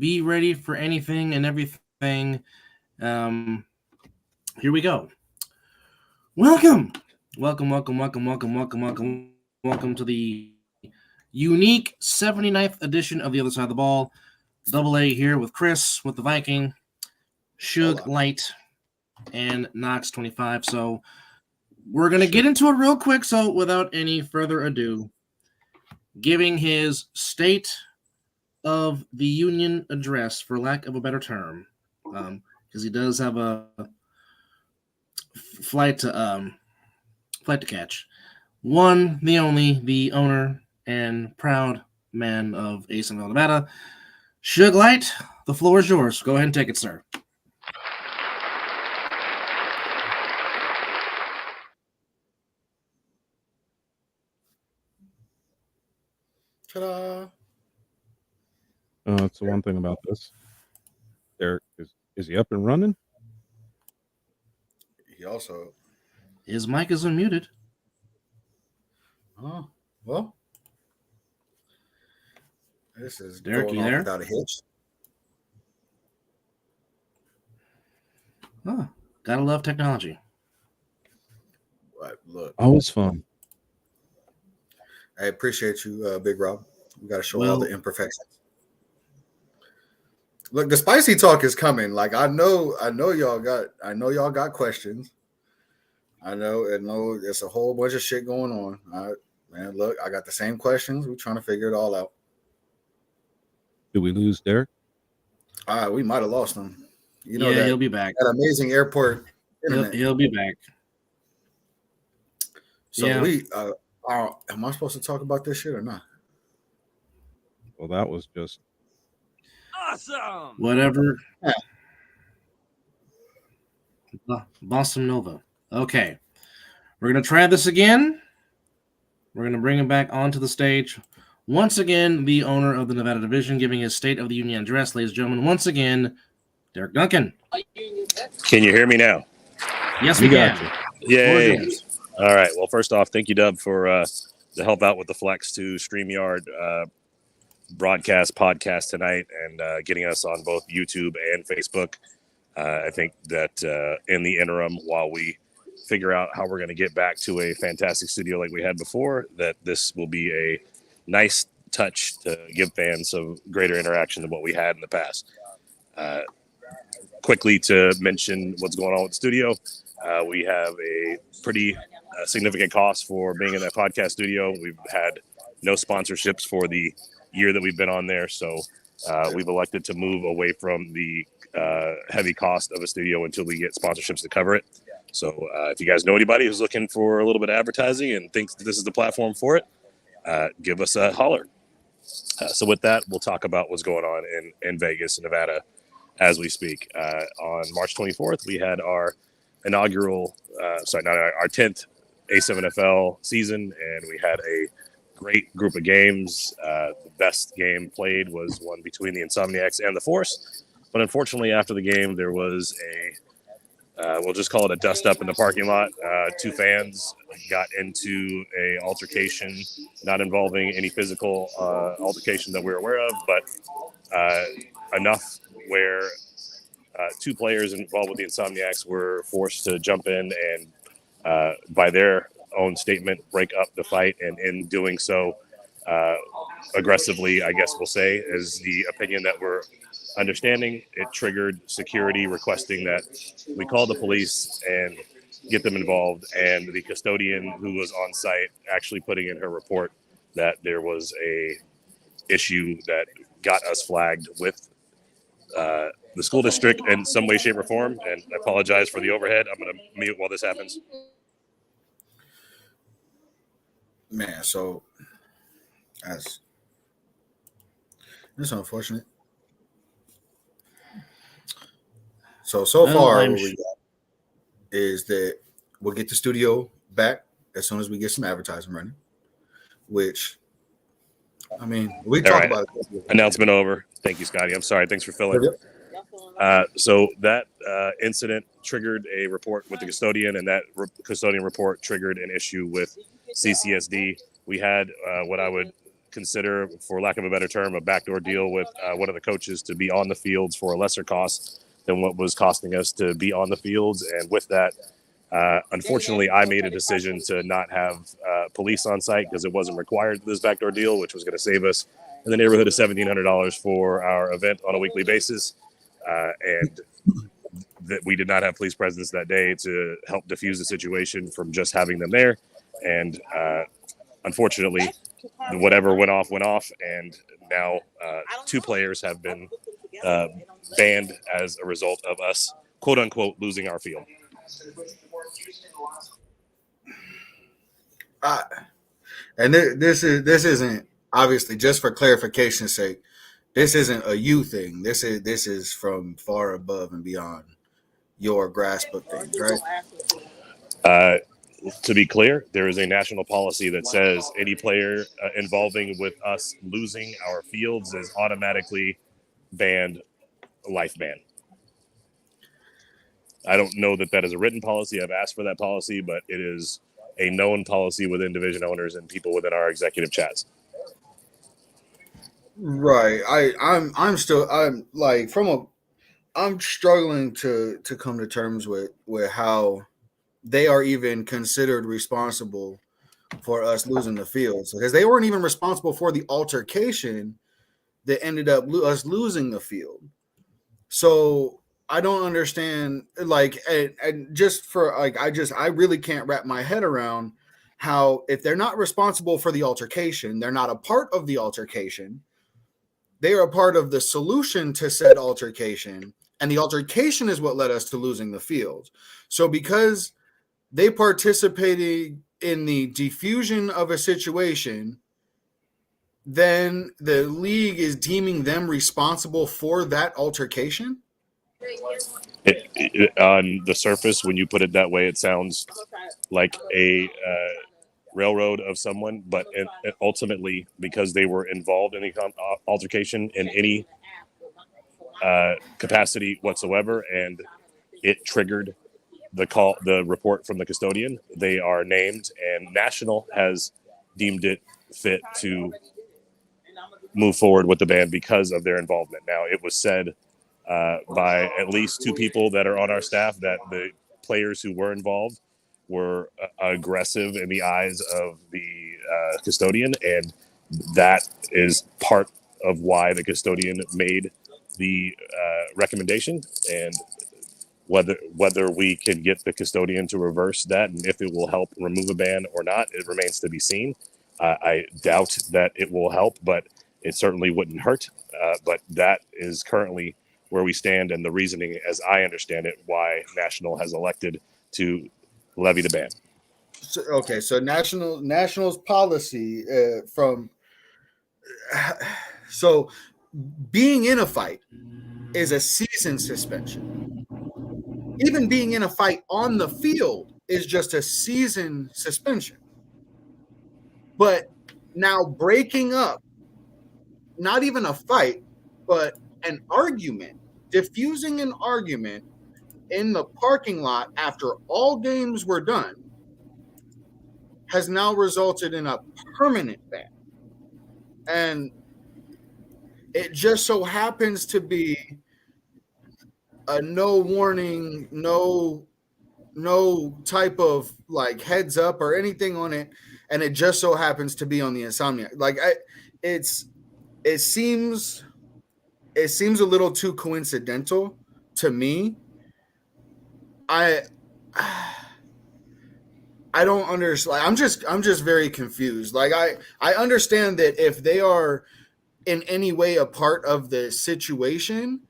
be ready for anything and everything. Um, Here we go. Welcome, welcome to the unique 79th edition of the Other Side of the Ball. Double A here with Chris, with the Viking, Suge Light, and Knox 25. So we're going to get into it real quick. So without any further ado, giving his State of the Union address, for lack of a better term, because he does have a flight to catch. One, the only, the owner and proud man of Asonville, Nevada, Suge Light. The floor is yours. Go ahead and take it, sir. Ta-da! That's the one thing about this. Derek, is he up and running? He also... His mic is unmuted. Oh, well. This is Derek, going you off there? without a hitch. Oh, gotta love technology. Right, look. Always fun. I appreciate you, Big Rob. We got to show all the imperfections. Look, the spicy talk is coming. Like I know y'all got questions. I know there's a whole bunch of shit going on. Man, look, I got the same questions. We're trying to figure it all out. Did we lose Derek? We might have lost him. You know, yeah, he'll be back. That amazing airport internet. He'll be back. So am I supposed to talk about this shit or not? Well, that was just awesome. Whatever. Boston Nova. Okay. We're going to try this again. We're going to bring him back onto the stage. Once again, the owner of the Nevada division giving his State of the Union address. Ladies and gentlemen, once again, Derek Duncan. Can you hear me now? Yes, we can. Yay. All right. Well, first off, thank you, Dub, for the help out with the flex to StreamYard broadcast podcast tonight and getting us on both YouTube and Facebook. I think that in the interim, while we figure out how we're going to get back to a fantastic studio like we had before, that this will be a nice touch to give fans some greater interaction than what we had in the past. Quickly to mention what's going on with the studio, we have a pretty significant cost for being in that podcast studio. We've had no sponsorships for the year that we've been on there, so we've elected to move away from the heavy cost of a studio until we get sponsorships to cover it. So if you guys know anybody who's looking for a little bit of advertising and thinks that this is the platform for it, give us a holler. So with that, we'll talk about what's going on in Vegas, Nevada, as we speak. On March 24th, we had our inaugural, our 10th A7FL season, and we had a great group of games. The best game played was one between the Insomniacs and the Force. But unfortunately, after the game, there was we'll just call it a dust up in the parking lot. Two fans got into a altercation, not involving any physical altercation that we're aware of, but enough where two players involved with the Insomniacs were forced to jump in and, by their own statement, break up the fight. And in doing so, aggressively, I guess we'll say, is the opinion that we're understanding. It triggered security requesting that we call the police and get them involved, and the custodian who was on site actually putting in her report that there was a issue that got us flagged with the school district in some way, shape, or form. And I apologize for the overhead. I'm going to mute while this happens. Man, so that's unfortunate. So far, what we got is that we'll get the studio back as soon as we get some advertising running, which, I mean, we talked about it. Announcement over. Thank you, Scotty. I'm sorry. Thanks for filling. So that incident triggered a report with the custodian, and that custodian report triggered an issue with CCSD. We had what I would consider, for lack of a better term, a backdoor deal with one of the coaches to be on the fields for a lesser cost than what was costing us to be on the fields. And with that, unfortunately, I made a decision to not have police on site because it wasn't required for this backdoor deal, which was going to save us in the neighborhood of $1,700 for our event on a weekly basis. And that we did not have police presence that day to help diffuse the situation from just having them there. And unfortunately, whatever went off, and now 2 players have been banned as a result of us, quote unquote, losing our field. And this isn't, obviously, just for clarification's sake, this isn't a you thing. This is from far above and beyond your grasp of things, right? To be clear, there is a national policy that says any player involving with us losing our fields is automatically banned, life ban. I don't know that is a written policy. I've asked for that policy, but it is a known policy within division owners and people within our executive chats. Right. I'm struggling to come to terms with how they are even considered responsible for us losing the field, because they weren't even responsible for the altercation that ended up us losing the field. So I don't understand, and just for I really can't wrap my head around how, if they're not responsible for the altercation, they're not a part of the altercation. They are a part of the solution to said altercation, and the altercation is what led us to losing the field. So because they participated in the diffusion of a situation, then the league is deeming them responsible for that altercation? On the surface, when you put it that way, it sounds like a railroad of someone, but ultimately, because they were involved in the altercation in any capacity whatsoever, and it triggered the report from the custodian, they are named, and National has deemed it fit to move forward with the ban because of their involvement. Now, it was said by at least 2 people that are on our staff that the players who were involved were aggressive in the eyes of the custodian, and that is part of why the custodian made the recommendation. And whether we can get the custodian to reverse that, and if it will help remove a ban or not, it remains to be seen. I doubt that it will help, but it certainly wouldn't hurt. But that is currently where we stand, and the reasoning, as I understand it, why National has elected to levy the ban. So National's policy so being in a fight is a season suspension. Even being in a fight on the field is just a season suspension. But now breaking up, not even a fight, but an argument, diffusing an argument in the parking lot after all games were done, has now resulted in a permanent ban. And it just so happens to be a no warning, no type of heads up or anything on it, and it just so happens to be on the Insomnia. It seems a little too coincidental to me. I don't understand. I'm just very confused. I understand that if they are in any way a part of the situation,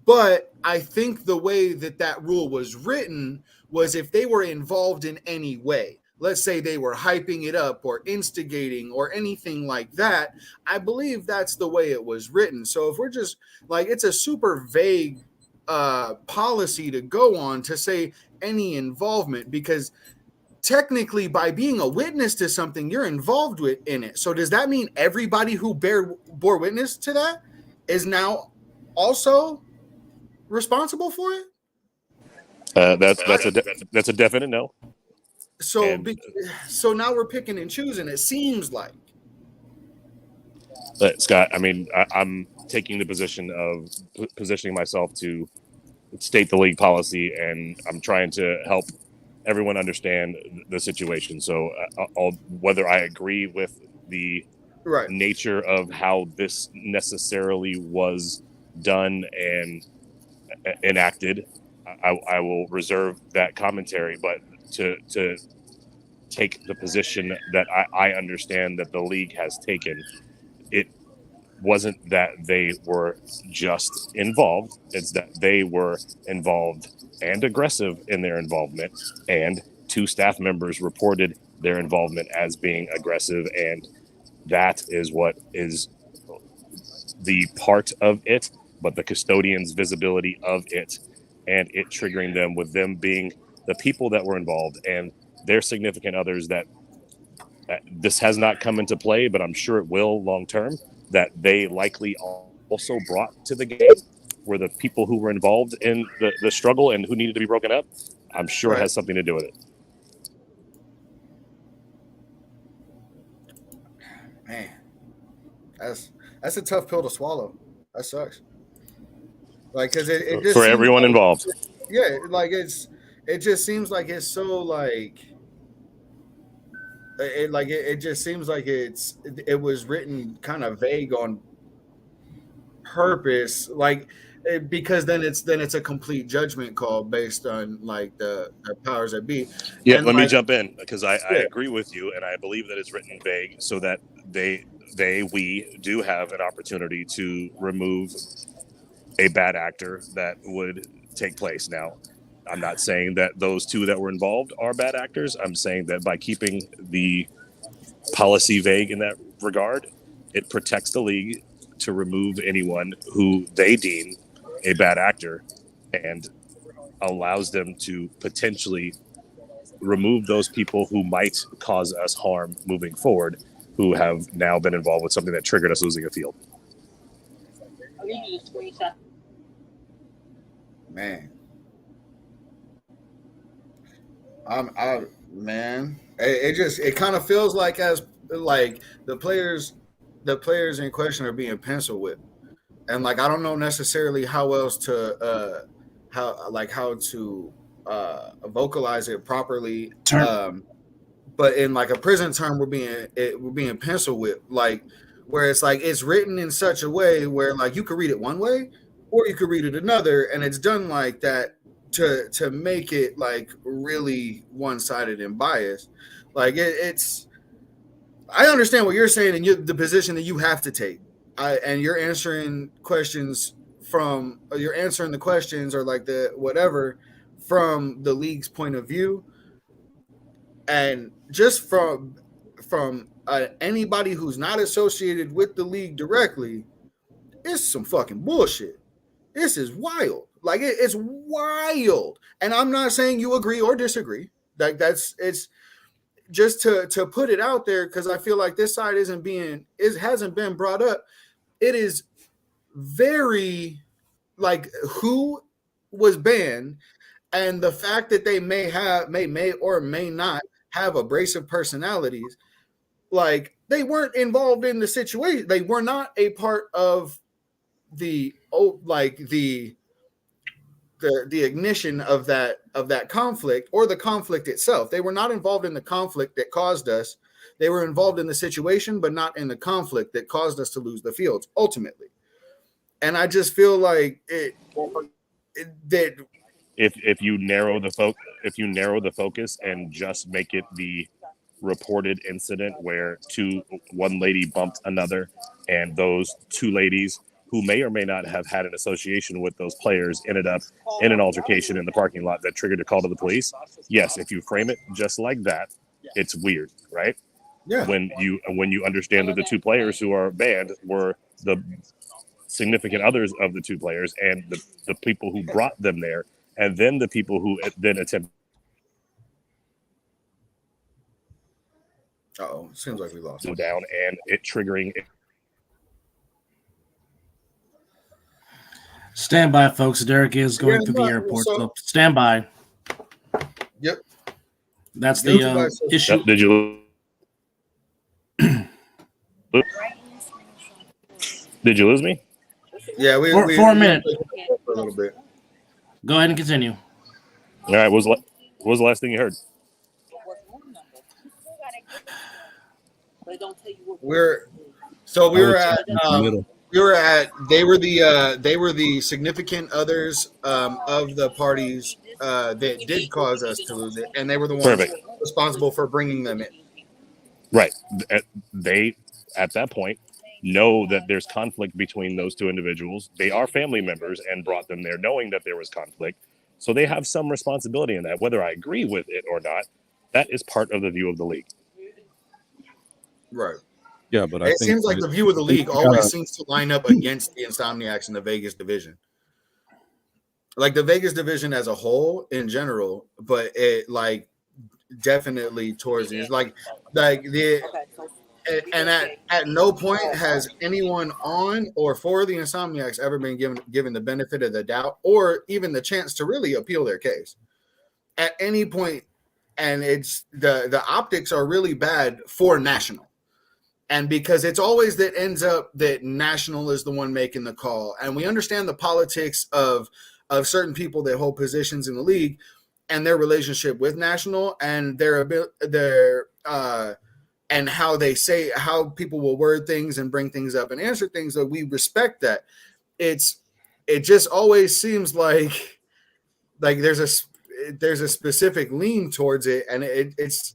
but I think the way that rule was written was if they were involved in any way. Let's say they were hyping it up or instigating or anything like that. I believe that's the way it was written. So if we're just it's a super vague policy to go on to say any involvement, because technically by being a witness to something, you're involved in it. So does that mean everybody who bore witness to that is now also responsible for it? That's a definite no. So now we're picking and choosing. It seems like. But Scott, I mean, I'm taking the position of positioning myself to state the league policy, and I'm trying to help everyone understand the situation. So whether I agree with the nature of how this necessarily was done and enacted, I will reserve that commentary. But to take the position that I understand that the league has taken, it wasn't that they were just involved, it's that they were involved and aggressive in their involvement, and 2 staff members reported their involvement as being aggressive, and that is what is the part of it. But the custodian's visibility of it and it triggering them, with them being the people that were involved and their significant others, that this has not come into play, but I'm sure it will long term, that they likely also brought to the game were the people who were involved in the struggle and who needed to be broken up. I'm sure it has something to do with it. Man, that's a tough pill to swallow. That sucks. Like, because it just for everyone involved. Yeah, like it just seems like it's so like it just seems like it was written kind of vague on purpose, like because then it's a complete judgment call based on like the powers that be. Yeah, and let like, me jump in, because I agree with you, and I believe that it's written vague so that we do have an opportunity to remove a bad actor that would take place. Now, I'm not saying that those 2 that were involved are bad actors. I'm saying that by keeping the policy vague in that regard, it protects the league to remove anyone who they deem a bad actor, and allows them to potentially remove those people who might cause us harm moving forward, who have now been involved with something that triggered us losing a field. Man, man, it kind of feels like as like the players in question are being pencil whipped, and like I don't know necessarily how else to how to vocalize it properly. But in like a prison term, we're being pencil whipped, like where it's like it's written in such a way where like you could read it one way or you could read it another, and it's done like that to make it like really one-sided and biased. Like it's I understand what you're saying and the position that you have to take. And you're answering questions you're answering the questions or like the whatever from the league's point of view, and just from anybody who's not associated with the league directly, it's some fucking bullshit. This is wild. Like it's wild, and I'm not saying you agree or disagree. Like it's just to put it out there, because I feel like this side hasn't been brought up. It is very like who was banned, and the fact that they may or may not have abrasive personalities. Like they weren't involved in the situation. They were not a part of the ignition of that conflict or the conflict itself. They were not involved in the conflict that caused us. They were involved in the situation, but not in the conflict that caused us to lose the fields ultimately. And I just feel like that if you narrow the focus and just make it the reported incident where one lady bumped another, and those 2 ladies who may or may not have had an association with those players ended up in an altercation in the parking lot that triggered a call to the police. Yes, if you frame it just like that, it's weird, right? Yeah. When you understand that the 2 players who are banned were the significant others of the 2 players and the people who brought them there, and then the people who then attempted. Seems like we lost down, and it triggering. Stand by, folks. Derek is going through the airport, so stand by. Yep. That's the issue. Did you? Did you lose me? Yeah, we for a minute. For a little bit. Go ahead and continue. All right. What was the last thing you heard? We were the significant others of the parties that did cause us to lose it, and they were the ones responsible for bringing them in. Right. They at that point know that there's conflict between those two individuals. They are family members and brought them there knowing that there was conflict. So they have some responsibility in that. Whether I agree with it or not, that is part of the view of the league. Right. Yeah, but it seems like the view of the league always seems to line up against the Insomniacs in the Vegas division. Like the Vegas division as a whole in general, but it like definitely towards it. It's like the and at no point has anyone on or for the Insomniacs ever been given the benefit of the doubt or even the chance to really appeal their case at any point. And it's the optics are really bad for National. And because it's always that ends up that National is the one making the call. And we understand the politics of certain people that hold positions in the league and their relationship with National and their and how they say how people will word things and bring things up and answer things. That we respect that. It just always seems like there's a specific lean towards it, and it's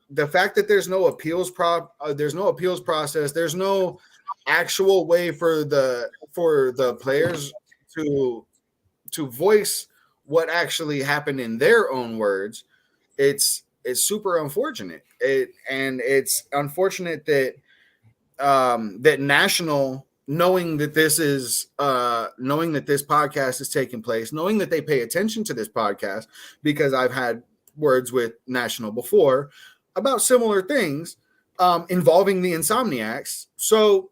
the fact that there's no appeals process. There's no actual way for the players to voice what actually happened in their own words. It's super unfortunate. It's unfortunate that that National, knowing that this podcast is taking place, knowing that they pay attention to this podcast, because I've had words with National before about similar things involving the Insomniacs. So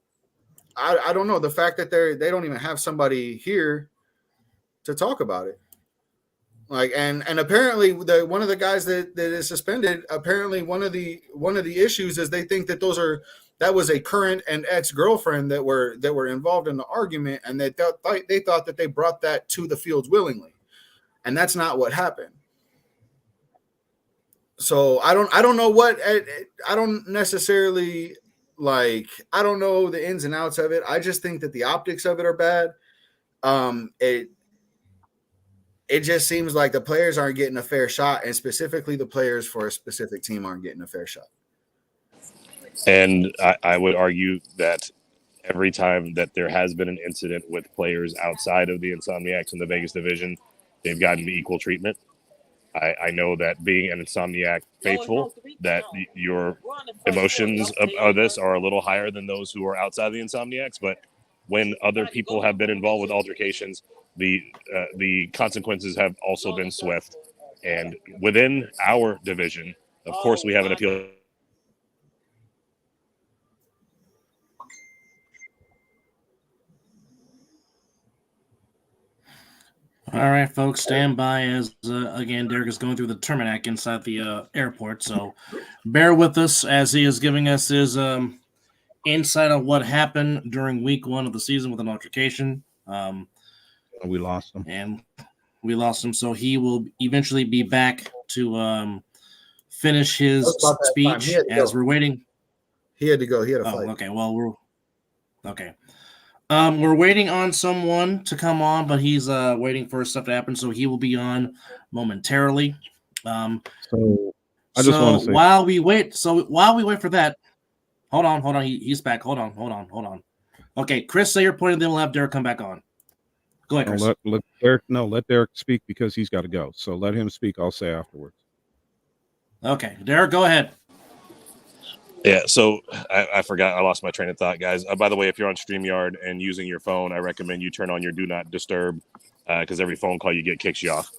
I don't know, the fact that they don't even have somebody here to talk about it. Like and apparently one of the guys that is suspended, apparently one of the issues is they think that that was a current and ex-girlfriend that were involved in the argument, and they thought that they brought that to the fields willingly, and that's not what happened. So I don't know what I don't necessarily like. I don't know the ins and outs of it. I just think that the optics of it are bad. It just seems like the players aren't getting a fair shot, and specifically the players for a specific team aren't getting a fair shot. And I would argue that every time that there has been an incident with players outside of the Insomniacs in the Vegas division, they've gotten equal treatment. I know that being an Insomniac faithful, that your emotions of this are a little higher than those who are outside the Insomniacs. But when other people have been involved with altercations, the consequences have also been swift. And within our division, of course, we have an appeal. All right, folks, stand by as, again, Derek is going through the Terminac inside the airport. So bear with us as he is giving us his insight on what happened during week 1 of the season with an altercation. We lost him. And we lost him. So he will eventually be back to finish his speech as we're waiting. He had to go. He had a fight. Okay, well, we're waiting on someone to come on, but he's waiting for stuff to happen, so he will be on momentarily. So I just want to say, while we wait for that, hold on, he's back. Hold on. Okay, Chris, say your point, and then we'll have Derek come back on. Go ahead, Chris. Let Derek speak because he's got to go. So let him speak. I'll say afterwards. Okay, Derek, go ahead. Yeah, so I forgot. I lost my train of thought, guys. By the way, if you're on StreamYard and using your phone, I recommend you turn on your Do Not Disturb because every phone call you get kicks you off.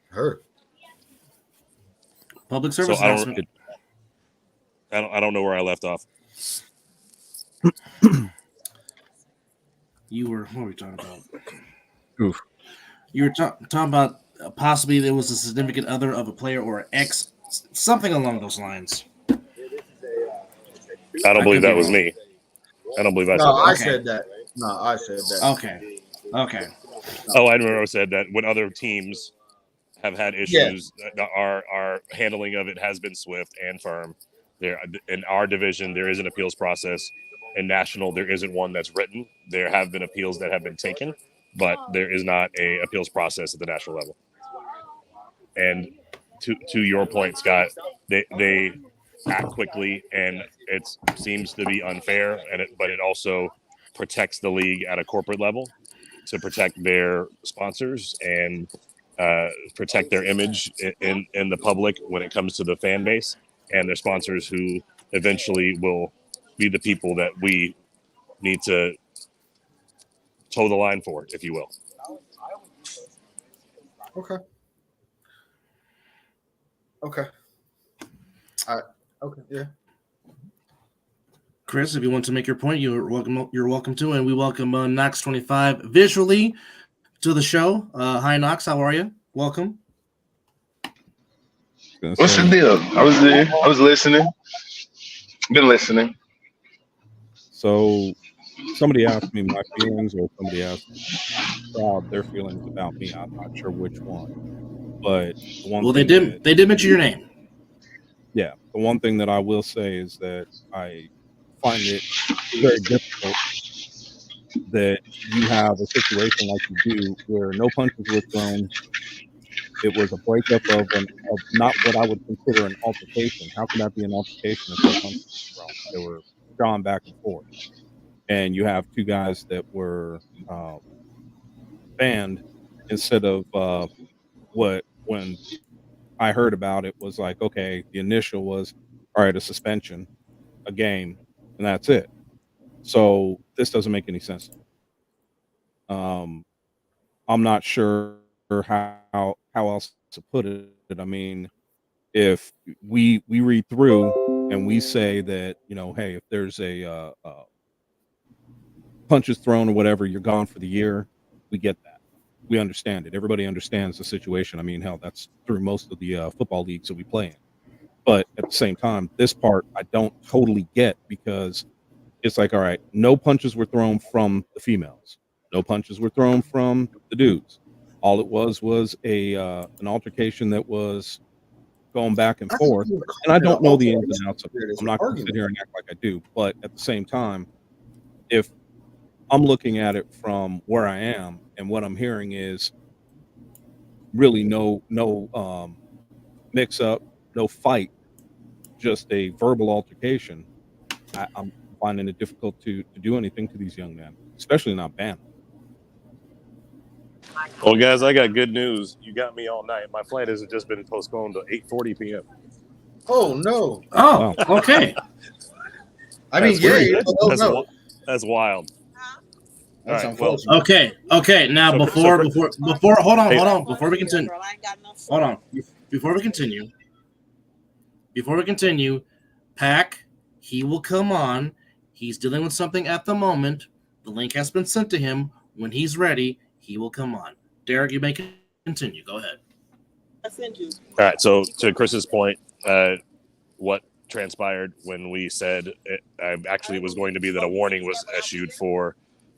Heard. Public service so announcement. I don't know where I left off. What were we talking about? Oof. You were talking about possibly there was a significant other of a player or ex, something along those lines. I don't believe that was me. I don't believe I said No, that. I Okay. said that. No, I said that. Okay. Oh, I remember I said that when other teams have had issues, our handling of it has been swift and firm. There in our division, there is an appeals process. In national, there isn't one that's written. There have been appeals that have been taken, but there is not a appeals process at the national level. And to your point, Scott, they act quickly, and it seems to be unfair, but it also protects the league at a corporate level to protect their sponsors and protect their image in the public when it comes to the fan base and their sponsors, who eventually will be the people that we need to toe the line for, if you will. Okay. Okay. All right. Okay. Yeah. Chris, if you want to make your point, you're welcome to, and we welcome Knox 25 visually to the show. Hi, Knox. How are you? Welcome. What's the deal? I was there. I was listening. Been listening. So somebody asked me my feelings, or somebody asked the crowd their feelings about me. I'm not sure which one, but They did mention your name. Yeah, the one thing that I will say is that I find it very difficult that you have a situation like you do where no punches were thrown. It was a breakup of not what I would consider an altercation. How can that be an altercation if no punches were thrown? They were gone back and forth. And you have two guys that were banned instead of when I heard about it was like, okay, the initial was, all right, a suspension, a game, and that's it. So this doesn't make any sense. I'm not sure how else to put it. I mean, if we read through and we say that, hey, if there's a punches thrown or whatever, you're gone for the year. We get that. We understand it. Everybody understands the situation. I mean, hell, that's through most of the football leagues that we play in. But at the same time, this part I don't totally get, because it's like, all right, no punches were thrown from the females. No punches were thrown from the dudes. All it was an altercation that was going back and forth. And I don't know the ins and outs of it. I'm not going to sit here and act like I do. But at the same time, if I'm looking at it from where I am, and what I'm hearing is really no mix up, no fight, just a verbal altercation. I'm finding it difficult to do anything to these young men, especially not ban them. Well, guys, I got good news. You got me all night. My flight has just been postponed to 8:40 p.m. Oh no! Oh, okay. I mean, That's wild. That's all right, well, Okay. Now, before hold on. Before we continue, Pack, he will come on. He's dealing with something at the moment. The link has been sent to him. When he's ready, he will come on. Derek, you may continue. Go ahead. All right. So to Chris's point, what transpired when we said it was going to be that a warning was issued for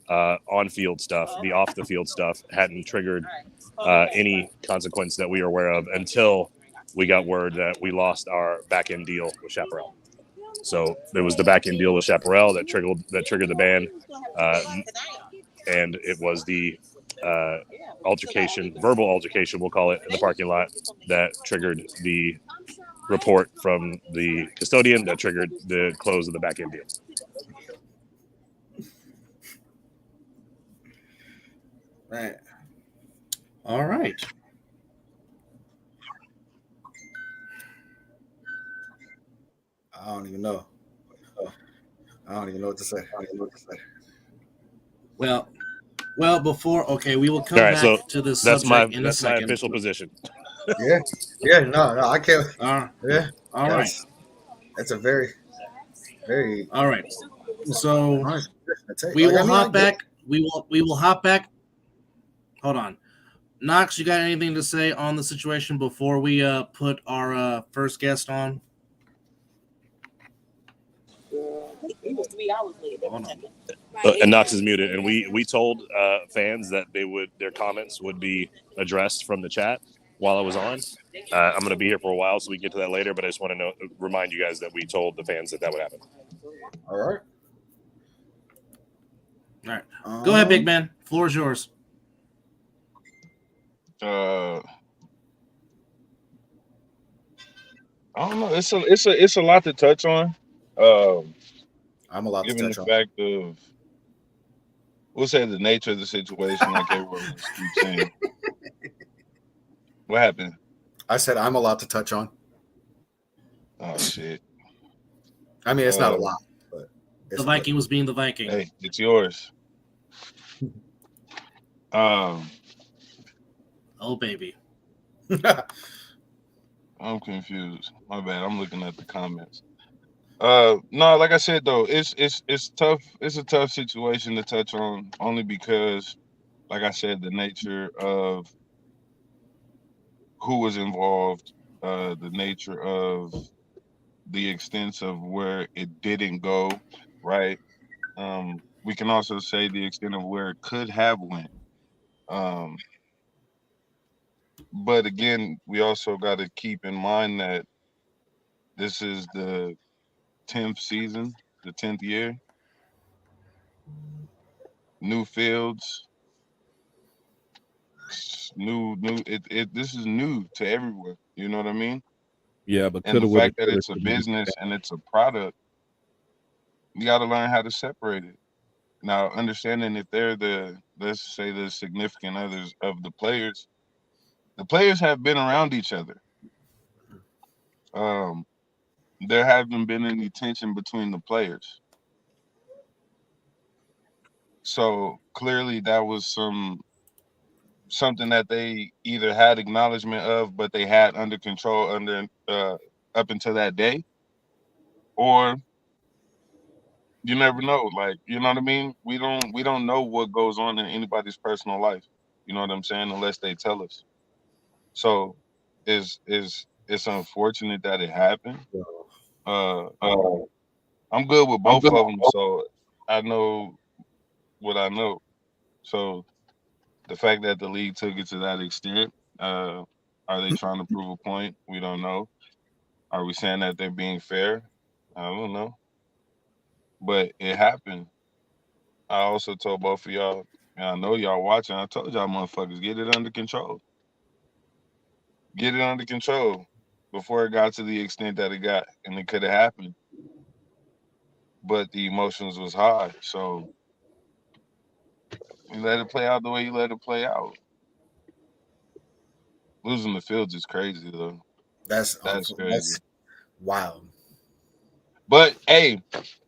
on-field stuff. The off-the-field stuff hadn't triggered any consequence that we are aware of until we got word that we lost our back-end deal with Chaparral. So there was the back-end deal with Chaparral that triggered the ban, and it was the verbal altercation, we'll call it, in the parking lot that triggered the report from the custodian that triggered the close of the back-end deal. Right. All right. I don't even know. I don't even know what to say. Well, we will come All right, back to this subject in a second. That's my official position. No, I can't. Yeah. All right. That's a very, very. All right. So we will hop back. We will hop back. Hold on. Knox, you got anything to say on the situation before we put our first guest on? And Knox is muted, and we told fans that their comments would be addressed from the chat while I was on. I'm going to be here for a while, so we can get to that later. But I just want to remind you guys that we told the fans that would happen. All right. All right. Go ahead, big man. Floor is yours. I don't know. It's a lot to touch on. I'm a lot to given touch the on. fact of, we'll say, the nature of the situation, like everyone keeps saying. What happened? I said I'm a lot to touch on. Oh shit! I mean, it's not a lot, but The Viking was being the Viking. Hey, it's yours. Oh baby. I'm confused. My bad. I'm looking at the comments. No, like I said though, it's tough. It's a tough situation to touch on, only because, like I said, the nature of who was involved, the nature of the extent of where it didn't go, right? We can also say the extent of where it could have went. But again, we also got to keep in mind that this is the 10th season, the 10th year. New fields, this is new to everyone. You know what I mean? Yeah, but and the fact that it's a business and it's a product, you got to learn how to separate it. Now, understanding if they're let's say the significant others of the players have been around each other. There haven't been any tension between the players. So clearly that was something that they either had acknowledgement of, but they had under control up until that day, or you never know. Like, you know what I mean? We don't know what goes on in anybody's personal life. You know what I'm saying? Unless they tell us. So it's unfortunate that it happened. I'm good with both of them, so I know what I know. So the fact that the league took it to that extent, are they trying to prove a point? We don't know. Are we saying that they're being fair? I don't know. But it happened. I also told both of y'all, and I know y'all watching, I told y'all motherfuckers, get it under control. Get it under control before it got to the extent that it got, and it could have happened. But the emotions was high, so you let it play out the way you let it play out. Losing the fields is crazy, though. That's crazy. That's wild. But hey,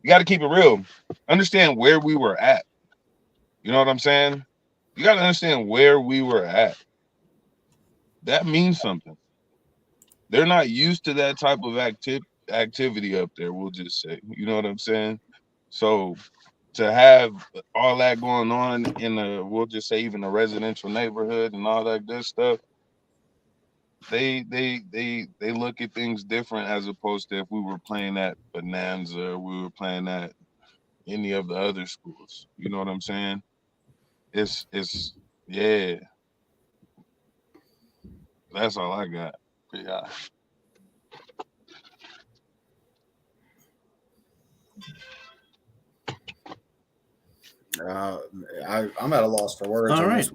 you got to keep it real. Understand where we were at. You know what I'm saying? You got to understand where we were at. That means something. They're not used to that type of activity up there, we'll just say. You know what I'm saying? So to have all that going on in we'll just say even a residential neighborhood and all that good stuff, they look at things different as opposed to if we were playing at Bonanza or we were playing at any of the other schools. You know what I'm saying? It's yeah. That's all I got. Yeah. I'm at a loss for words. All right.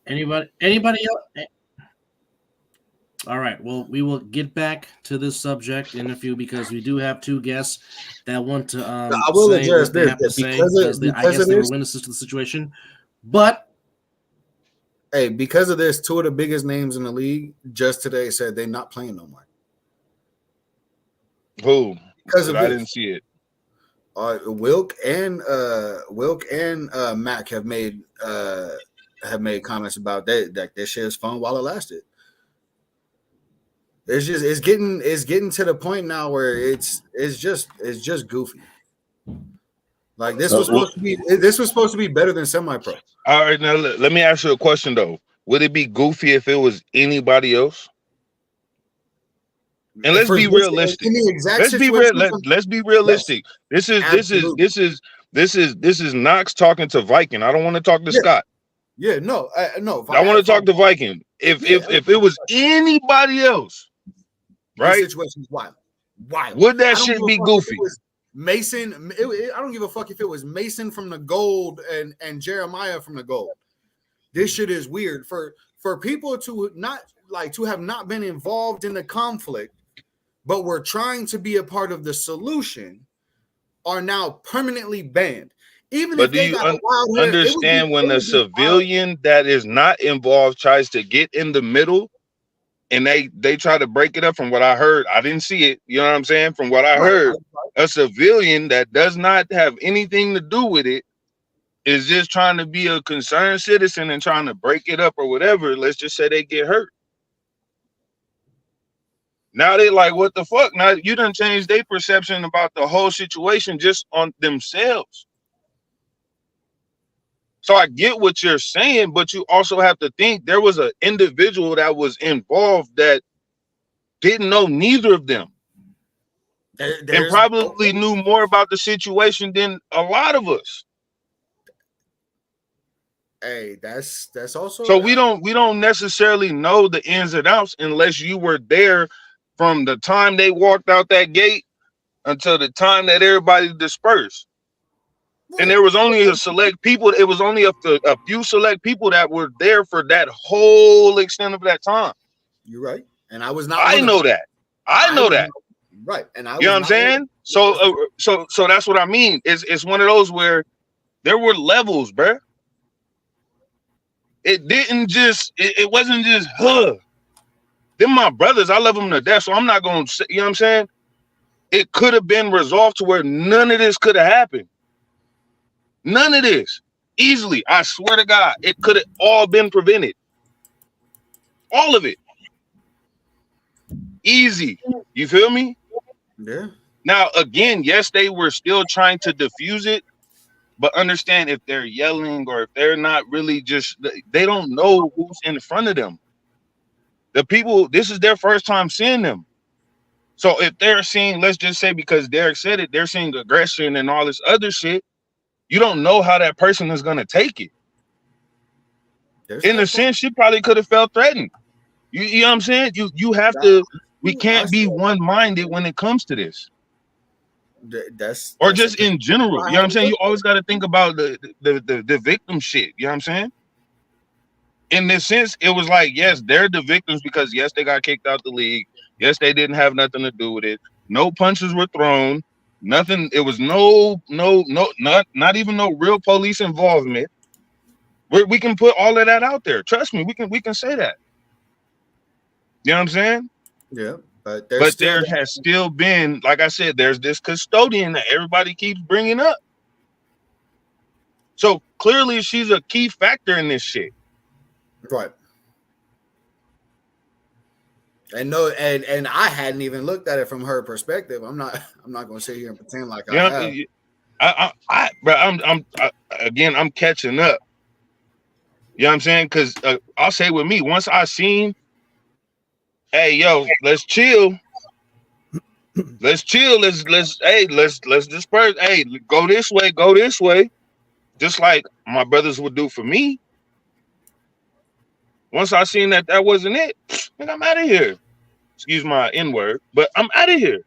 Anybody else? All right. Well, we will get back to this subject in a few because we do have two guests that want to I will say address what they have to this say because I guess they were witnesses to the situation. But hey, because of this, two of the biggest names in the league just today said they're not playing no more. Who? Because I didn't see it. Wilk and Mac have made comments about that this shit is fun while it lasted. It's getting to the point now where it's just goofy. Like this was supposed to be better than semi-pro. All right, now let me ask you a question though. Would it be goofy if it was anybody else? And let's be realistic. Let's be realistic. This is Knox talking to Viking. I don't want to talk to Scott. Yeah, no. I want to talk to Viking. If it was anybody else, right? The situation is wild. Would that shit be goofy? Mason, I don't give a fuck if it was Mason from the Gold and Jeremiah from the Gold. This shit is weird for people to have not been involved in the conflict, but were trying to be a part of the solution, are now permanently banned. Even but if do they you got wild hair, understand when a civilian that is not involved tries to get in the middle? And they try to break it up. From what I heard, I didn't see it. You know what I'm saying? From what I heard, a civilian that does not have anything to do with it is just trying to be a concerned citizen and trying to break it up or whatever. Let's just say they get hurt. Now they like, what the fuck? Now you done changed their perception about the whole situation just on themselves. So I get what you're saying, but you also have to think there was an individual that was involved that didn't know neither of them. And probably knew more about the situation than a lot of us. Hey, that's also so we don't necessarily know the ins and outs unless you were there from the time they walked out that gate until the time that everybody dispersed. And there was only a select people. It was only a few select people that were there for that whole extent of that time. You're right, and I was not. I know that. I know that. Right, and I. You know what I'm saying? So that's what I mean. It's one of those where there were levels, bruh. It didn't just. It wasn't just. They're my brothers. I love them to death. So I'm not going to. You know what I'm saying? It could have been resolved to where none of this could have happened. None of this. Easily. I swear to God, it could have all been prevented. All of it. Easy. You feel me? Yeah. Now, again, yes, they were still trying to diffuse it, but understand if they're yelling or if they're not really just, they don't know who's in front of them. The people, this is their first time seeing them. So if they're seeing, let's just say, because Derek said it, they're seeing aggression and all this other shit, you don't know how that person is going to take it. In a sense, she probably could have felt threatened. You know what I'm saying? You have to, we can't be one-minded when it comes to this. That's just in general. You know what I'm saying? You always got to think about the victim shit. You know what I'm saying? In this sense, it was like, yes, they're the victims because yes, they got kicked out the league. Yes, they didn't have nothing to do with it. No punches were thrown. Nothing. It was not even no real police involvement. We can put all of that out there. Trust me, we can say that. You know what I'm saying? Yeah, but there has still been, like I said, there's this custodian that everybody keeps bringing up. So clearly, she's a key factor in this shit. Right. And no, and I hadn't even looked at it from her perspective. I'm not going to sit here and pretend like I have. I'm catching up. You know what I'm saying? Because I'll say with me, once I seen, hey, yo, let's chill. Let's chill. Let's disperse. Hey, go this way. Just like my brothers would do for me. Once I seen that wasn't it, I'm out of here. Excuse my N-word, but I'm out of here.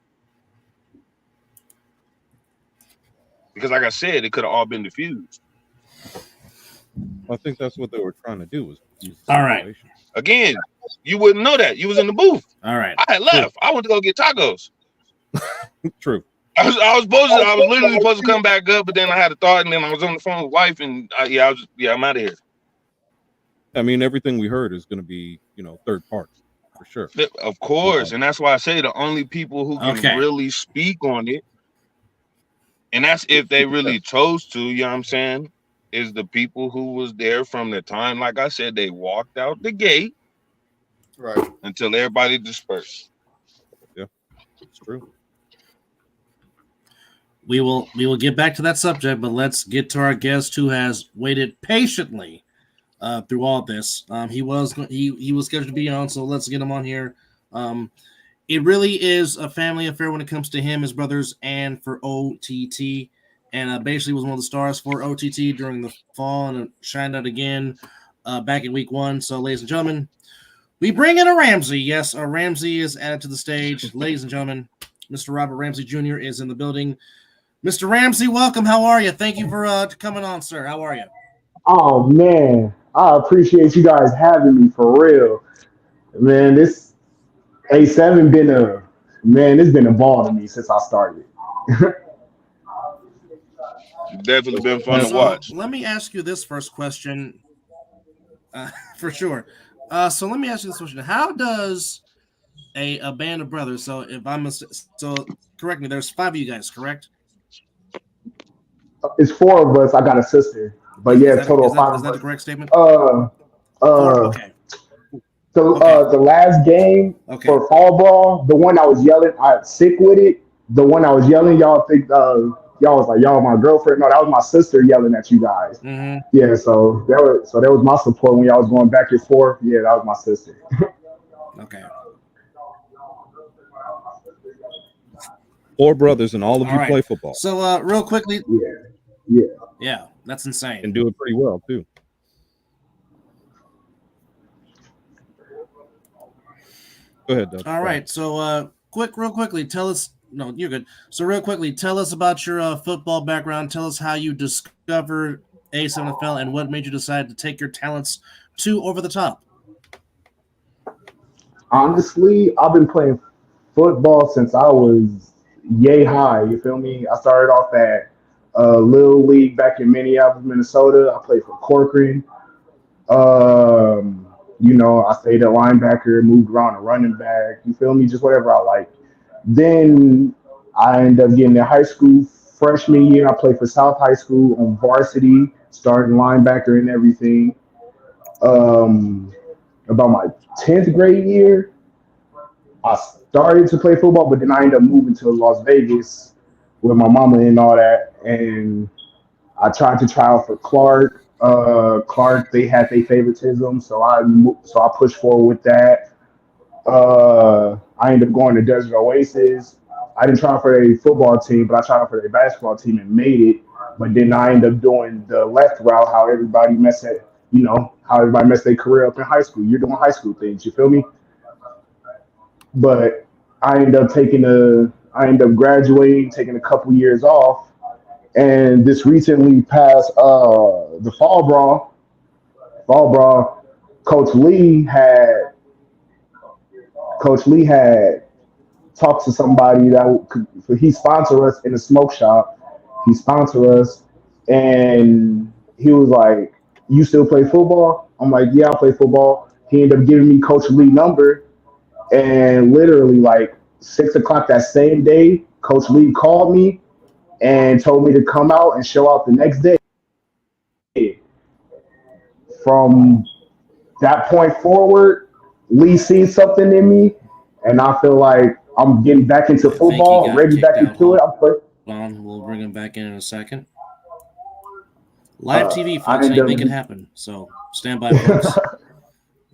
Because like I said, it could have all been diffused. I think that's what they were trying to do. Was all right. Again, you wouldn't know that. You was in the booth. All right. I had left. True. I went to go get tacos. True. I was literally supposed to come back up, but then I had a thought, and then I was on the phone with wife, and I'm out of here. I mean, everything we heard is going to be, third party for sure. Of course, and that's why I say the only people who can really speak on it, and that's if they really chose to. You know what I'm saying? Is the people who was there from the time, like I said, they walked out the gate, right, until everybody dispersed. Yeah, it's true. We will get back to that subject, but let's get to our guest who has waited patiently through all this. He was scheduled to be on, so let's get him on here. it really is a family affair when it comes to him, his brothers, and for OTT. And basically was one of the stars for OTT during the fall, and it shined out again back in week 1. So, ladies and gentlemen, we bring in a Ramsey. Yes, a Ramsey is added to the stage. Ladies and gentlemen, Mr. Robert Ramsey Jr. is in the building. Mr. Ramsey, welcome. How are you? Thank you for coming on, sir. How are you? Oh man, I appreciate you guys having me for real. Man, this A7 been it's been a ball to me since I started. Definitely been fun to So watch. let me ask you this first question, for sure. So let me ask you this question: how does a band of brothers? So if I'm correct me, there's 5 of you guys, correct? It's 4 of us. I got a sister, but yeah, total of 5 Is of that the us. correct statement? 4. Okay. So Okay. the last game Okay. for fall ball, the one I was yelling, I sick with it. The one I was yelling, y'all think y'all was like y'all my girlfriend. No, that was my sister yelling at you guys. Mm-hmm. Yeah, so that was my support when y'all was going back and forth. Yeah, that was my sister. Okay. 4 brothers, and all of you right. play football So real quickly, Yeah. that's insane. and do it pretty well too. Go ahead, Doug. All right. So real quickly, tell us. No, you're good. So real quickly, tell us about your football background. Tell us how you discovered A7FL and what made you decide to take your talents to over the top. Honestly, I've been playing football since I was yay high. You feel me? I started off at Little League back in Minneapolis, Minnesota. I played for Corcoran. I stayed at linebacker, moved around to running back. You feel me? Just whatever I like. Then I ended up getting to high school freshman year. I played for South High School on varsity, starting linebacker and everything. Um, about my 10th grade year, I started to play football, but then I ended up moving to Las Vegas with my mama and all that. And I tried to try out for Clark. Clark, they had their favoritism, so I pushed forward with that. I ended up going to Desert Oasis. I didn't try out for a football team, but I tried out for a basketball team and made it. But then I ended up doing the left route, how everybody messed their career up in high school. You're doing high school things, you feel me? But I ended up graduating, taking a couple years off, and this recently passed the fall brawl. Coach Lee had Coach Lee had talked to somebody he sponsored us in a smoke shop. He sponsored us, and he was like, "You still play football?" I'm like, "Yeah, I play football." He ended up giving me Coach Lee number, and literally like 6 o'clock that same day, Coach Lee called me and told me to come out and show out the next day. From that point forward, Lee seen something in me, and I feel like I'm getting back into football, ready back into it. Hold on, we'll bring him back in a second. Live TV, folks, how you make it happen. So stand by, folks.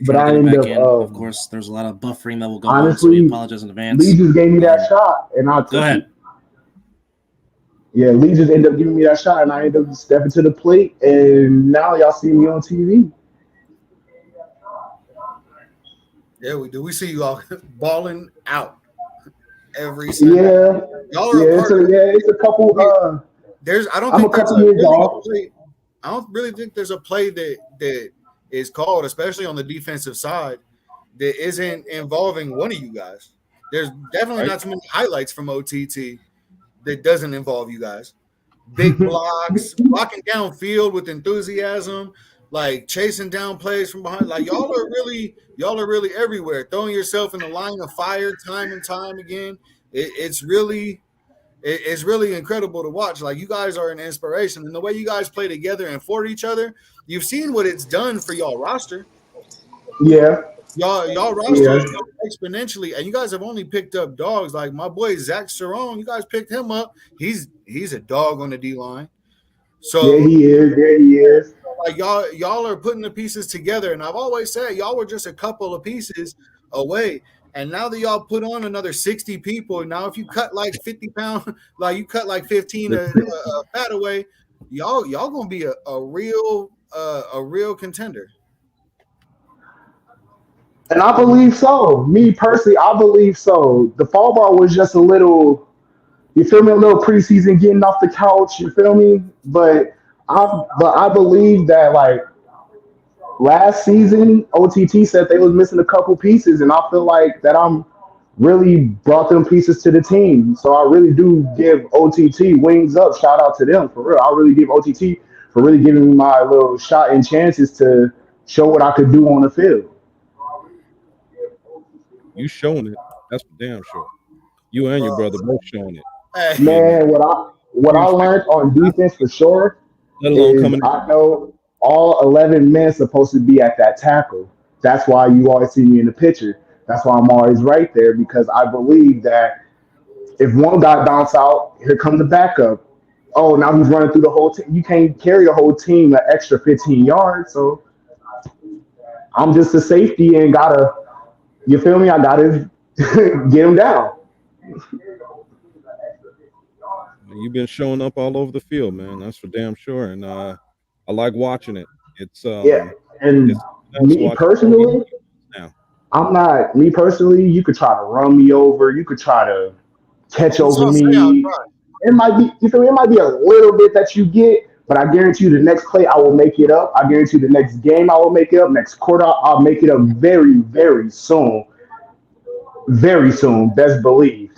But I end up, of course, there's a lot of buffering that will go honestly, on, so we apologize in advance. Lee just gave me that shot, and I took Go ahead. it. Yeah, Lee just ended up giving me that shot, and I ended up stepping to the plate, and now y'all see me on TV. Yeah, we do. We see you all balling out every Sunday. Yeah, Y'all are it's a couple. I'm a couple years off. I don't really think there's a play that is called, especially on the defensive side, that isn't involving one of you guys. There's definitely not too many highlights from OTT that doesn't involve you guys. Big blocks, blocking downfield with enthusiasm, like chasing down plays from behind. Like y'all are really everywhere, throwing yourself in the line of fire time and time again. It's really incredible to watch. Like you guys are an inspiration, and the way you guys play together and for each other, you've seen what it's done for y'all roster. Yeah. Y'all roster is exponentially, and you guys have only picked up dogs. Like my boy Zach Cerrone, you guys picked him up. He's a dog on the D line. So yeah, he is. Like y'all are putting the pieces together, and I've always said y'all were just a couple of pieces away. And now that y'all put on another 60 people, now if you cut like 50 pounds, like you cut like 15 fat away, y'all gonna be a real contender. And I believe so. Me personally, I believe so. The fall ball was just a little, you feel me, a little preseason getting off the couch, you feel me? But I believe that like last season, OTT said they was missing a couple pieces, and I feel like that I'm really brought them pieces to the team. So I really do give OTT wings up. Shout out to them for real. I really give OTT for really giving me my little shot and chances to show what I could do on the field. You showing it. That's for damn sure. You and your brother both showing it. Man, what I learned on defense for sure Let alone is coming. I know all 11 men supposed to be at that tackle. That's why you always see me in the picture. That's why I'm always right there because I believe that if one guy bounce out, here come the backup. Oh, now he's running through the whole team. You can't carry the whole team an extra 15 yards. So I'm just a safety and gotta, you feel me? I gotta get him down. You've been showing up all over the field, man. That's for damn sure. And I like watching it. It's Yeah. And it's nice me watching personally, now. I'm not me personally. You could try to run me over. You could try to catch We over saw Say me. outside. It might be, you feel me? It might be a little bit that you get, but I guarantee you the next play I will make it up. I guarantee you the next game I will make it up. Next quarter I'll make it up very, very soon. Very soon. Best believe.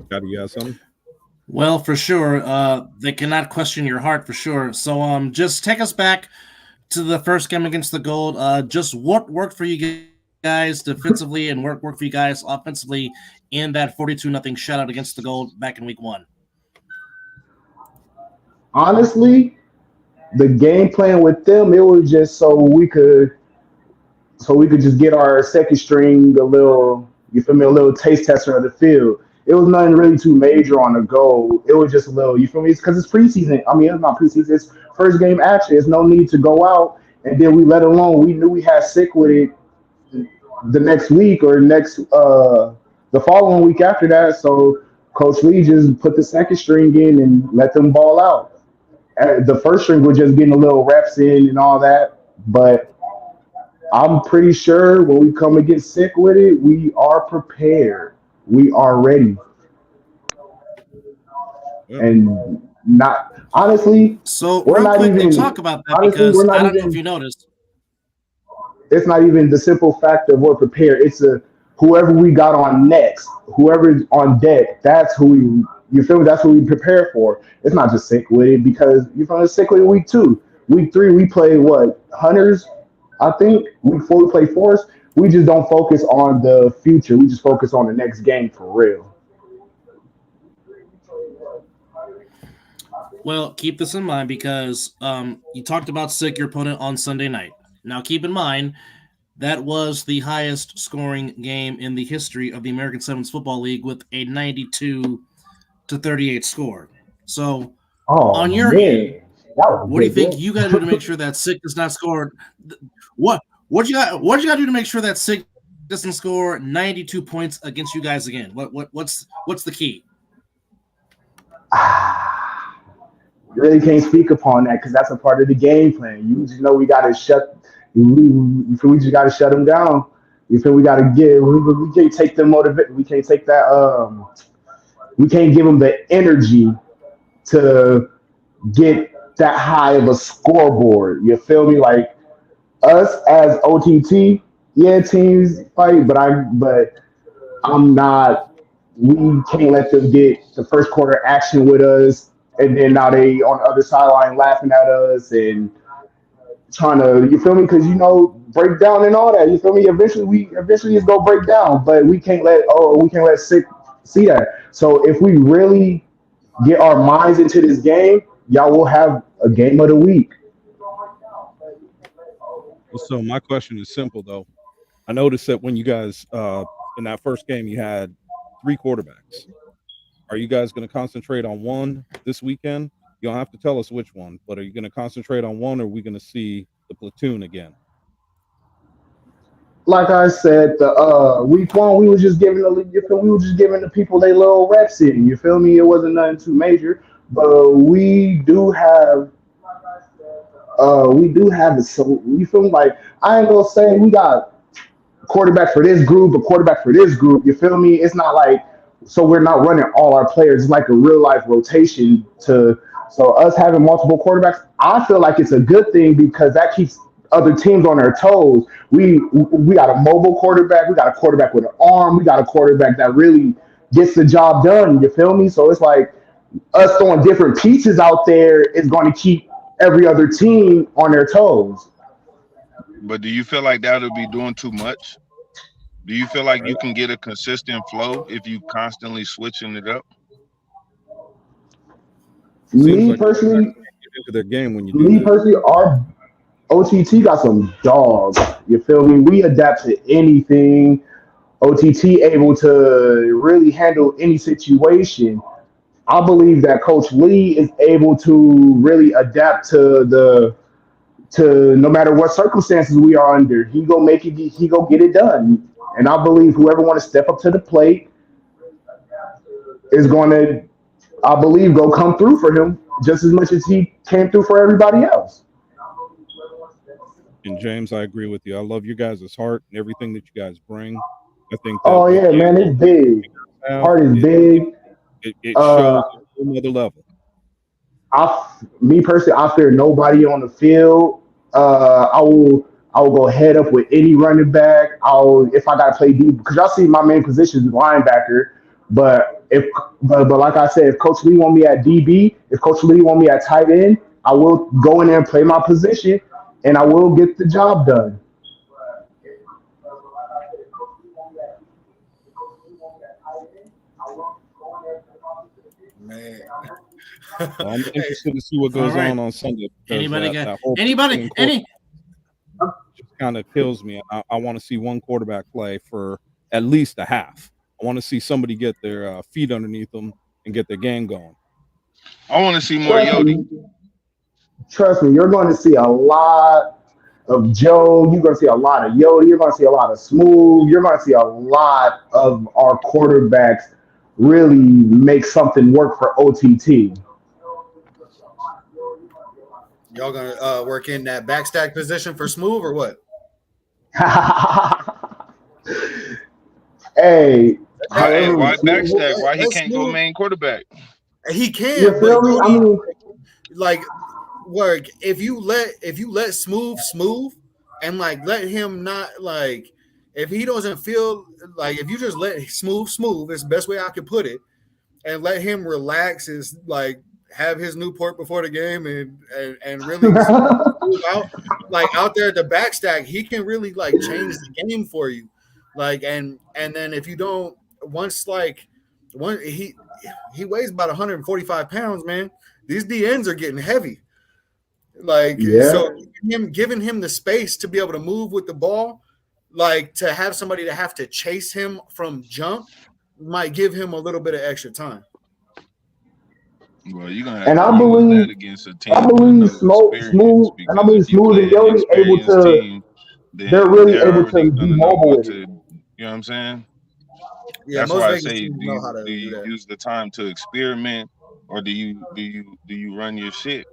Got you got something? Well, for sure. They cannot question your heart for sure. So just take us back to the first game against the Gold. Just what worked for you guys defensively and what worked for you guys offensively in that 42-0 shutout against the Gold back in week 1? Honestly, the game plan with them, it was just so we could just get our second string a little, you feel me, a little taste tester of the field. It was nothing really too major on the go. It was just a little, you feel me? It's because it's preseason. I mean, it's not preseason. It's first game action. There's no need to go out and then we let alone. We knew we had sick with it the next week or the following week after that. So Coach Lee just put the second string in and let them ball out. The first string was just getting a little reps in and all that, but I'm pretty sure when we come and get sick with it, we are prepared. We are ready. Well, And not honestly, So we're real not quick, they even talk about that honestly, we're because I not don't know if even you noticed. it's not even the simple fact of we're prepared. It's a whoever we got on next, whoever's on deck, that's who we you feel me? That's what we prepare for. It's not just sick with it because you're from sick with it week 2. Week 3 we play what? Hunters, I think. Week 4 we play Force. We just don't focus on the future. We just focus on the next game for real. Well, keep this in mind because you talked about sick your opponent on Sunday night. Now, keep in mind that was the highest scoring game in the history of the American Sevens Football League with a 92-38 score. So, Oh on your end, man, that was a what do you good think game. you got to do to make sure that sick does not score? What what you got to do to make sure that sick doesn't score 92 points against you guys again? What's the key? Really can't speak upon that because that's a part of the game plan. You just know we got to we just got to shut them down. You feel we got to we can't take them motivate. We can't take that. We can't give them the energy to get that high of a scoreboard. You feel me? Like us as OTT, yeah, teams fight, but I'm not. We can't let them get the first quarter action with us, and then now they on the other sideline laughing at us and trying to. You feel me? Because break down and all that. You feel me? Eventually it's gonna break down, but we can't let sick see that. So if we really get our minds into this game, y'all will have a game of the week. so my question is simple though. I noticed that when you guys in that first game you had 3 quarterbacks. Are you guys going to concentrate on one this weekend? You don't have to tell us which one, but are you going to concentrate on one, or are we going to see the platoon again? like I said, the week one we was just giving we were just giving the people they little reps in. You feel me? It wasn't nothing too major, but we do have the so you feel me? Like I ain't gonna say we got quarterback for this group, a quarterback for this group. You feel me? It's not like so we're not running all our players. It's like a real life rotation to so us having multiple quarterbacks. I feel like it's a good thing because that keeps other teams on their toes. We got a mobile quarterback. We got a quarterback with an arm. We got a quarterback that really gets the job done. You feel me? So it's like us throwing different pieces out there is going to keep every other team on their toes. But do you feel like that would be doing too much? Do you feel like you can get a consistent flow if you constantly switching it up? Seems Me like you personally, get into their game when you do me that. personally, our OTT got some dogs. You feel me? We adapt to anything. OTT able to really handle any situation. I believe that Coach Lee is able to really adapt to no matter what circumstances we are under. He go make it. He go get it done. And I believe whoever want to step up to the plate is going to, I believe, go come through for him just as much as he came through for everybody else. And James, I agree with you. I love you guys' heart and everything that you guys bring. I think that Oh what yeah, you man, it's big. have, Heart is big. it shows Uh, at another level. me personally, I fear nobody on the field. I will go head up with any running back. I'll if I gotta play deep because y'all see my main position is linebacker. But but like I said, if Coach Lee want me at DB, if Coach Lee want me at tight end, I will go in there and play my position, and I will get the job done. Man. Well, I'm Hey, interested to see what All goes right. on Sunday because Anybody got that whole anybody? Any? just kind of kills me. I want to see one quarterback play for at least a half. I want to see somebody get their feet underneath them and get their game going. I want to see more Trust Yodi. me, trust me, you're going to see a lot of Joe. You're going to see a lot of Yoda. You're going to see a lot of Smooth. You're going to see a lot of our quarterbacks really make something work for OTT. y'all gonna work in that backstack position for Smooth or what? Hey, Hey, however, why Smooth, backstack? Why he Let can't go Smooth. main quarterback? He you can, but feel me? I Yodi, mean, like work if you let smooth and like let him not like if he doesn't feel like if you just let smooth is the best way I could put it and let him relax is like have his Newport before the game and really move out like out there at the backstack he can really like change the game for you like and then if you don't once like one he weighs about 145 pounds man these DNs are getting heavy like yeah. so him giving him the space to be able to move with the ball like to have somebody to have to chase him from jump might give him a little bit of extra time. Well, you're gonna have And to I use believe, that against a I team with believe no experience And I because if believe you Smooth and play an Yodi able experienced to. team, They're then really they're able to already be gonna know mobile what with to. it. You know what I'm saying? Yeah, That's most why I Vegas say, teams know how to do do you that. use the time to experiment, or do you run your shit?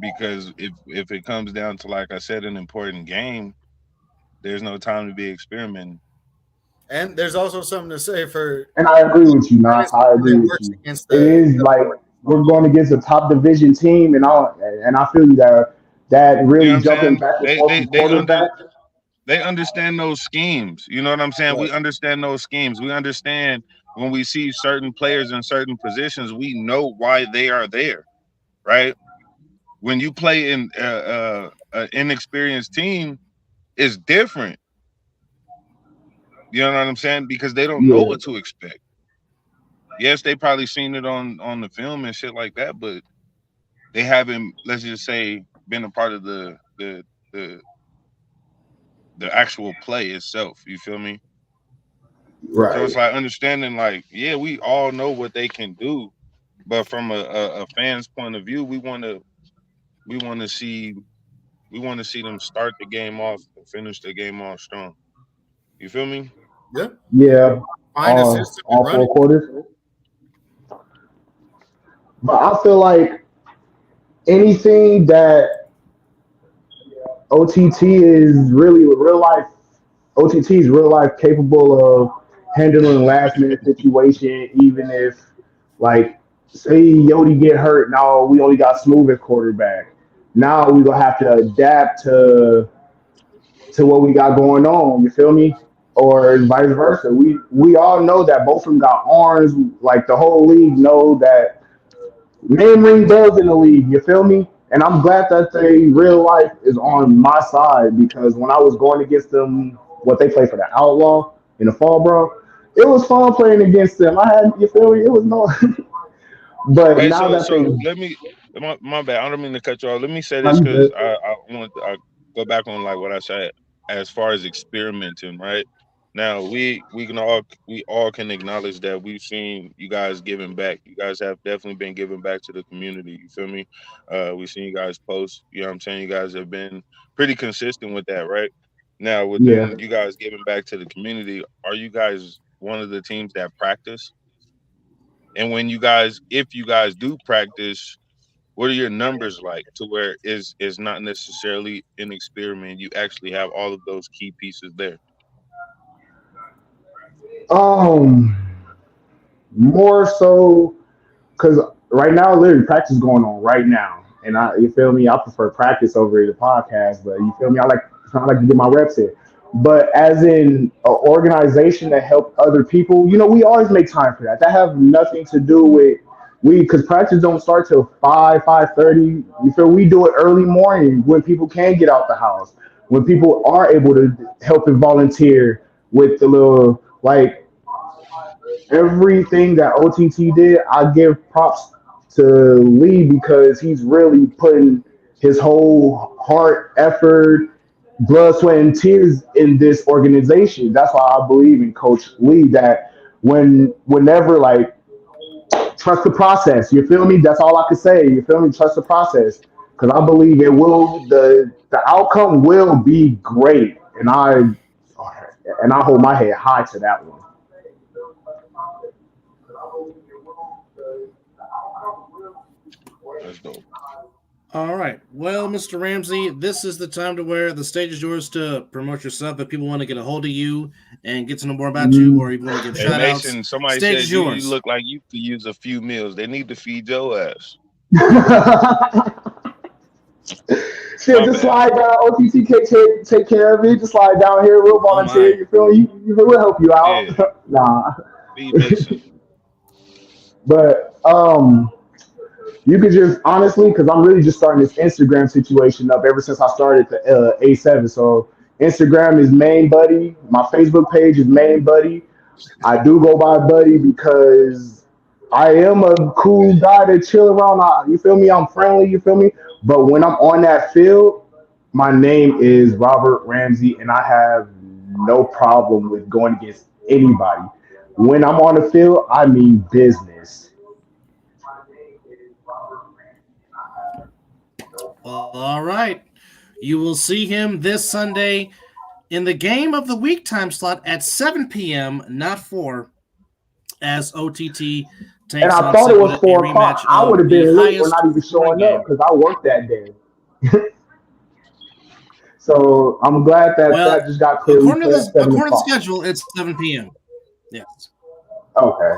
Because if it comes down to, like I said, an important game, there's no time to be experimenting. And there's also something to say for And I agree with you, when Nas. I agree it with works you. against It is like we're going against a top division team, and I feel you that You know really what I'm jumping saying? back and They forth they from they under quarterback. they understand those schemes. You know what I'm saying? right. We understand those schemes. We understand when we see certain players in certain positions, we know why they are there, right? When you play in an inexperienced team, it's different. You know what I'm saying? Because they don't know Yeah, what to expect. Yes, they probably seen it on the film and shit like that, but they haven't, let's just say, been a part of the the actual play itself. You feel me? So it's right. like understanding, like, yeah, we all know what they can do, but from a fan's point of view, we want to see we want to see them start the game off and finish the game off strong. You feel me? Yeah. Yeah. Find a system and All run 4 it. quarters. But I feel like anything that OTT is really real life, OTT is real life capable of handling last minute situation, even if like say Yodi get hurt, now we only got Smooth as quarterback. Now we gonna have to adapt to what we got going on. You feel me? Or vice versa. We all know that both of them got arms. Like the whole league know that name ring bells in the league. You feel me? And I'm glad that they real life is on my side because when I was going against them, what they play for the Outlaw in the fall, bro, it was fun playing against them. I had, you feel me? It was no, but Hey, now so that they, let me my bad. I don't mean to cut you off. Let me say now this you because good. I want to go back on like what I said as far as experimenting. Right now, we all can acknowledge that we've seen you guys giving back. You guys have definitely been giving back to the community. You feel me? We've seen you guys post. You know what I'm saying? You guys have been pretty consistent with that, right? Now, Yeah. within you guys giving back to the community, are you guys one of the teams that practice? And if you guys do practice, what are your numbers like to where is not necessarily an experiment? You actually have all of those key pieces there. Um, More so because right now, literally practice is going on right now, and you feel me? I prefer practice over the podcast, but you feel me? I like to get my reps in. But as in an organization that help other people, we always make time for that. That have nothing to do with because practice don't start till 5:30. You feel we do it early morning when people can get out the house, when people are able to help and volunteer with the little like everything that OTT did, I give props to Lee because he's really putting his whole heart, effort, blood, sweat, and tears in this organization. That's why I believe in Coach Lee that whenever like trust the process. You feel me? That's all I could say. You feel me? Trust the process because I believe the outcome will be great, and I hold my head high to that one. That's dope. All right. Well, Mr. Ramsey, this is the time to where the stage is yours to promote yourself. If people want to get a hold of you and get to know more about you, or you want to give Hey shout outs, Mason, somebody stage said is you yours. look like you could use a few meals. They need to feed your ass. Shit, My just bad. slide down. OTT take care of it. Just slide down here. We'll Oh volunteer. my. You feel me? We'll help you out. Yeah, Nah, feed Mason. but you could just honestly, because I'm really just starting this Instagram situation up ever since I started the A7. So Instagram is main buddy. My Facebook page is main buddy. I do go by buddy because I am a cool guy to chill around. You feel me? I'm friendly. You feel me? But when I'm on that field, my name is Robert Ramsey, and I have no problem with going against anybody. When I'm on the field, I mean business. All right. You will see him this Sunday in the game of the week time slot at 7 p.m., not 4, as OTT And takes I on thought it Sick was a 4 o'clock. rematch I would of have the been late for highest not even scoring showing up game. because I worked that day. So I'm glad that Well, that just got clear. We according to play at the 7 o'clock. schedule, it's 7 p.m. Yes. Okay.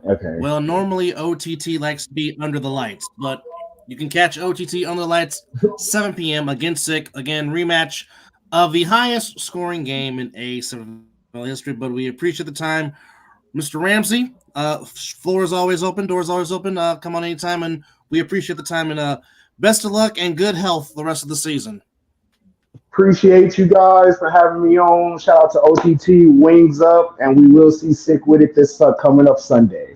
Okay. Well, normally OTT likes to be under the lights, but you can catch OTT under the lights 7 p.m. against Sick. Again, rematch of the highest scoring game in A7 history. But we appreciate the time, Mr. Ramsey. Floor is always open, doors always open. Come on anytime, and we appreciate the time. And best of luck and good health the rest of the season. Appreciate you guys for having me on. Shout out to OTT. Wings up, and we will see Sick with it this coming up Sunday.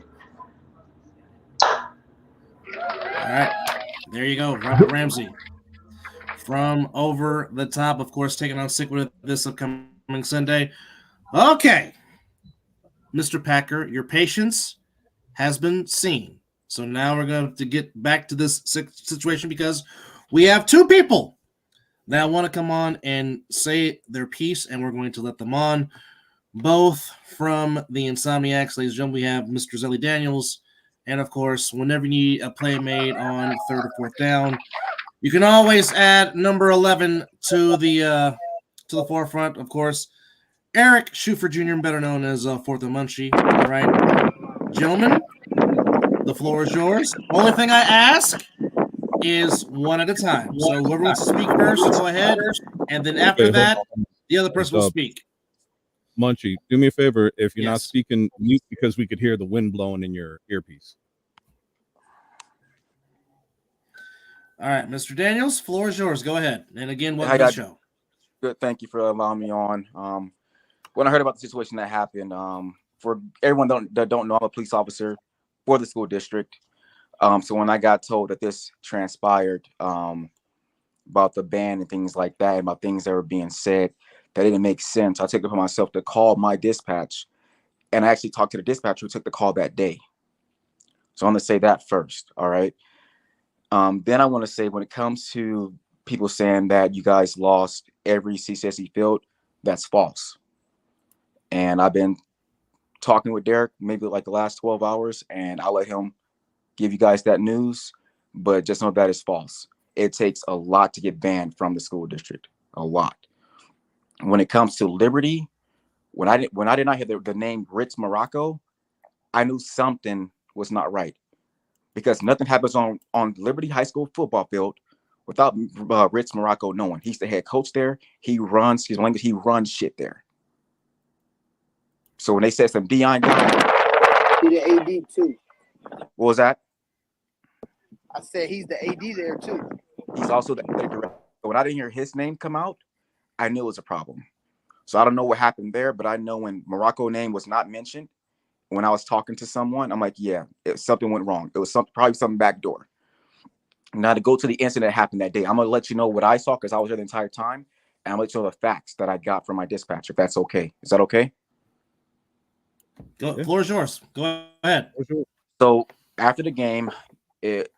All right, there you go, Robert Ramsey from Over the Top, of course, taking on Sick with it this upcoming Sunday. Okay, Mr. Packer, your patience has been seen. So now we're going to get back to this situation because we have two people that want to come on and say their piece, and we're going to let them on. both from the Insomniacs. Ladies and gentlemen, we have Mr. Zelly Daniels. And, of course, whenever you need a play made on third or fourth down, you can always add number 11 to the forefront, of course. Eric Schufer Jr., better known as Fourth and Munchie. All right. Gentlemen, the floor is yours. Only thing I ask is one at a time. So whoever wants to speak first, go ahead. And then after that, the other person will speak. Munchie, do me a favor. If you're not Yes. speaking, mute because we could hear the wind blowing in your earpiece. All right, Mr. Daniels, floor is yours. Go ahead. And again, welcome to the show. Good. Thank you for allowing me on. When I heard about the situation that happened, for everyone that don't know, I'm a police officer for the school district. So when I got told that this transpired, about the ban and things like that, and about things that were being said that didn't make sense, I took it upon myself to call my dispatch, and I actually talked to the dispatcher who took the call that day. So I'm going to say that first. All right. Then I want to say, when it comes to people saying that you guys lost every CCSE field, that's false. And I've been talking with Derek maybe like the last 12 hours, and I'll let him give you guys that news, but just know that is false. It takes a lot to get banned from the school district, a lot. When it comes to Liberty, when I did not hear the name Ritz Morocco, I knew something was not right, because nothing happens on Liberty High School football field without Ritz Morocco knowing. He's the head coach there. He runs his language. He runs shit there. So when they said some Dion, He the AD too. what was that? I said he's the AD there too. He's also the director. When I didn't hear his name come out, I knew it was a problem. So I don't know what happened there, but I know when Morocco's name was not mentioned, when I was talking to someone, I'm like, yeah, something went wrong. It was probably something backdoor. Now, to go to the incident that happened that day, I'm going to let you know what I saw, because I was there the entire time, and I'm going to let you know the facts that I got from my dispatcher, if that's okay. Is that okay? Go, floor is yours. Go ahead. So after the game,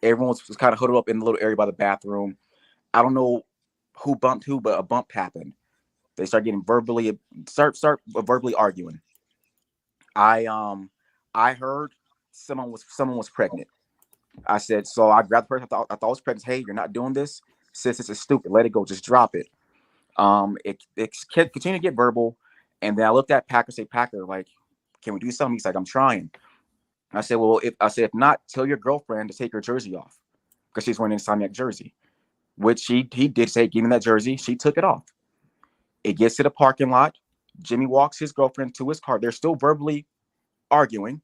everyone was kind of huddled up in the little area by the bathroom. I don't know who bumped who, but a bump happened. They start getting verbally arguing. I heard someone was pregnant. I said, so I grabbed the person I thought was pregnant. Hey, you're not doing this. Sis, this is stupid. Let it go. Just drop it. It continued to get verbal, and then I looked at Packer. Say, Packer, like, can we do something? He's like, I'm trying. I said, well, if not, tell your girlfriend to take her jersey off, because she's wearing an Insomniac jersey, which he did say, give me that jersey. She took it off. It gets to the parking lot. Jimmy walks his girlfriend to his car. They're still verbally arguing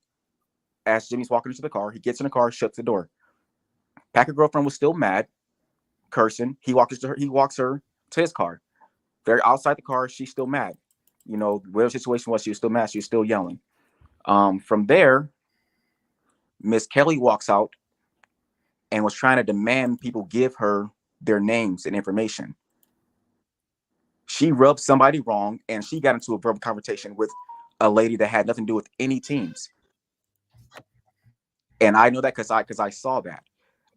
as Jimmy's walking into the car. He gets in the car, shuts the door. Packer girlfriend was still mad, cursing. He walks her to his car. They're outside the car. She's still mad. You know, whatever the situation was, she was still mad. She was still yelling. From there, Miss Kelly walks out and was trying to demand people give her their names and information. She rubbed somebody wrong, and she got into a verbal confrontation with a lady that had nothing to do with any teams. And I know that because I saw that.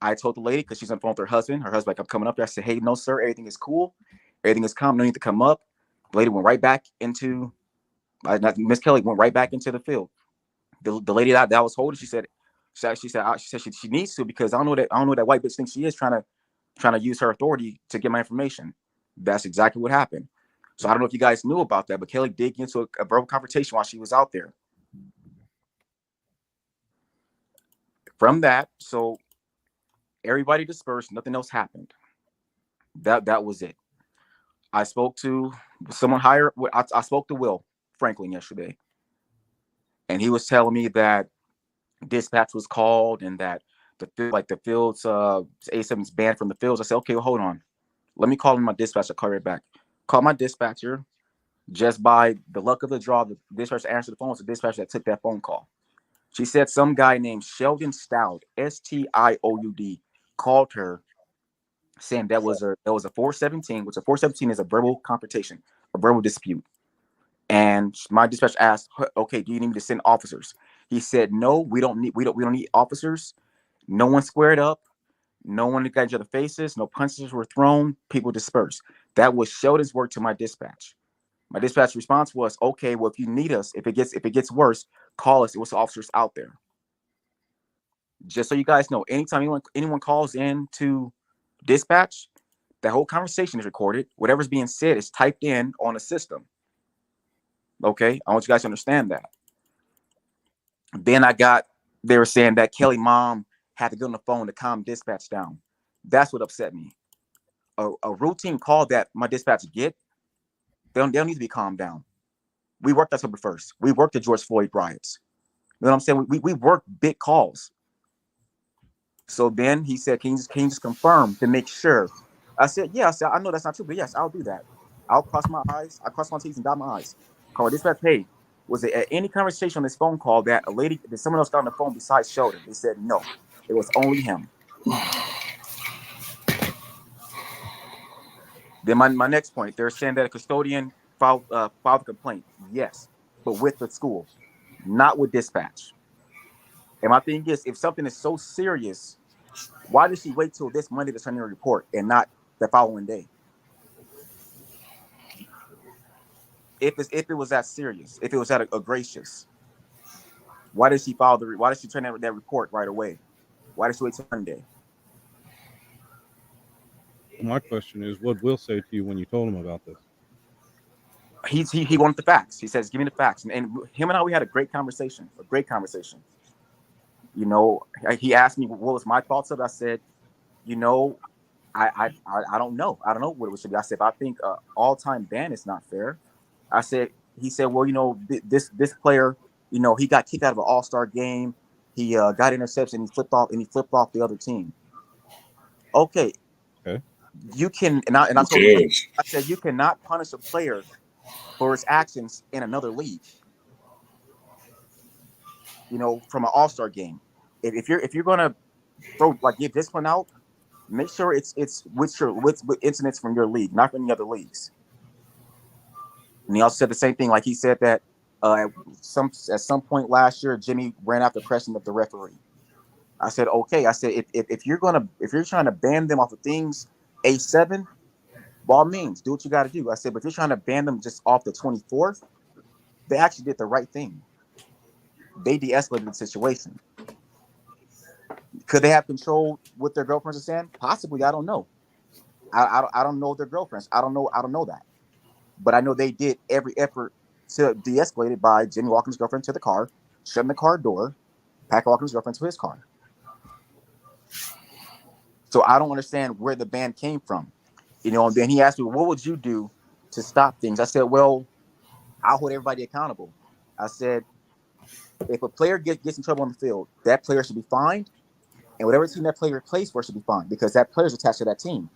I told the lady, because she's on the phone with her husband. Her husband, like, I'm coming up there. I said, hey, no, sir, everything is cool. Everything is calm. No need to come up. The lady went right back into, Miss Kelly went right back into the field. The lady that I was holding, she said she needs to, because I don't know that white bitch thinks she is trying to use her authority to get my information. That's exactly what happened. So I don't know if you guys knew about that, but Kelly did get into a verbal confrontation while she was out there. From that, so everybody dispersed. Nothing else happened. That was it. I spoke to someone higher. I spoke to Will Franklin yesterday, and he was telling me that dispatch was called and that the fields, A7 is banned from the fields. I said, okay, well, hold on. Let me call in my dispatcher. Call right back. Call my dispatcher. Just by the luck of the draw, the dispatcher answered the phone. It's the dispatcher that took that phone call. She said some guy named Sheldon Stout, Stioud, called her, saying that was a 417, which a 417 is a verbal confrontation, a verbal dispute. And my dispatcher asked, okay, do you need me to send officers? He said, no, we don't need officers. No one squared up. No one got each other faces. No punches were thrown. People dispersed. That was Sheldon's word to my dispatch. My dispatch response was, okay, well, if you need us, if it gets worse, call us. It was officers out there. Just so you guys know, anytime anyone calls in to dispatch, that whole conversation is recorded. Whatever's being said is typed in on a system. Okay, I want you guys to understand that. Then they were saying that Kelly mom had to get on the phone to calm dispatch down. That's what upset me. A routine call that my dispatch get, they don't need to be calmed down. We worked October 1st. We worked the George Floyd riots. You know what I'm saying? We work big calls. So then he said, can you just confirm to make sure? I said, yeah. I said, I know that's not true, but yes, I'll do that. I'll cross my T's and dot my I's. Call dispatch. Hey, was it at any conversation on this phone call that someone else got on the phone besides Sheldon? They said no. It was only him. Then my next point, they're saying that a custodian filed a complaint. Yes, but with the school, not with dispatch. And my thing is, if something is so serious, why did she wait till this Monday to turn in a report and not the following day? If it was that serious, if it was that egregious, why did she why did she turn that report right away? Why did she wait till Monday? My question is, what Will say to you when you told him about this? He wanted the facts. He says, "Give me the facts." And him and I, we had a great conversation. You know, he asked me what was my thoughts of it. I said, you know, I don't know. I don't know what it should be. I said, I think all-time ban is not fair. He said, well, you know, this player, you know, he got kicked out of an all-star game. He got interception. He flipped off the other team. Okay. You can, and I told him, I said, you cannot punish a player for his actions in another league. You know, from an all-star game. If you're gonna give discipline out, make sure it's with incidents from your league, not from any other leagues. And he also said the same thing. Like he said that at some point last year, Jimmy ran after pressing of the referee. I said, okay. I said, if you're trying to ban them off of things, A7, by all means, do what you got to do. I said, but if you're trying to ban them just off the 24th, they actually did the right thing. They de-escalated the situation. Could they have controlled what their girlfriends are saying? Possibly. I don't know. I don't know their girlfriends. I don't know that. But I know they did every effort to de-escalate it by Jimmy walking his girlfriend to the car, shutting the car door, Packer walking his girlfriend to his car. So I don't understand where the ban came from. You know, and then he asked me, what would you do to stop things? I said, well, I'll hold everybody accountable. I said, if a player gets in trouble on the field, that player should be fined, and whatever team that player plays for should be fined because that player is attached to that team.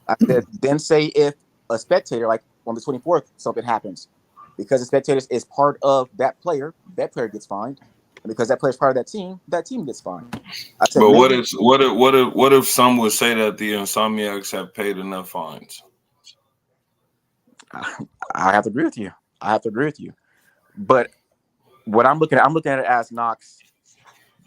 I said, then say if a spectator, like on the 24th, something happens, because the spectator is part of that player gets fined, and because that player is part of that team gets fined. I said, but what if some would say that the Insomniacs have paid enough fines? I have to agree with you. But what I'm looking at it as Knox,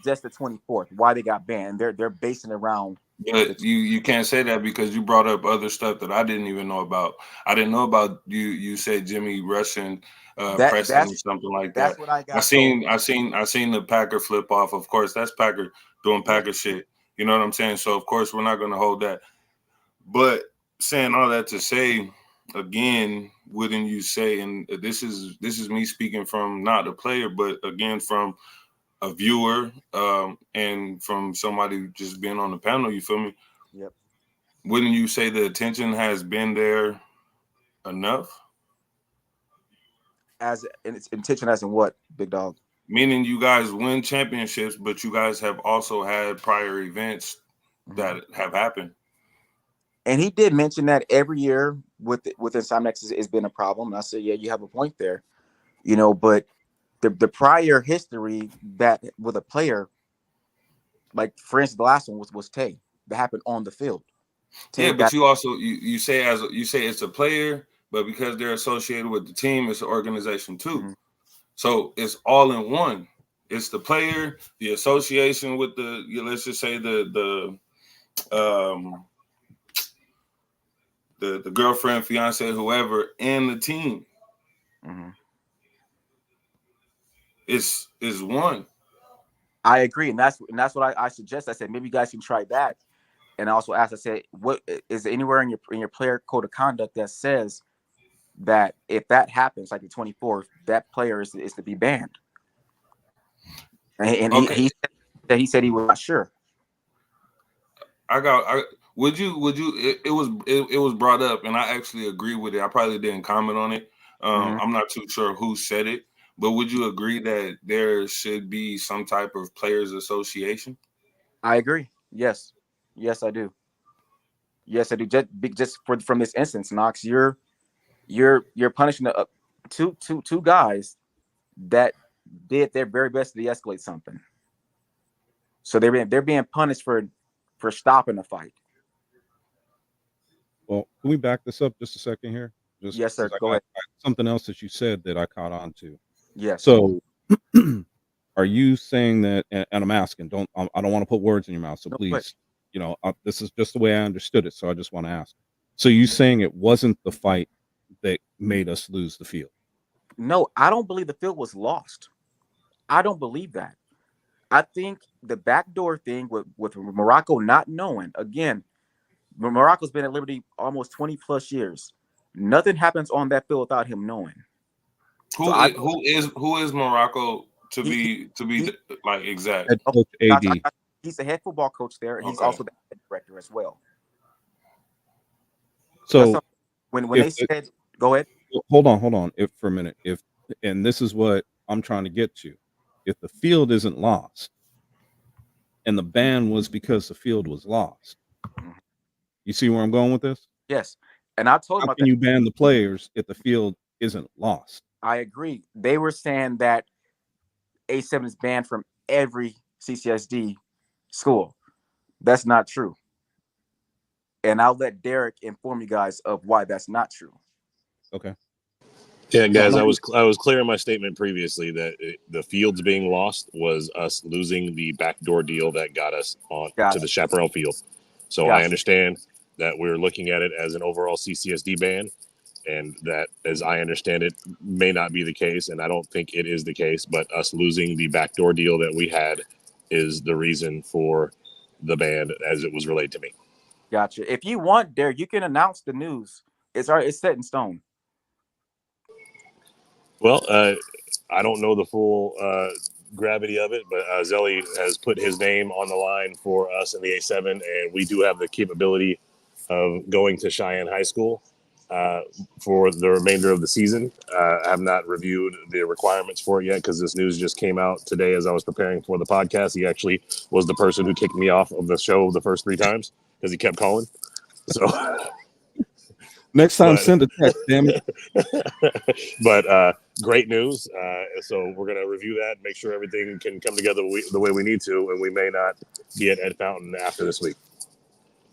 just the 24th. Why they got banned? They're basing it around. But you can't say that because you brought up other stuff that I didn't even know about. I didn't know about you. You said Jimmy Rushing, pressing or something like that. That's what I got. I seen the Packer flip off. Of course, that's Packer doing Packer shit. You know what I'm saying? So of course we're not going to hold that. But saying all that to say, again, wouldn't you say? And this is me speaking from not a player, but again from a viewer, and from somebody just being on the panel, you feel me? Yep. Wouldn't you say the attention has been there enough? As in its intention, as in what, big dog? Meaning you guys win championships, but you guys have also had prior events that have happened. And he did mention that every year with Insomniacs has been a problem. And I said, yeah, you have a point there, you know, but the prior history that with a player, like for instance, the last one was Tay, that happened on the field. Tay but you also you say it's a player, but because they're associated with the team, it's an organization too. So it's all in one. It's the player, the association with let's just say the girlfriend, fiance, whoever, and the team. Mm-hmm. Is one. I agree, and that's what I suggest. I said maybe you guys can try that, and I also asked. I said, what is there anywhere in your player code of conduct that says that if that happens, like the 24th, that player is to be banned? And Okay. he said he was not sure. Would you it was brought up, and I actually agree with it. I probably didn't comment on it. I'm not too sure who said it, but would you agree that there should be some type of players association? I agree. Yes, I do. Yes, I do. Just from this instance, Knox, you're punishing two guys that did their very best to de-escalate something. So they're being punished for stopping the fight. Well, can we back this up just a second here? Yes, sir. Go ahead. Something else that you said that I caught on to. Yes. So, are you saying that? And I'm asking. I don't want to put words in your mouth. So please, this is just the way I understood it. So I just want to ask. So you saying it wasn't the fight that made us lose the field? No, I don't believe the field was lost. I don't believe that. I think the backdoor thing with Morocco not knowing, again, Morocco's been at Liberty almost 20 plus years. Nothing happens on that field without him knowing. Who is Morocco to be like exact? Head coach AD. He's the head football coach there, and he's also the head director as well. So when they said, go ahead. Hold on. If for a minute, and this is what I'm trying to get to. If the field isn't lost, and the ban was because the field was lost, you see where I'm going with this? Yes, and I told him. How can you ban the players if the field isn't lost? I agree. They were saying that A7 is banned from every CCSD school. That's not true. And I'll let Derek inform you guys of why that's not true. Okay. Yeah, guys, I was clear in my statement previously that the fields being lost was us losing the backdoor deal that got us to the Chaparral field. So I understand that we're looking at it as an overall CCSD ban, and that, as I understand it, may not be the case, and I don't think it is the case, but us losing the backdoor deal that we had is the reason for the ban as it was relayed to me. Gotcha. If you want, Derek, you can announce the news. It's set in stone. Well, I don't know the full gravity of it, but Zelly has put his name on the line for us in the A7, and we do have the capability of going to Cheyenne High School for the remainder of the season. I have not reviewed the requirements for it yet because this news just came out today as I was preparing for the podcast. He actually was the person who kicked me off of the show the first 3 times because he kept calling. So next time, send a text, damn it. But great news. So we're going to review that, make sure everything can come together the way we need to, and we may not be at Ed Fountain after this week.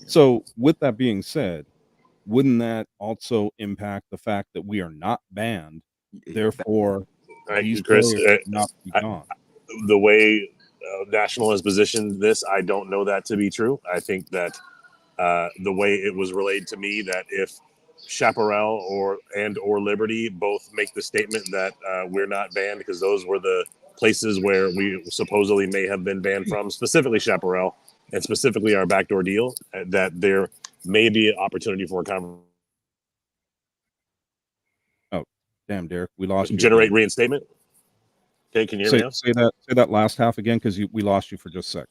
So with that being said, wouldn't that also impact the fact that we are not banned? Therefore, these Chris, not be gone. The way National has positioned this, I don't know that to be true. I think that the way it was relayed to me, that if Chaparral or Liberty both make the statement that we're not banned, because those were the places where we supposedly may have been banned from, specifically Chaparral and specifically our backdoor deal, that there may be an opportunity for a conversation. Oh, damn, Derek, we lost you. Generate reinstatement. Okay, can you hear me now? Say that last half again, because we lost you for just a sec.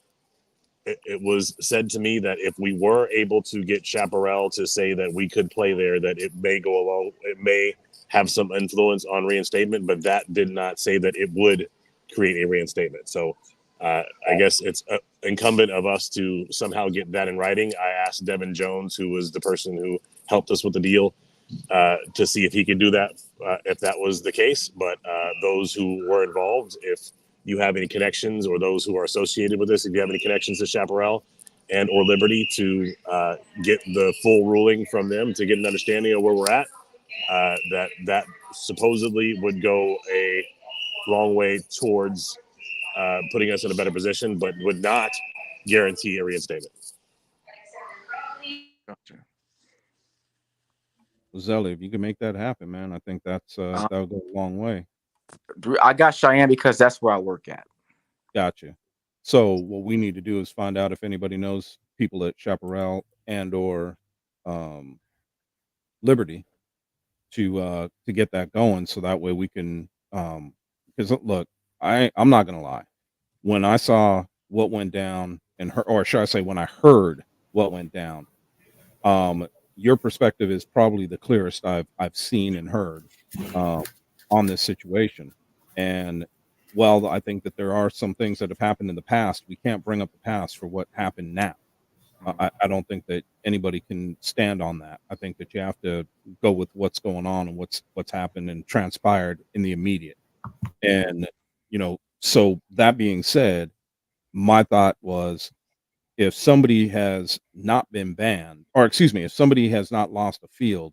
It was said to me that if we were able to get Chaparral to say that we could play there, that it may go along, it may have some influence on reinstatement, but that did not say that it would create a reinstatement. So I guess it's incumbent of us to somehow get that in writing. I asked Devin Jones, who was the person who helped us with the deal, to see if he could do that, if that was the case. But those who were involved, if you have any connections, or those who are associated with this, if you have any connections to Chaparral and or Liberty, to get the full ruling from them, to get an understanding of where we're at, that supposedly would go a long way towards putting us in a better position, but would not guarantee a reinstatement. Gotcha. Zelly, if you can make that happen, man, I think that's that'll go a long way. I got Cheyenne because that's where I work at. Gotcha. So what we need to do is find out if anybody knows people at Chaparral and or Liberty to get that going, so that way we can because look, I'm not gonna lie. When I saw what went down or should I say when I heard what went down, your perspective is probably the clearest I've seen and heard on this situation. And while I think that there are some things that have happened in the past, we can't bring up the past for what happened now. I don't think that anybody can stand on that. I think that you have to go with what's going on and what's happened and transpired in the immediate. And so that being said, my thought was, if somebody has not been banned, or excuse me, if somebody has not lost a field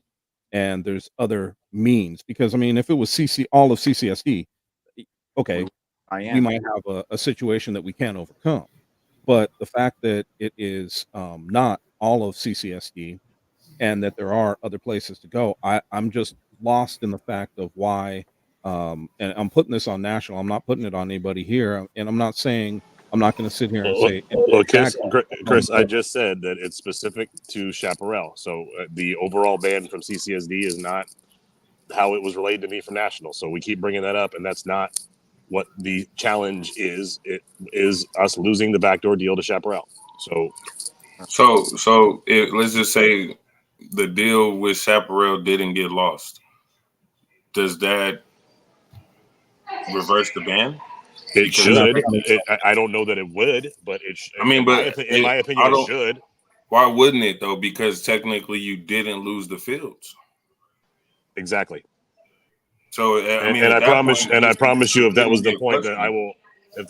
and there's other means, because I mean, if it was all of CCSD, okay, we might have a situation that we can't overcome. But the fact that it is not all of CCSD and that there are other places to go, I'm just lost in the fact of why. And I'm putting this on national. I'm not putting it on anybody here. And I'm not saying I'm not going to sit here and say, well, Chris, I just said that it's specific to Chaparral. So the overall ban from CCSD is not how it was relayed to me from national. So we keep bringing that up, and that's not what the challenge is. It is us losing the backdoor deal to Chaparral. So let's just say the deal with Chaparral didn't get lost. Does that reverse the ban? It should. I don't know that it would, but it. I mean, in my opinion, it should. Why wouldn't it though? Because technically, you didn't lose the fields. Exactly. So I mean, I promise you, if that was the point, that I will.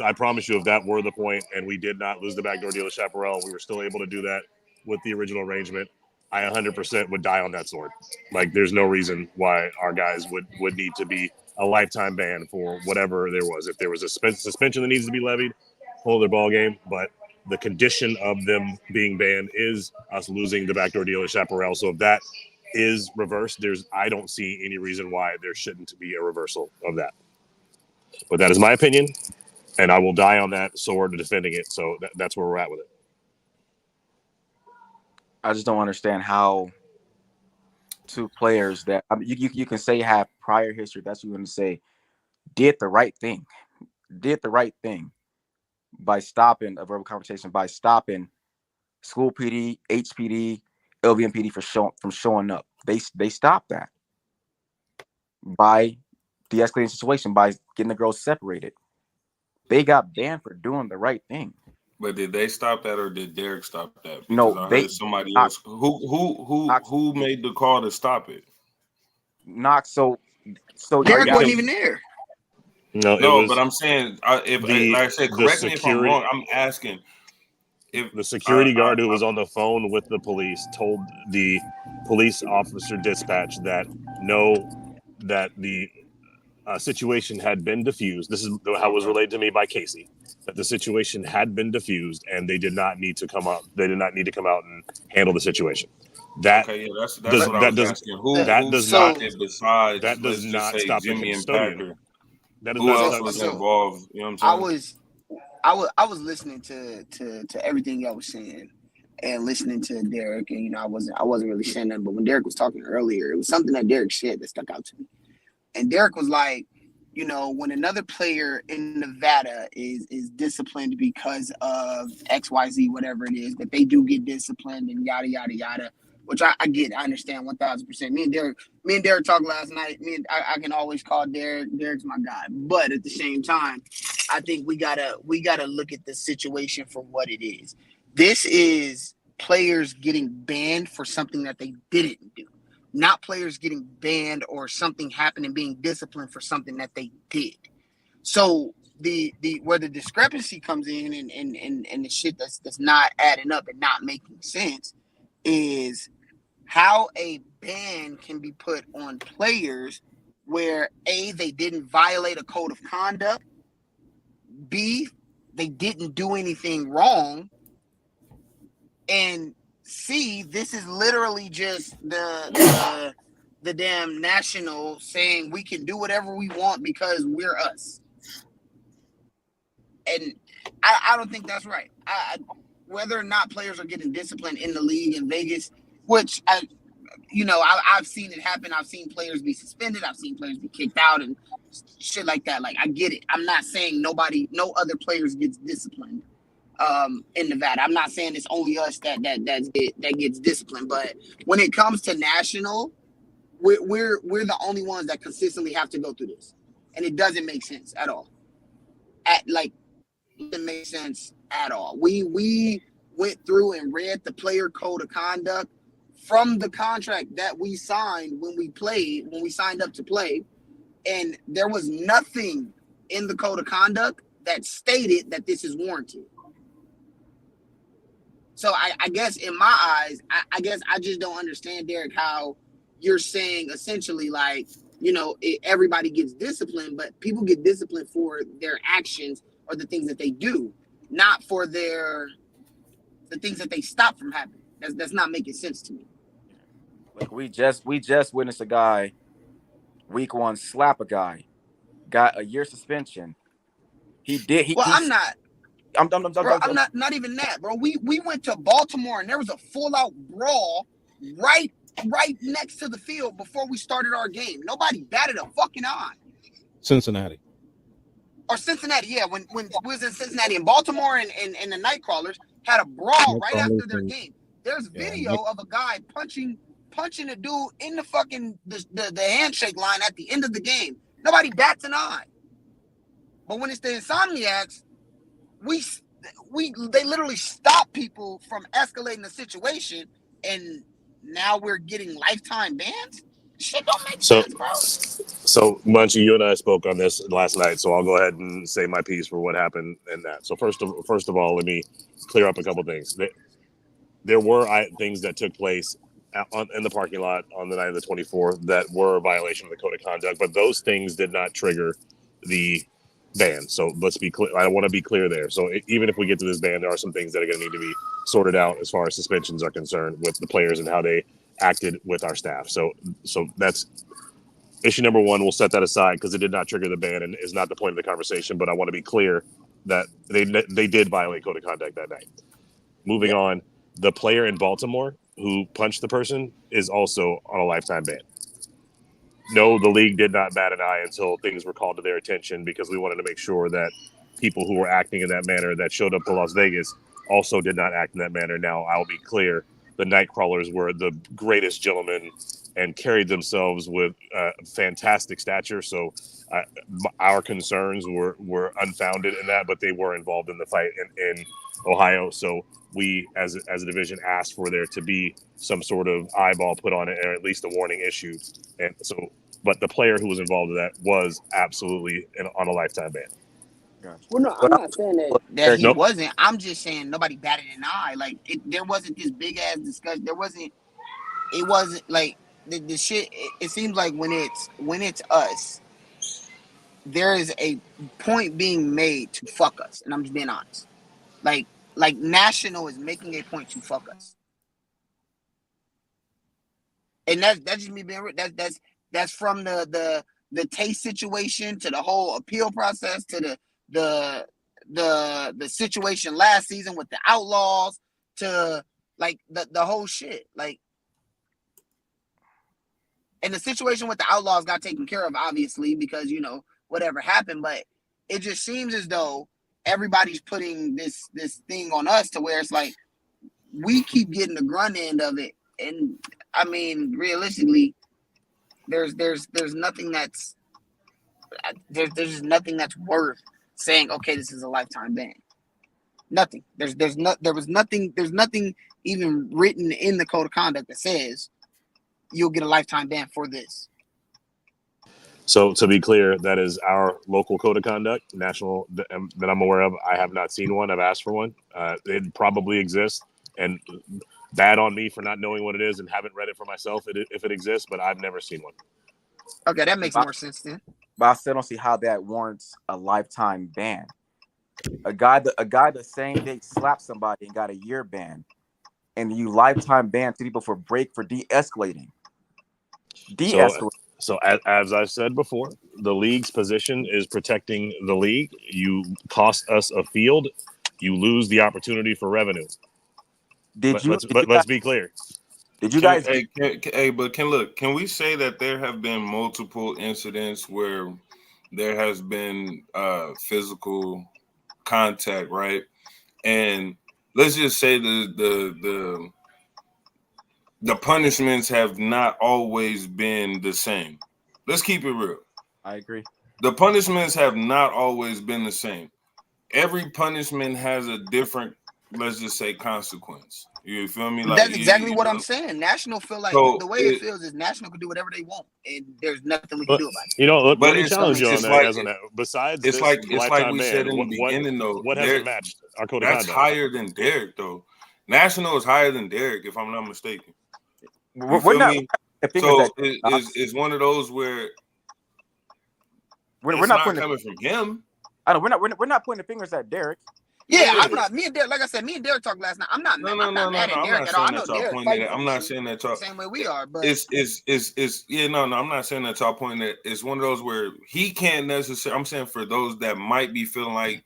I promise you, if that were the point, and we did not lose the backdoor deal to Chaparral, we were still able to do that with the original arrangement, I 100% would die on that sword. Like, there's no reason why our guys would need to be a lifetime ban for whatever there was. If there was a suspension that needs to be levied, hold their ball game. But the condition of them being banned is us losing the backdoor deal at Chaparral. So if that is reversed, I don't see any reason why there shouldn't be a reversal of that. But that is my opinion, and I will die on that sword defending it. So that's where we're at with it. I just don't understand how two players that you can say have prior history. That's what you're going to say. Did the right thing by stopping a verbal confrontation, by stopping school PD, HPD, LVMPD from showing up. They stopped that by de-escalating the situation, by getting the girls separated. They got banned for doing the right thing. But did they stop that, or did Derek stop that? Because No, I heard somebody else. Who made the call to stop it? Knox. So Derek wasn't even there. No, but I'm saying, like I said, correct me if I'm wrong. I'm asking if the security guard who was on the phone with the police told the police officer dispatch that the situation had been diffused. This is how it was relayed to me by Casey, that the situation had been diffused and they did not need to come out. They did not need to come out and handle the situation. That that's what I was asking. Who stopped it besides that does not say stop Jimmy the and custodian. Packer? That Who else was involved? You know what I'm saying? I was listening to everything y'all was saying and listening to Derek, and I wasn't really saying that, but when Derek was talking earlier, it was something that Derek said that stuck out to me. And Derek was like, when another player in Nevada is disciplined because of XYZ, whatever it is, that they do get disciplined and yada yada yada, which I get, I understand 1,000%. Me and Derek talked last night. I can always call Derek. Derek's my guy, but at the same time, I think we gotta look at the situation for what it is. This is players getting banned for something that they didn't do, not players getting banned or something happening, being disciplined for something that they did. So the where the discrepancy comes in and the shit that's not adding up and not making sense is how a ban can be put on players where A, they didn't violate a code of conduct, B, they didn't do anything wrong, and C, this is literally just the the damn national saying we can do whatever we want because we're us. And I don't think that's right. Whether or not players are getting disciplined in the league in Vegas, which I've seen it happen. I've seen players be suspended. I've seen players be kicked out and shit like that. Like, I get it. I'm not saying no other players gets disciplined in Nevada. I'm not saying it's only us that gets disciplined. But when it comes to national, we're the only ones that consistently have to go through this, and it doesn't make sense at all. It doesn't make sense at all. We went through and read the player code of conduct from the contract that we signed when we signed up to play, and there was nothing in the code of conduct that stated that this is warranted. So I guess in my eyes, I guess I just don't understand, Derek, how you're saying essentially like, everybody gets disciplined, but people get disciplined for their actions or the things that they do, not for the things that they stop from happening. That's not making sense to me. Like we just witnessed a guy week 1 slap a guy, got a year suspension. I'm not even that, bro. We went to Baltimore and there was a full out brawl right next to the field before we started our game. Nobody batted a fucking eye. Cincinnati, yeah. When we was in Cincinnati and Baltimore and the Nightcrawlers had a brawl right after their game. There's video of a guy punching a dude in the fucking the handshake line at the end of the game. Nobody bats an eye. But when it's the Insomniacs, they literally stop people from escalating the situation, and now we're getting lifetime bans. Shit don't make sense, bro. So, Munchie, you and I spoke on this last night, so I'll go ahead and say my piece for what happened in that. So first of all, let me clear up a couple things. There were things that took place in the parking lot on the night of the 24th that were a violation of the code of conduct, but those things did not trigger the ban. So let's be clear. I want to be clear there. So even if we get to this ban, there are some things that are going to need to be sorted out as far as suspensions are concerned with the players and how they acted with our staff. So that's issue number one. We'll set that aside because it did not trigger the ban and is not the point of the conversation. But I want to be clear that they did violate code of conduct that night. Moving on, the player in Baltimore who punched the person is also on a lifetime ban. No, the league did not bat an eye until things were called to their attention because we wanted to make sure that people who were acting in that manner that showed up to Las Vegas also did not act in that manner. Now, I'll be clear. The Nightcrawlers were the greatest gentlemen and carried themselves with fantastic stature. So our concerns were unfounded in that, but they were involved in the fight in Ohio. So we, as a division, asked for there to be some sort of eyeball put on it, or at least a warning issued. And so, but the player who was involved in that was absolutely on a lifetime ban. Gotcha. Well, no, I'm not saying that he wasn't. I'm just saying nobody batted an eye. Like there wasn't this big ass discussion. It wasn't like the shit. It seems like when it's us, there is a point being made to fuck us, and I'm just being honest. Like National is making a point to fuck us, and that's just me being real. That's from the Taste situation to the whole appeal process to the situation last season with the Outlaws to like the whole shit. Like, and the situation with the Outlaws got taken care of, obviously, because whatever happened, but it just seems as though everybody's putting this thing on us to where it's like we keep getting the grunt end of it. And I mean, realistically, there's nothing that's there's nothing that's worth saying, okay, this is a lifetime ban. Nothing. There's nothing even written in the code of conduct that says you'll get a lifetime ban for this. So to be clear, that is our local code of conduct, national, that I'm aware of. I have not seen one. I've asked for one. It probably exists, and bad on me for not knowing what it is and haven't read it for myself if it exists, but I've never seen one. Okay, that makes more sense then. But I still don't see how that warrants a lifetime ban. A guy the same day slapped somebody and got a year ban, and you lifetime ban people for de-escalating. So as I've said before, the league's position is protecting the league. You cost us a field, you lose the opportunity for revenue. Let's be clear. Did you guys? But can we say that there have been multiple incidents where there has been physical contact, right? And let's just say the punishments have not always been the same. Let's keep it real. I agree. The punishments have not always been the same. Every punishment has a different, let's just say, consequence. You feel me? Like, that's exactly what I'm saying. National feel like the way it feels is National can do whatever they want, and there's nothing we can do about it. You know, let me challenge you on that. Besides, it's this like we said in the beginning, though. What hasn't matched our code of conduct? That's higher than Derek, though. National is higher than Derek, if I'm not mistaken. We're not. So it's one of those where we're not coming from him. I know we're not pointing the fingers at Derek. Yeah, I'm not. Me and Derek, like I said, me and Derek talked last night. I'm not mad at Derek at all. I know Derek. I'm not saying that y'all the same way we are, but I'm not saying that y'all pointing at. It's one of those where he can't necessarily. I'm saying for those that might be feeling like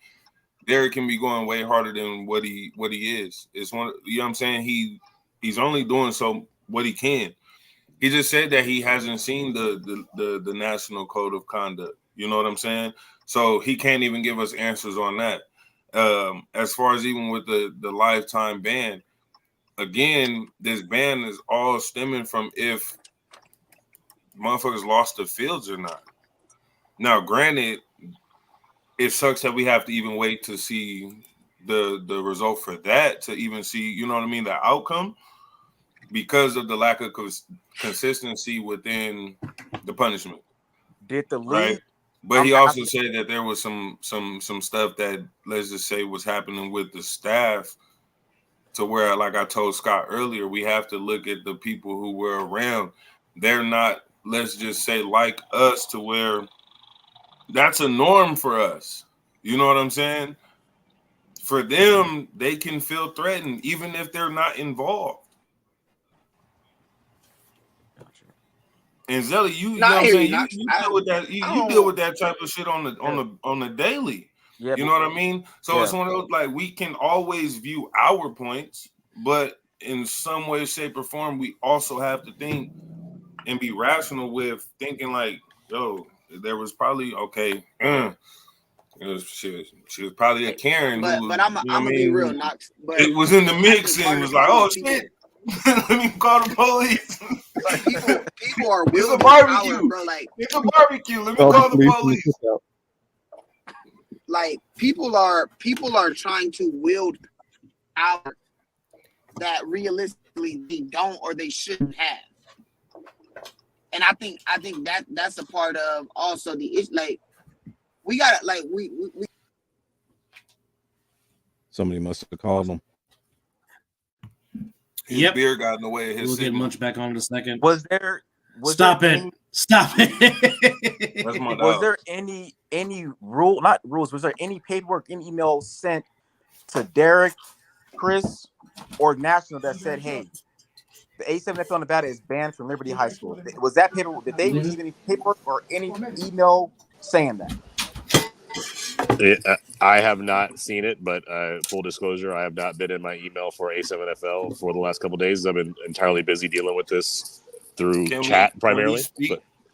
Derek can be going way harder than what he is. It's one. You know what I'm saying? He's only doing so what he can. He just said that he hasn't seen the National Code of Conduct. You know what I'm saying? So he can't even give us answers on that. As far as even with the lifetime ban, again, this ban is all stemming from if motherfuckers lost the fields or not. Now, granted, it sucks that we have to even wait to see the result for that to even see, you know what I mean, the outcome, because of the lack of consistency within the punishment. Did the league? Right? But he also said that there was some stuff that, let's just say, was happening with the staff to where, like I told Scott earlier, we have to look at the people who were around. They're not, let's just say, like us, to where that's a norm for us. You know what I'm saying? For them, they can feel threatened even if they're not involved. And Zelly, you know what I'm saying? You deal with that. You deal with that type of shit on the daily. Yeah, you know what I mean? So it's one of those, like, we can always view our points, but in some way, shape, or form, we also have to think and be rational with thinking like, yo, there was probably she was probably a Karen. But I'm gonna be real, Knox. But it was in the mix and was like, oh shit. Let me call the police. People are wielding power, bro. Like, it's a barbecue. Let me call the police. Like, people are trying to wield power that realistically they don't or they shouldn't have. And I think that's a part of also the issue. Like, we gotta, like, we somebody must have called them. His beer got in the way of his. We'll get Munch back on in a second. Stop it. Was there any rule? Not rules. Was there any paperwork, any email sent to Derek, Chris, or National that said, "Hey, the A7FL Nevada is banned from Liberty High School"? Was that paperwork? Did they receive any paperwork or any email saying that? I have not seen it, but full disclosure, I have not been in my email for A7FL for the last couple of days. I've been entirely busy dealing with this through chat primarily.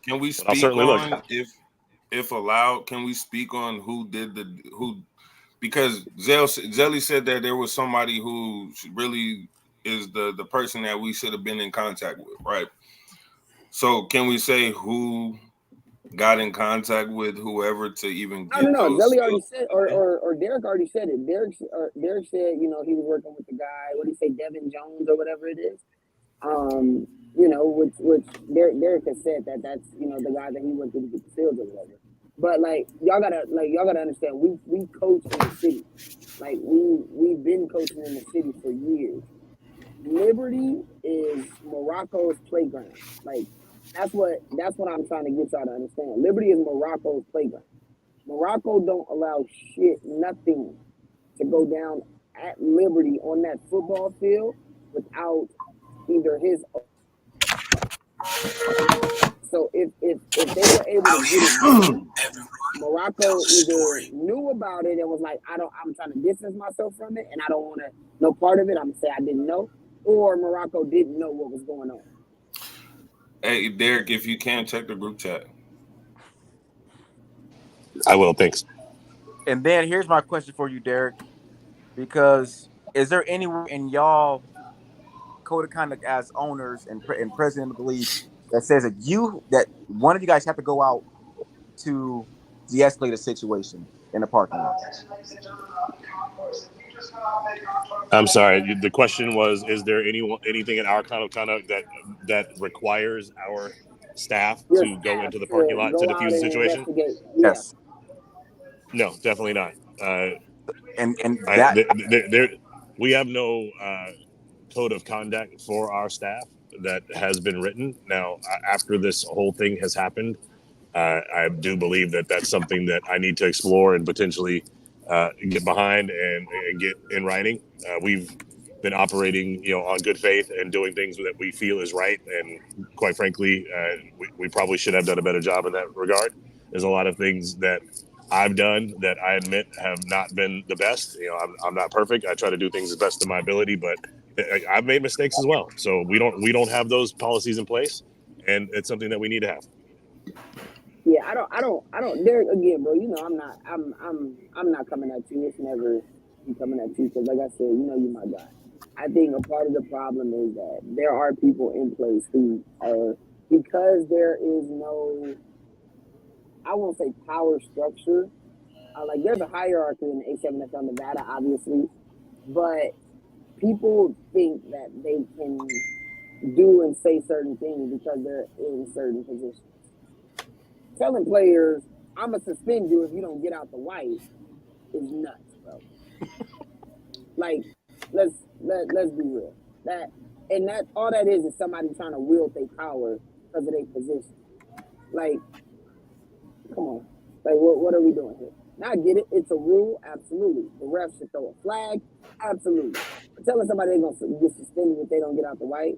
Can we speak on, if allowed, can we speak on who because Zelly said that there was somebody who really is the person that we should have been in contact with, right? So can we say who got in contact with whoever to even get No. Zelly already said, or Derek already said it. Derek said, you know, he was working with the guy. What do you say, Devin Jones or whatever it is? You know, which Derek has said that's, you know, the guy that he went to get the fields or whatever. But like y'all gotta understand, we coach in the city. Like we've been coaching in the city for years. Liberty is Morocco's playground. Like that's what I'm trying to get y'all to understand. Liberty is Morocco's playground. Morocco don't allow nothing to go down at Liberty on that football field without either his So if they were able to get it done, Morocco either knew about it and was like, I'm trying to distance myself from it and I don't want to no part of it. I'm gonna say I didn't know, or Morocco didn't know what was going on. Hey, Derek, if you can, check the group chat. I will. Thanks. And then here's my question for you, Derek, because is there anywhere in y'all code of conduct as owners and president of the league that says that one of you guys have to go out to de-escalate a situation in the parking lot? I'm sorry. The question was: is there anything in our code of conduct that requires our staff to go into the parking lot to defuse the situation? Yes. No, definitely not. We have no code of conduct for our staff that has been written. Now, after this whole thing has happened, I do believe that that's something that I need to explore and potentially get behind and get in writing. We've been operating, on good faith and doing things that we feel is right. And quite frankly, we probably should have done a better job in that regard. There's a lot of things that I've done that I admit have not been the best. I'm not perfect. I try to do things as best to my ability, but I've made mistakes as well. So we don't have those policies in place, and it's something that we need to have. Yeah, I don't. Derek, again, bro. I'm not coming at you. It's never me coming at you because, like I said, you my guy. I think a part of the problem is that there are people in place who are, because there is no, I won't say power structure. Like there's a hierarchy in the A7FL Nevada, obviously, but people think that they can do and say certain things because they're in certain positions. Telling players, I'm gonna suspend you if you don't get out the white is nuts, bro. Like, let's be real. That all that is somebody trying to wield their power because of their position. Like, come on. Like, what are we doing here? Now I get it. It's a rule, absolutely. The refs should throw a flag, absolutely. But telling somebody they're gonna get suspended if they don't get out the white,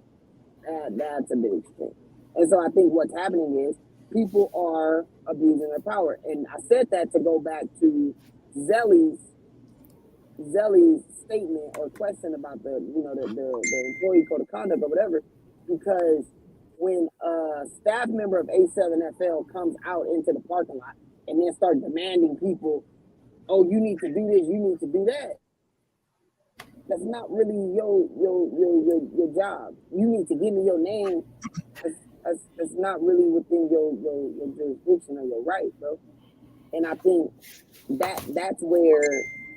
that's a big thing. And so I think what's happening is people are abusing their power. And I said that to go back to Zelly's statement or question about the employee code of conduct or whatever, because when a staff member of A7FL comes out into the parking lot and then start demanding people, oh, you need to do this, you need to do that. That's not really your job. You need to give me your name. That's not really within your jurisdiction or your right, bro. And I think that's where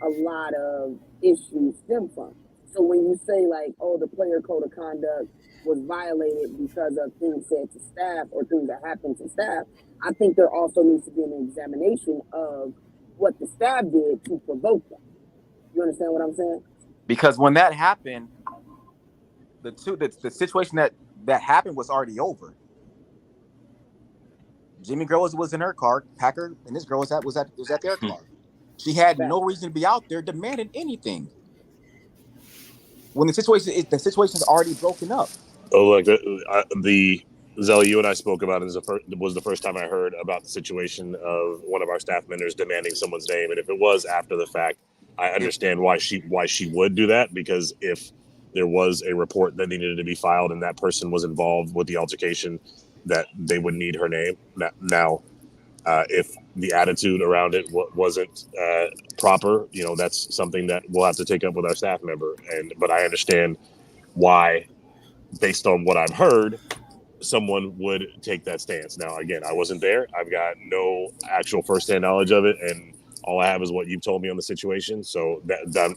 a lot of issues stem from. So when you say like, oh, the player code of conduct was violated because of things said to staff or things that happened to staff, I think there also needs to be an examination of what the staff did to provoke that. You understand what I'm saying? Because when that happened, the situation that happened was already over. Jimmy girl was in her car. Packer and this girl was at their car. She had no reason to be out there demanding anything. When the situation's already broken up. Oh, look, the Zelly, you and I spoke about it was the first time I heard about the situation of one of our staff members demanding someone's name. And if it was after the fact, I understand why she would do that, because if there was a report that needed to be filed and that person was involved with the altercation, that they would need her name. Now, if the attitude around it wasn't proper, that's something that we'll have to take up with our staff member. But I understand why, based on what I've heard, someone would take that stance. Now, again, I wasn't there. I've got no actual firsthand knowledge of it, and all I have is what you've told me on the situation. So that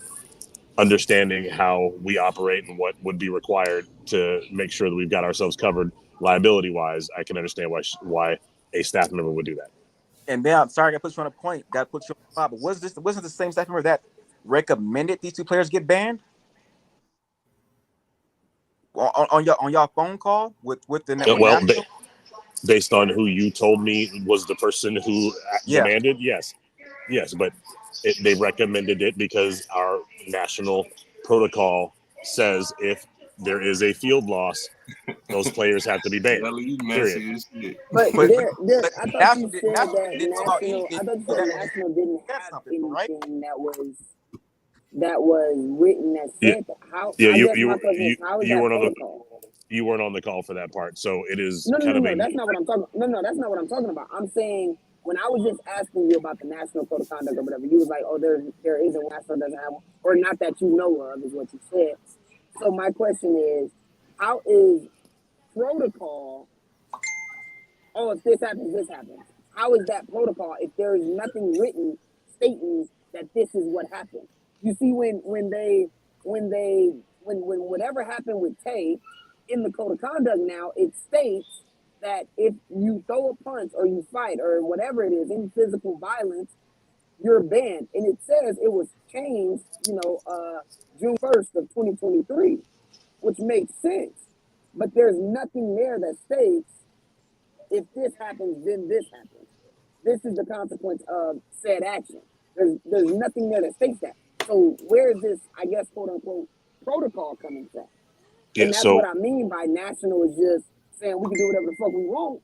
understanding how we operate and what would be required to make sure that we've got ourselves covered liability-wise, I can understand why a staff member would do that. And then, I'm sorry, I put you on a point. That puts you on the spot. But wasn't the same staff member that recommended these two players get banned on your phone call with the network? Well, based on who you told me was the person who demanded, yes, but they recommended it because our national protocol says if there is a field loss, those players have to be banned. You Period. messy as shit. But But Derek, I thought you National said National that didn't talk about national. anything. I thought you said national didn't That's have something, right? anything that was written that Yeah, said that. How? yeah. I guess my question is, how is You that weren't on the protocol? you weren't on the call for that part, so it is No, no, kind no, of no. a That's not what I'm talking. No, that's not what I'm talking about. I'm saying when I was just asking you about the national code of conduct or whatever, you was like, "Oh, there isn't one, national doesn't have one," or not that you know of, is what you said. So my question is, how is protocol? Oh, if this happens, this happens. How is that protocol if there is nothing written stating that this is what happened? You see, when whatever happened with Tay in the code of conduct now, it states that if you throw a punch or you fight or whatever it is, any physical violence, you're banned. And it says it was changed, June 1st of 2023, which makes sense. But there's nothing there that states if this happens, then this happens. This is the consequence of said action. There's nothing there that states that. So where is this, I guess, quote unquote, protocol coming from? And that's what I mean by national is just saying we can do whatever the fuck we want,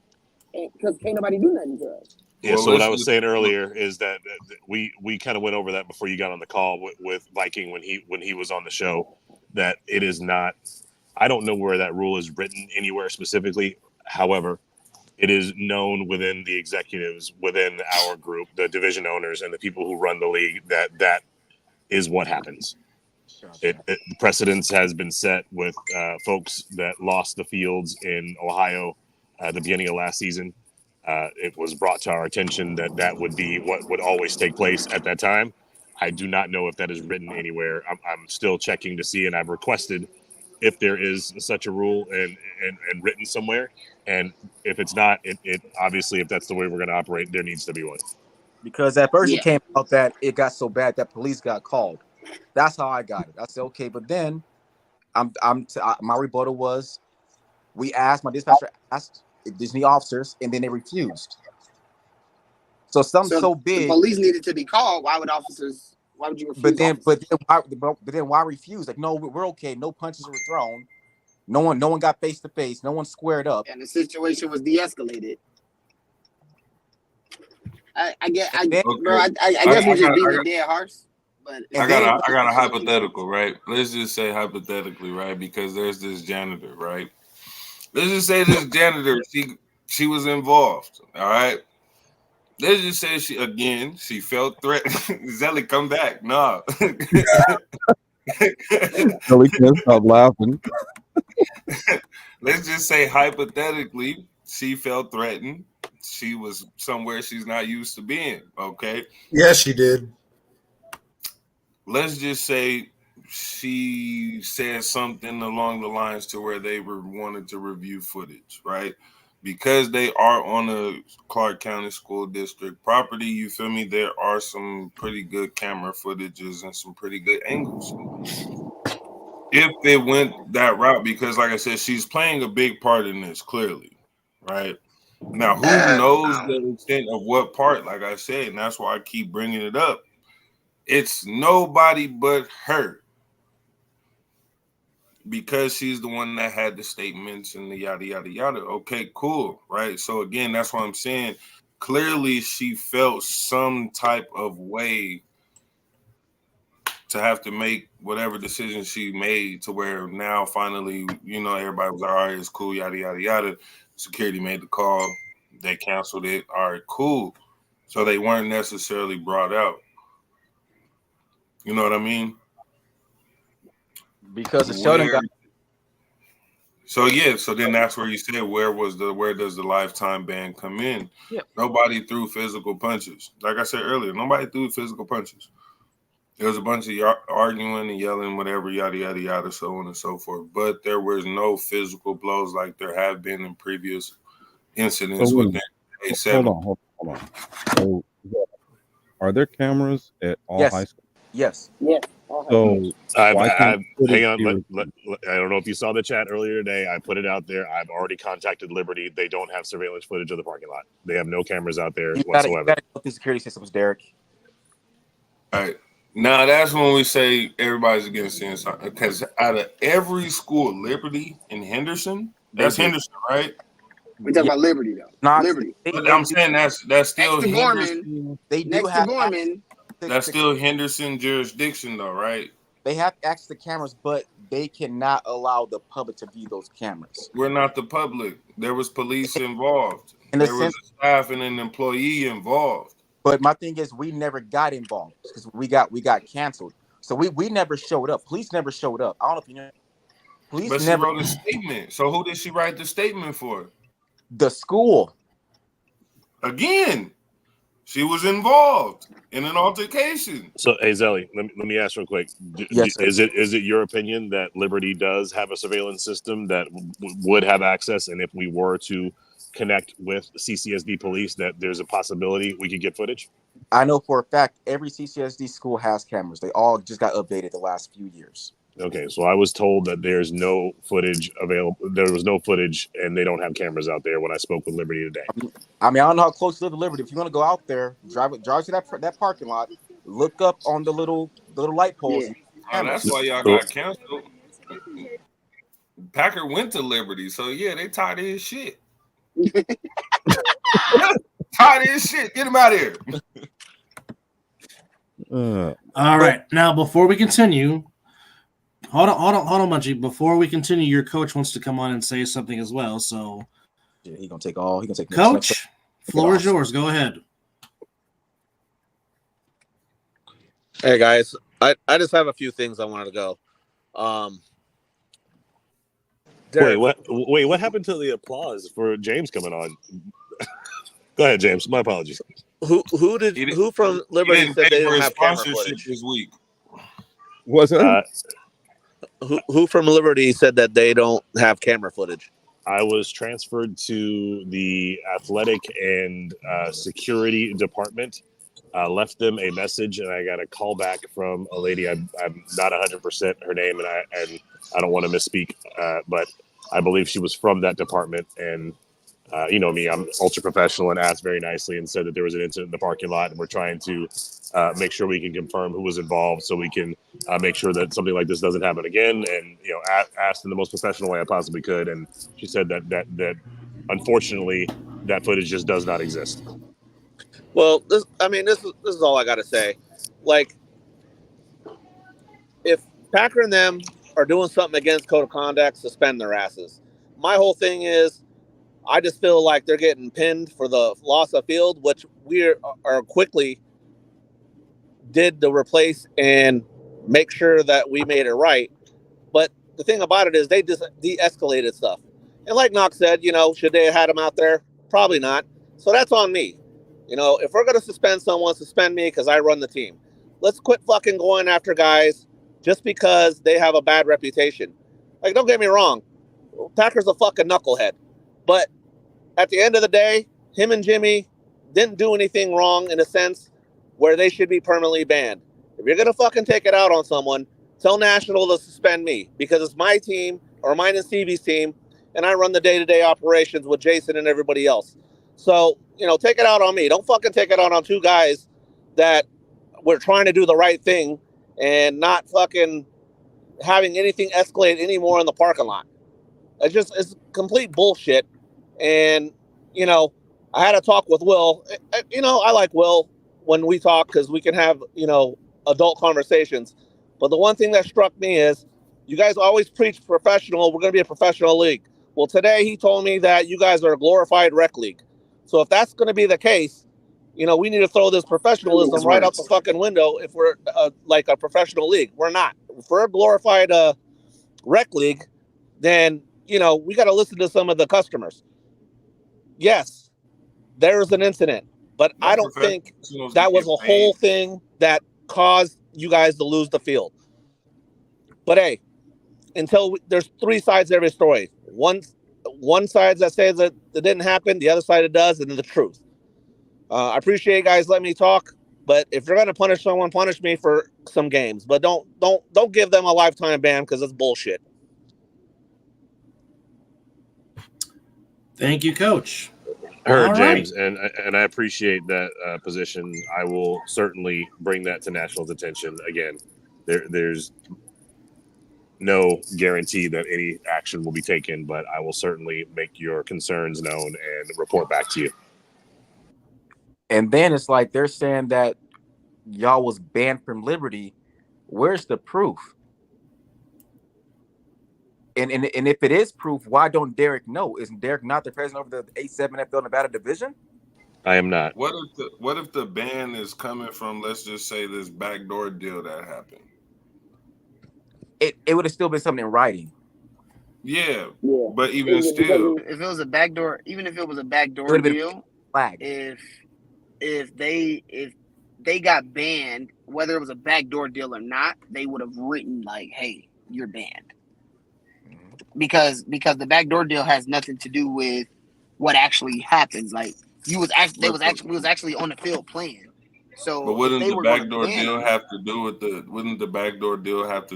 because can't nobody do nothing to us. Yeah, so what I was saying earlier is that we kind of went over that before you got on the call with Viking when he was on the show, that it is not. I don't know where that rule is written anywhere specifically. However, it is known within the executives within our group, the division owners, and the people who run the league that is what happens. The precedence has been set with folks that lost the fields in Ohio at the beginning of last season. It was brought to our attention that would be what would always take place at that time. I do not know if that is written anywhere. I'm still checking to see, and I've requested if there is such a rule and written somewhere. And if it's not, it obviously, if that's the way we're going to operate, there needs to be one. Because at first it came out that it got so bad that police got called. That's how I got it. I said, okay, but then my rebuttal was, my dispatcher asked if there's any officers, and then they refused. So something so big. The police needed to be called. Why would you refuse? But then why refuse? Like, no, we're okay. No punches were thrown. No one got face to face. No one squared up, and the situation was de-escalated. I guess we just beat the dead horse. But I got a hypothetical, right? Let's just say hypothetically, right? Because there's this janitor, right? Let's just say this janitor, she was involved, all right? Let's just say she felt threatened. Zelly, come back. No. Zelly can't stop laughing. Let's just say hypothetically, she felt threatened. She was somewhere she's not used to being, okay? Yes, she did. Let's just say she said something along the lines to where they wanted to review footage, right? Because they are on a Clark County School District property, you feel me? There are some pretty good camera footages and some pretty good angles. If they went that route, because like I said, she's playing a big part in this, clearly, right? Now, who knows the extent of what part, like I said, and that's why I keep bringing it up. It's nobody but her. Because she's the one that had the statements and the yada, yada, yada. Okay, cool, right? So again, that's what I'm saying. Clearly, she felt some type of way to have to make whatever decision she made to where now finally, everybody was like, all right, it's cool, yada, yada, yada. Security made the call. They canceled it. All right, cool. So they weren't necessarily brought out. You know what I mean? Because the show got. So then that's where you said where does the lifetime ban come in? Yeah. Nobody threw physical punches. Like I said earlier, nobody threw physical punches. There was a bunch of arguing and yelling, whatever, yada, yada, yada, so on and so forth. But there was no physical blows like there have been in previous incidents within A7. Hold on. So, are there cameras at all high schools? Yes. So hang on. I don't know if you saw the chat earlier today. I put it out there. I've already contacted Liberty. They don't have surveillance footage of the parking lot. They have no cameras out there whatsoever. You got to go through security systems, Derek. All right. Now that's when we say everybody's against seeing something. Because out of every school, Liberty and Henderson, That's Henderson, right? We're talking about Liberty though. Knox, Liberty. But I'm saying that's still Next to Henderson. Gorman. They do Next to have Gorman. That's still Henderson jurisdiction, though, right? They have access to cameras, but they cannot allow the public to view those cameras. We're not the public. There was police involved. In a There was sense, a staff and an employee involved. but my thing is, we never got involved because we got canceled. So we never showed up. Police never showed up. I don't know if you know. Police But she never. wrote a statement. So who did she write the statement for? The school. Again, she was involved in an altercation. So, hey, Zelly, let me ask real quick. Yes, sir. Is it your opinion that Liberty does have a surveillance system that would have access, and if we were to connect with CCSD police, that there's a possibility we could get footage? I know for a fact every CCSD school has cameras. They all just got updated the last few years. Okay, so I was told that there's no footage available. There was no footage, and they don't have cameras out there when I spoke with Liberty today. I mean, I don't know how close you live to Liberty. If you want to go out there, drive to that parking lot, look up on the little light poles. Yeah. Oh, that's why y'all got canceled. Packer went to Liberty, so yeah, they tired of his shit. Tired of his shit. Get him out of here. All right. Now, before we continue, hold on, Munchie. Before we continue, your coach wants to come on and say something as well. So, Yeah, he gonna take all. He gonna take. Coach, floor is yours. Go ahead. Hey guys, I just have a few things I wanted to go. Wait, what happened to the applause for James coming on? Go ahead, James. My apologies. Who from Liberty said they didn't have camera sponsorship footage? this week? Wasn't Who from Liberty said that they don't have camera footage? I was transferred to the athletic and security department. Left them a message, and I got a call back from a lady. I'm not 100% her name, and I don't want to misspeak, but I believe she was from that department. And you know me, I'm ultra professional, and asked very nicely and said that there was an incident in the parking lot, and we're trying to make sure we can confirm who was involved, so we can make sure that something like this doesn't happen again. And you know, asked in the most professional way I possibly could, and she said that unfortunately that footage just does not exist. Well, this is all I got to say. Like, if Packer and them are doing something against code of conduct, suspend their asses. My whole thing is, I just feel like they're getting pinned for the loss of field, which we are quickly did to replace and make sure that we made it right. But the thing about it is they just de-escalated stuff. And like Knox said, you know, should they have had him out there? Probably not. So that's on me. You know, if we're going to suspend someone, suspend me because I run the team. Let's quit fucking going after guys just because they have a bad reputation. Like, don't get me wrong. Packer's a fucking knucklehead. But at the end of the day, him and Jimmy didn't do anything wrong in a sense where they should be permanently banned. If you're going to fucking take it out on someone, tell National to suspend me because it's my team or mine and Stevie's team, and I run the day-to-day operations with Jason and everybody else. So, you know, take it out on me. Don't fucking take it out on two guys that were trying to do the right thing and not fucking having anything escalate anymore in the parking lot. It's complete bullshit. And, you know, I had a talk with Will. You know, I like Will when we talk because we can have, you know, adult conversations. But the one thing that struck me is you guys always preach professional. We're going to be a professional league. Well, today he told me that you guys are a glorified rec league. So if that's going to be the case, you know, we need to throw this professionalism right out the fucking window if we're like a professional league. We're not. If we're a glorified rec league, then, you know, we got to listen to some of the customers. Yes, there was an incident, but I don't think that was a whole thing that caused you guys to lose the field. But hey, there's three sides to every story. One side that says that it didn't happen, the other side it does, and then the truth. I appreciate you guys letting me talk, but if you're gonna punish someone, punish me for some games, but don't give them a lifetime ban because it's bullshit. Thank you, Coach. Heard, All James, right. and I appreciate that position. I will certainly bring that to National's attention. Again, there's no guarantee that any action will be taken, but I will certainly make your concerns known and report back to you. And then it's like they're saying that y'all was banned from Liberty. Where's the proof? And if it is proof, why don't Derek know? Isn't Derek not the president over the A7 FL Nevada division? I am not. What if the ban is coming from, let's just say, this backdoor deal that happened? It would have still been something in writing. Yeah. But even still, if it was a backdoor, even if it was a backdoor deal, flagged. If they got banned, whether it was a backdoor deal or not, they would have written like, "Hey, you're banned," because the backdoor deal has nothing to do with what actually happens. Like we was actually on the field playing. So, but wouldn't the backdoor deal have to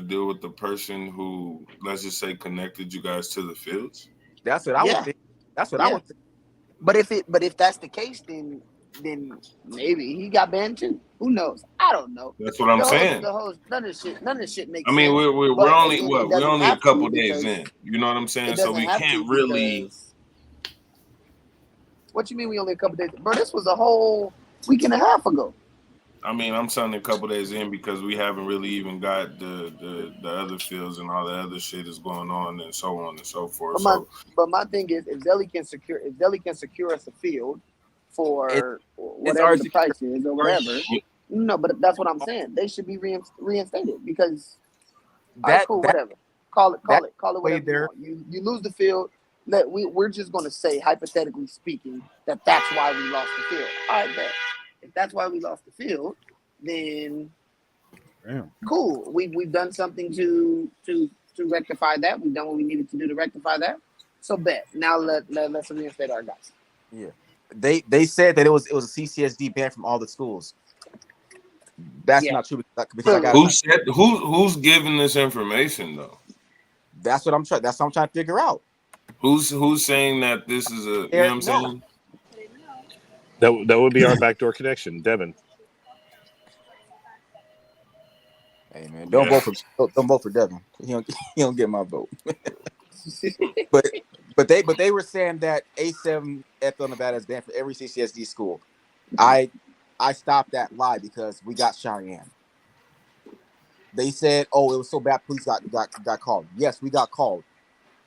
do with the person who, let's just say, connected you guys to the fields? That's what I would think. That's what I would think. But if that's the case, then maybe he got banned too. Who knows? I don't know. That's what I'm saying. None of this shit makes I mean, sense. we're only a couple days in. You know what I'm saying? So we can't really. What you mean we only a couple days? Bro, this was a whole week and a half ago. I mean, I'm saying a couple days in because we haven't really even got the other fields and all the other shit is going on and so on and so forth. But my thing is, if Zelly can secure us a field for whatever the price is or whatever. No, but that's what I'm saying. They should be reinstated because whatever. Call it whatever you lose the field. We're just going to say, hypothetically speaking, that's why we lost the field. All right, bet. If that's why we lost the field, then cool. We've done something to rectify that. We've done what we needed to do to rectify that. So bet. Now let's reinstate our guys. Yeah. They said that it was a CCSD ban from all the schools. That's not true. Who's giving this information though? That's what I'm trying to figure out. Who's saying that this is a? You know what I'm saying? That would be our backdoor connection, Devin. Hey man, don't vote for Devin. He don't get my vote. but they were saying that A7 FL Nevada is banned for every CCSD school. I stopped that lie because we got Cheyenne. They said, "Oh, it was so bad, police got called." Yes, we got called,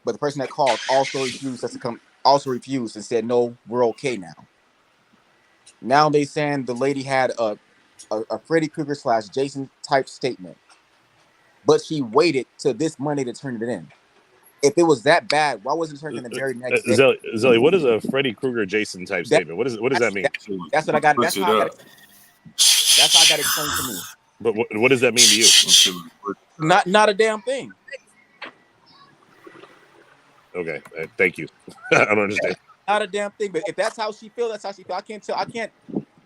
but the person that called also refused us to come. Also refused and said, "No, we're okay now." Now they saying the lady had a Freddy Krueger / Jason type statement, but she waited till this Monday to turn it in. If it was that bad, why wasn't it turned in the very next day? Zelly, what is a Freddy Krueger Jason type statement? What does that mean? That's what I got. That's how I got explained to me. But what does that mean to you? Not a damn thing. Okay, thank you. I don't understand. Not a damn thing. But if that's how she feels, that's how she feels. I can't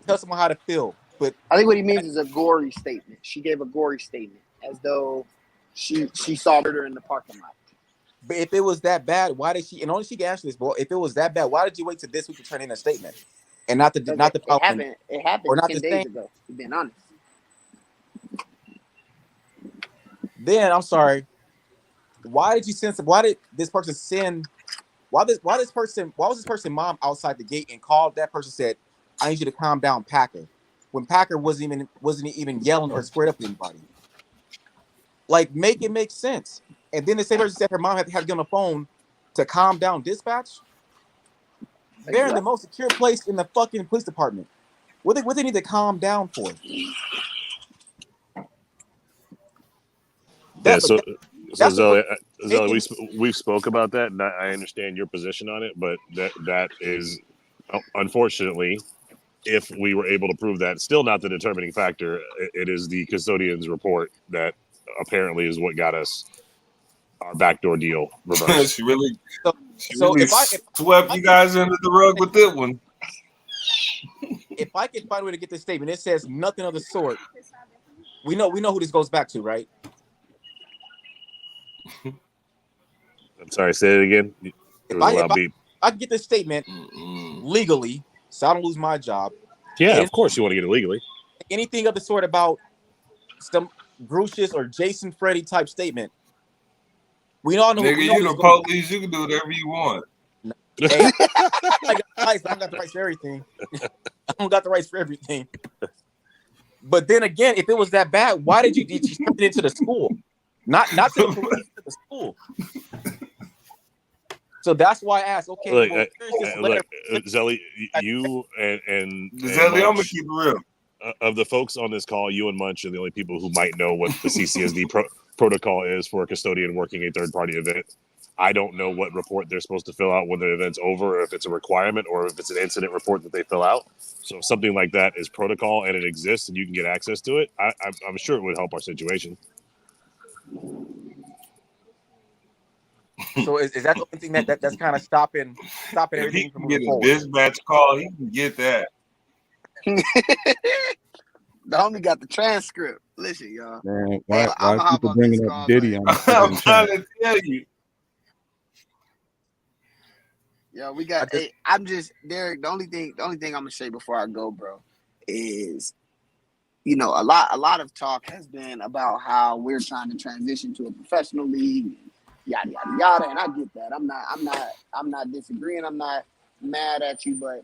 tell someone how to feel. But I think what he means is a gory statement. She gave a gory statement as though she saw murder in the parking lot. But if it was that bad, why did she? And only she can answer this, boy. If it was that bad, why did you wait till this week to turn in a statement, and not the It happened 10 days ago. Being honest. Then I'm sorry. Why did this person mom outside the gate and called that person, said, "I need you to calm down, Packer," when Packer wasn't even yelling or squared up with anybody. Like, make it make sense. And then the same person said her mom had to get on the phone to calm down dispatch. They're in the most secure place in the fucking police department. What they need to calm down for? Zelly, we've spoke about that, and I understand your position on it, but that is, unfortunately, if we were able to prove that, still not the determining factor. It is the custodian's report that apparently is what got us our backdoor deal reversed. she really swept you guys under the rug with that one. If I can find a way to get this statement, it says nothing of the sort. We know who this goes back to, right? I'm sorry, say it again. If I can get this statement legally, so I don't lose my job. Yeah, of course you want to get it legally. Anything of the sort about some Grucius or Jason Freddy type statement, We all know. Nigga, we know you the police. You can do whatever you want. Hey, I got the rights. I don't got the rights for everything. I don't got the rights for everything. But then again, if it was that bad, why did you send it into the school? Not to the police, to the school. So that's why I asked. Okay, Look, well, here's this letter. Zelly, you and Zelly, I'm gonna Munch, keep it real. Of the folks on this call, you and Munch are the only people who might know what the CCSD protocol is for a custodian working a third-party event. I don't know what report they're supposed to fill out when the event's over, or if it's a requirement, or if it's an incident report that they fill out. So if something like that is protocol and it exists and you can get access to it, I'm sure it would help our situation. So is that the only thing that's kind of stopping If everything he from can moving get a forward? dispatch call, he can get that. The homie got the transcript. Listen, y'all. Man, Hey, why I'ma hop people off this bringing call, up Diddy but on the I'm fucking trying chat? to tell you. yo, we got. Hey, I'm just Derek. The only thing I'm gonna say before I go, bro, is a lot of talk has been about how we're trying to transition to a professional league, yada yada yada, and I get that. I'm not disagreeing. I'm not mad at you, but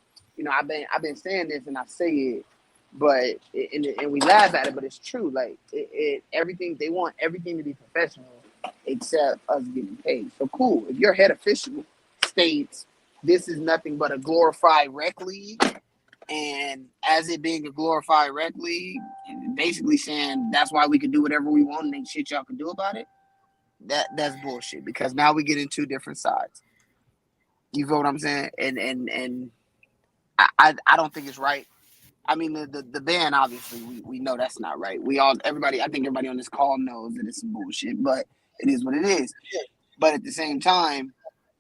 I've been saying this and I say it, but and we laugh at it, but it's true. Like everything they want everything to be professional except us getting paid. So cool. If your head official states this is nothing but a glorified rec league, and as it being a glorified rec league, basically saying that's why we can do whatever we want and ain't shit y'all can do about it, that's bullshit, because now we get in two different sides. You feel what I'm saying? And I don't think it's right. I mean, the ban, obviously, we know that's not right. I think everybody on this call knows that it's some bullshit, but it is what it is. But at the same time,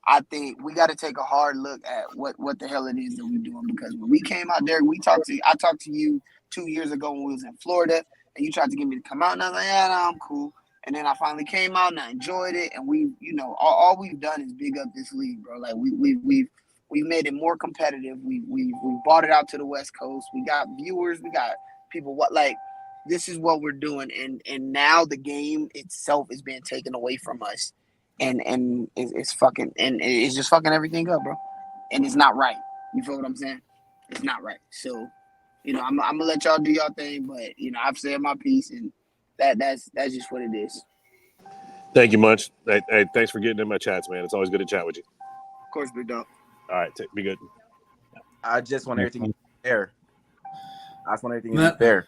I think we got to take a hard look at what the hell it is that we're doing, because when we came out there, I talked to you 2 years ago when we was in Florida, and you tried to get me to come out, and I was like, yeah, no, I'm cool. And then I finally came out and I enjoyed it, and all we've done is big up this league, bro. Like we've made it more competitive. We bought it out to the West Coast. We got viewers. We got people. This is what we're doing, and now the game itself is being taken away from us. And it's fucking, and it's just fucking everything up, bro. And it's not right. You feel what I'm saying? It's not right. So, I'm gonna let y'all do y'all thing, but I've said my piece, and that's just what it is. Thank you, Munch. Hey, thanks for getting in my chats, man. It's always good to chat with you. Of course, big dog. All right, be good. I just want everything to be fair. I just want everything to be fair.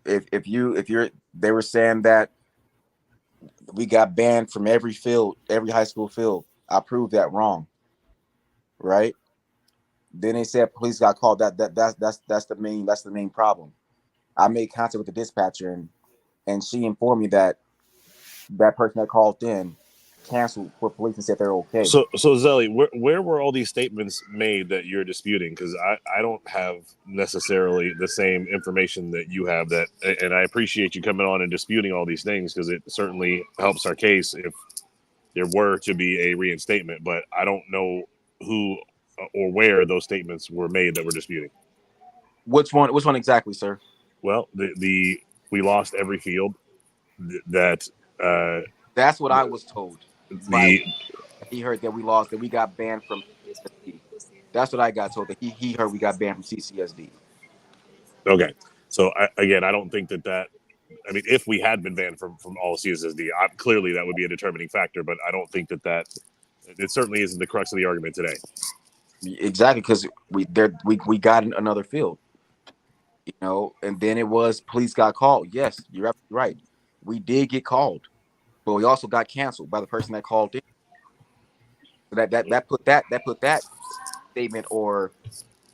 If you're, they were saying that we got banned from every field, every high school field. I proved that wrong, right? Then they said police got called. That's the main problem. I made contact with the dispatcher, and she informed me that person that called in canceled for police and said they're okay. So Zelly, where were all these statements made that you're disputing? Because I don't have necessarily the same information that you have. And I appreciate you coming on and disputing all these things, because it certainly helps our case if there were to be a reinstatement. But I don't know who or where those statements were made that we're disputing. Which one exactly, sir? Well, we lost every field. That's what I was told. He heard that we lost, that we got banned from CCSD. That's what I got told, that he heard we got banned from CCSD. Okay. So I don't think that I mean, if we had been banned from all CSSD, clearly that would be a determining factor, but I don't think that it certainly isn't the crux of the argument today. Exactly, because we got another field, and then it was police got called. Yes, you're absolutely right. We did get called, but we also got canceled by the person that called in. So that put that statement or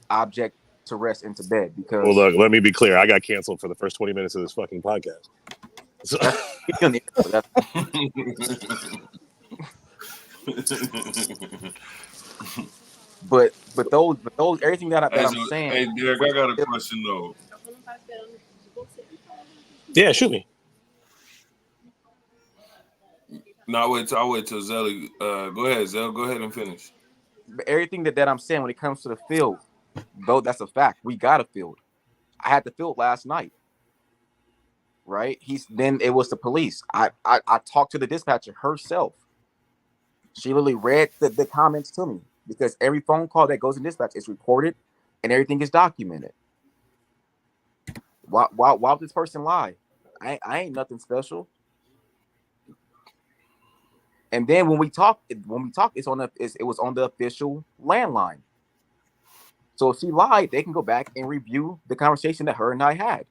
object to rest into bed, because. Well, look, let me be clear. I got canceled for the first 20 minutes of this fucking podcast. So. But those everything that I'm saying. Hey, Derek, I got a question though. Yeah, shoot me. No, I'll wait till Zelly. Go ahead, Zell. Go ahead and finish. But everything that I'm saying when it comes to the field, though, that's a fact. We got a field. I had the field last night. right? Then it was the police. I talked to the dispatcher herself. She literally read the comments to me, because every phone call that goes in dispatch is recorded and everything is documented. Why would this person lie? I ain't nothing special. And then when we talk, it was on the official landline. So if she lied, they can go back and review the conversation that her and I had.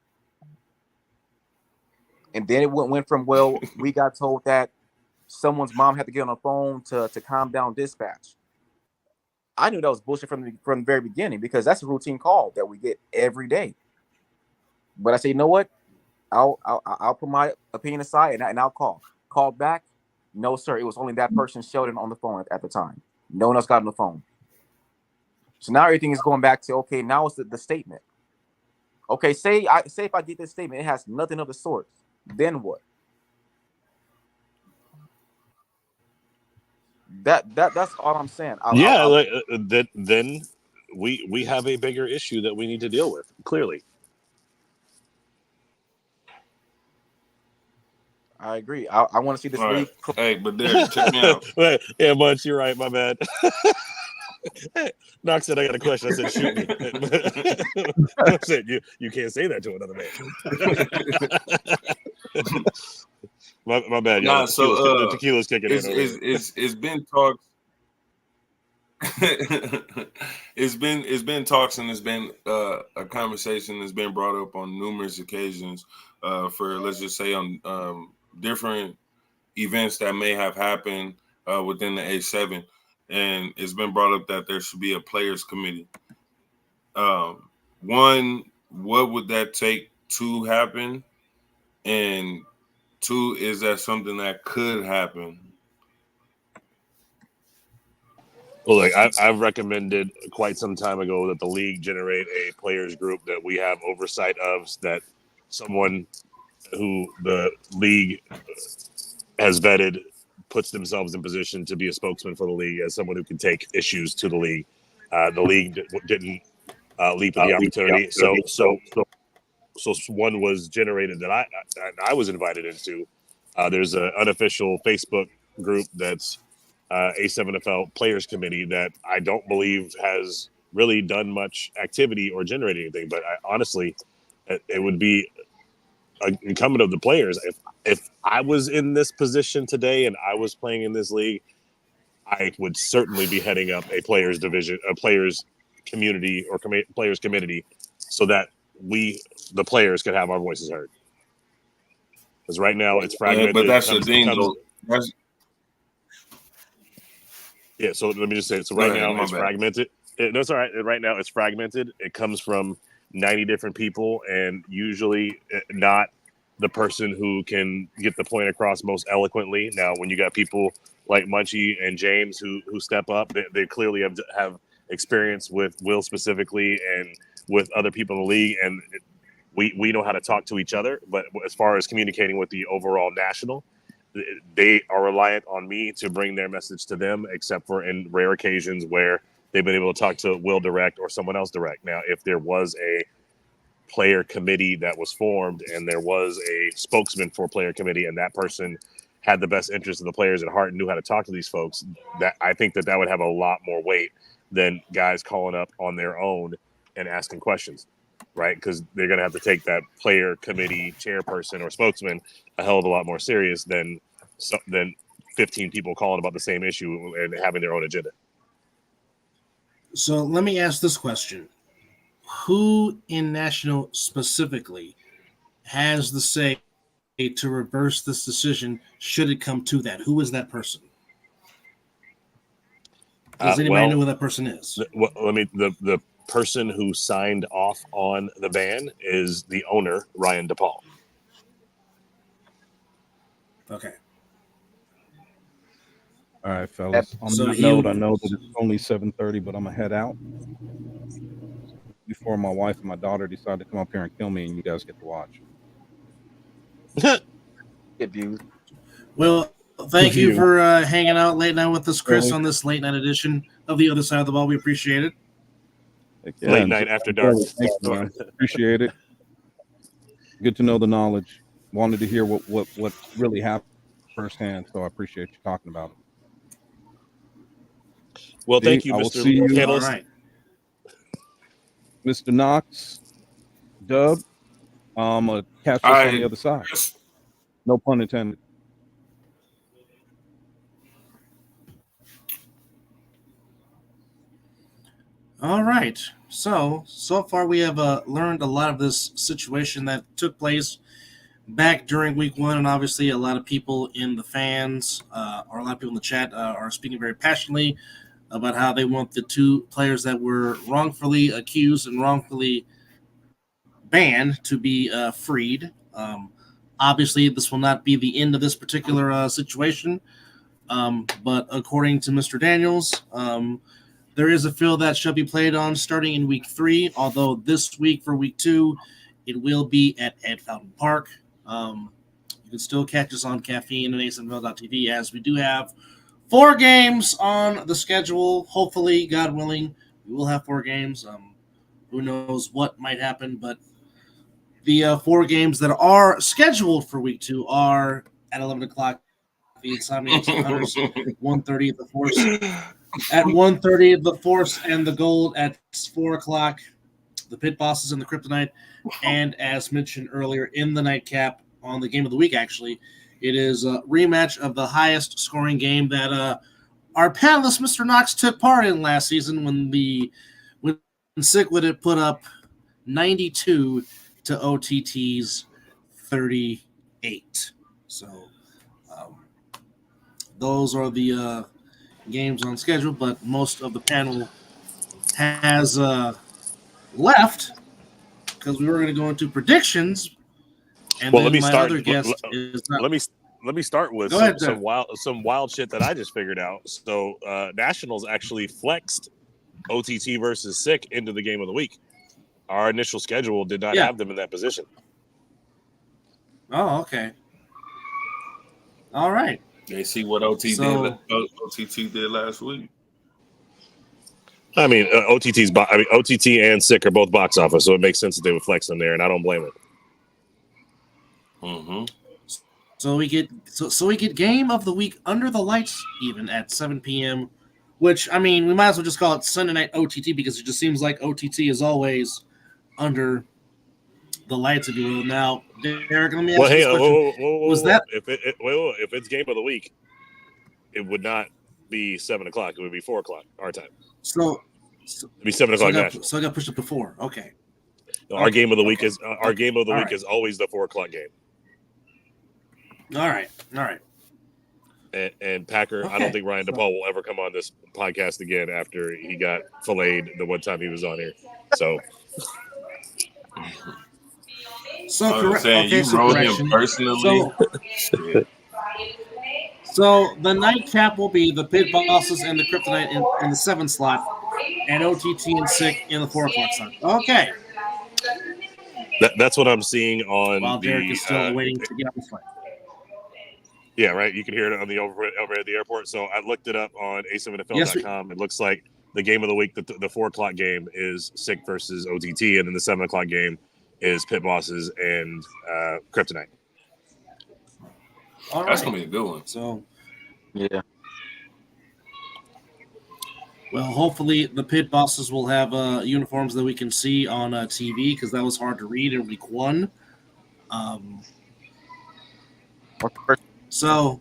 And then it went from, well, we got told that someone's mom had to get on the phone to calm down dispatch. I knew that was bullshit from the very beginning, because that's a routine call that we get every day. But I say, you know what? I'll put my opinion aside and I'll call back. No, sir. It was only that person, Sheldon, on the phone at the time. No one else got on the phone. So now everything is going back to, okay, now it's the statement. Okay, say if I get this statement, it has nothing of the sort. Then what? That's all I'm saying. Then we have a bigger issue that we need to deal with, clearly. I agree. I want to see this league. Right. Hey, but Derek, check me out. Yeah, Bunch, you're right. My bad. Knox said, I got a question. I said, shoot me. I said, you can't say that to another man. my bad. Nah, the tequila's kicking in. It's been talks. it's been talks, and it's been a conversation that's been brought up on numerous occasions for, let's just say, on different events that may have happened within the A7, and it's been brought up that there should be a players committee. One, what would that take to happen? And two, is that something that could happen? Well, I've recommended quite some time ago that the league generate a players group that we have oversight of, that someone who the league has vetted puts themselves in position to be a spokesman for the league, as someone who can take issues to the league. The league didn't leap at the opportunity, so one was generated that I was invited into. There's an unofficial Facebook group that's A7FL Players Committee that I don't believe has really done much activity or generated anything. But honestly, it would be incumbent of the players. If I was in this position today and I was playing in this league, I would certainly be heading up a players division, a players community or players committee, so that we, the players, could have our voices heard. Because right now it's fragmented. But that's the thing, though. Yeah, so let me just say, so right now it's fragmented. That's all right. Right now it's fragmented. It comes from 90 different people, and usually not the person who can get the point across most eloquently. Now, when you got people like Munchie and James who step up, they clearly have experience with Will specifically and with other people in the league, and we know how to talk to each other. But as far as communicating with the overall national, they are reliant on me to bring their message to them, except for in rare occasions where they've been able to talk to Will direct or someone else direct. Now, if there was a player committee that was formed and there was a spokesman for player committee and that person had the best interest of the players at heart and knew how to talk to these folks, that I think that would have a lot more weight than guys calling up on their own and asking questions, right? Because they're going to have to take that player committee chairperson or spokesman a hell of a lot more serious than 15 people calling about the same issue and having their own agenda. So let me ask this question. Who in National specifically has the say to reverse this decision should it come to that? Who is that person? Does anybody know who that person is? The person who signed off on the ban is the owner, Ryan DePaul. Okay. All right, fellas. On that note, I know that it's only 7:30, but I'm gonna head out before my wife and my daughter decide to come up here and kill me, and you guys get to watch. Well, thank you for hanging out late night with us, Chris, on this late night edition of The Other Side of the Ball. We appreciate it. Yeah, late night after dark. Thanks, man. Appreciate it. Good to know the knowledge. wanted to hear what really happened firsthand. So I appreciate you talking about it. Well, thank you, I will Mr. see you. Panelist. All right. Mr. Knox, Dub. Catch us on the other side. No pun intended. All right. So far we have learned a lot of this situation that took place back during week one, and obviously a lot of people in the fans or a lot of people in the chat are speaking very passionately about how they want the two players that were wrongfully accused and wrongfully banned to be freed. Obviously, this will not be the end of this particular situation, but according to Mr. Daniels, there is a field that shall be played on starting in week 3, although this week for week 2, it will be at Ed Fountain Park. You can still catch us on Caffeine and ASML.tv, as we do have 4 games on the schedule. Hopefully, God willing, we will have 4 games. Who knows what might happen, but the 4 games that are scheduled for week 2 are at 11 o'clock, the Insomniacs and Hunters, 1:30 at the Force. At 1:30, the Force and the Gold. At 4 o'clock, the Pit Bosses and the Kryptonite. And as mentioned earlier in the nightcap on the Game of the Week, actually, it is a rematch of the highest scoring game that our panelist, Mr. Knox, took part in last season when Sickwood had put up 92 to OTT's 38. So those are the games on schedule, but most of the panel has left because we were going to go into predictions. And Well, then let me my start. other guest is not. Let me start with some wild shit that I just figured out. So Nationals actually flexed OTT versus Sick into the game of the week. Our initial schedule did not have them in that position. Oh, okay. All right. They see what OTT did last week. I mean, OTT and Sick are both box office, so it makes sense that they would flex them there, and I don't blame it. Mm-hmm. So we get game of the week under the lights even at 7 p.m. Which, I mean, we might as well just call it Sunday night OTT because it just seems like OTT is always under the lights, if you will. Now, Derek, let me ask you this question. Was that if it's game of the week, it would not be 7 o'clock. It would be 4 o'clock our time. So it'd be 7 o'clock national. So I got pushed up to 4. Okay. No, our game of the week is is always the 4 o'clock game. All right. And Packer, I don't think Ryan DePaul will ever come on this podcast again after he got filleted the one time he was on here. So correct. Okay, you wrote him personally. So the nightcap will be the Pit Bosses and the Kryptonite in the 7 slot, and OTT and Sick in the 4 o'clock slot. Okay. That's what I'm seeing on while Derek is still waiting to get on the flight. Yeah, right. You can hear it on the over at the airport. So I looked it up on asmnfl.com. It looks like the game of the week, the 4 o'clock game is Sick versus OTT, and then the 7 o'clock game is Pit Bosses and Kryptonite. All right. That's gonna be a good one. So, yeah. Well, hopefully the Pit Bosses will have uniforms that we can see on TV because that was hard to read in week 1. So,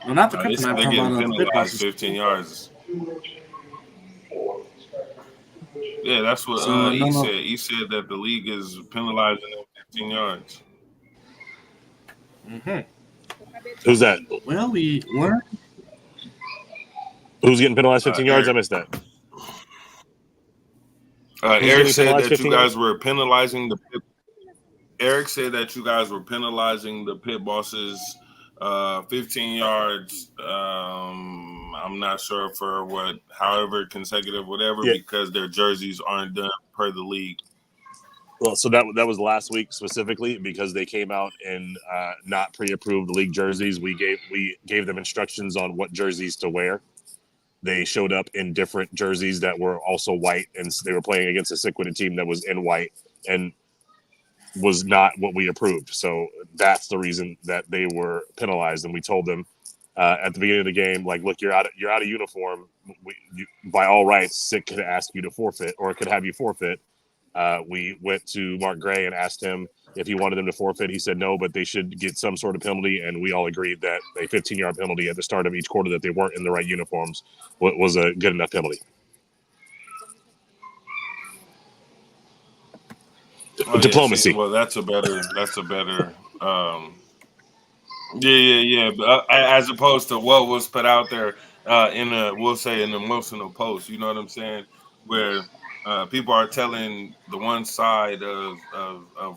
no, not the Kryptonite. I'm talking about the Pit Bosses. 15 yards. Yeah, that's what he said. He said that the league is penalizing them 15 yards. Mm-hmm. Who's that? Well, we learned. Who's getting penalized 15 yards? I missed that. Eric said that you guys were penalizing the Pit. Eric said that you guys were penalizing the Pit Bosses 15 yards. I'm not sure for what, however consecutive, whatever, because their jerseys aren't done per the league. Well, so that was last week specifically because they came out and not pre-approved league jerseys. We gave them instructions on what jerseys to wear. They showed up in different jerseys that were also white, and they were playing against a Sick-witted team that was in white. And was not what we approved. So that's the reason that they were penalized. And we told them at the beginning of the game, like, look, you're out of uniform. By all rights, SIC could ask you to forfeit, or it could have you forfeit. We went to Mark Gray and asked him if he wanted them to forfeit. He said no, but they should get some sort of penalty. And we all agreed that a 15-yard penalty at the start of each quarter that they weren't in the right uniforms was a good enough penalty. Oh, Diplomacy. Yeah, well, that's a better. Yeah. But, as opposed to what was put out there we'll say an emotional post. You know what I'm saying? Where people are telling the one side of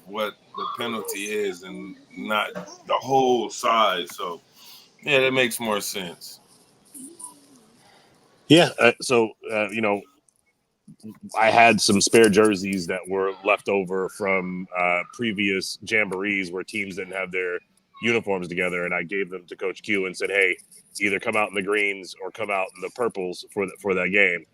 what the penalty is and not the whole side. So yeah, that makes more sense. Yeah. So I had some spare jerseys that were left over from previous jamborees where teams didn't have their uniforms together, and I gave them to Coach Q and said, "Hey, either come out in the greens or come out in the purples for that game."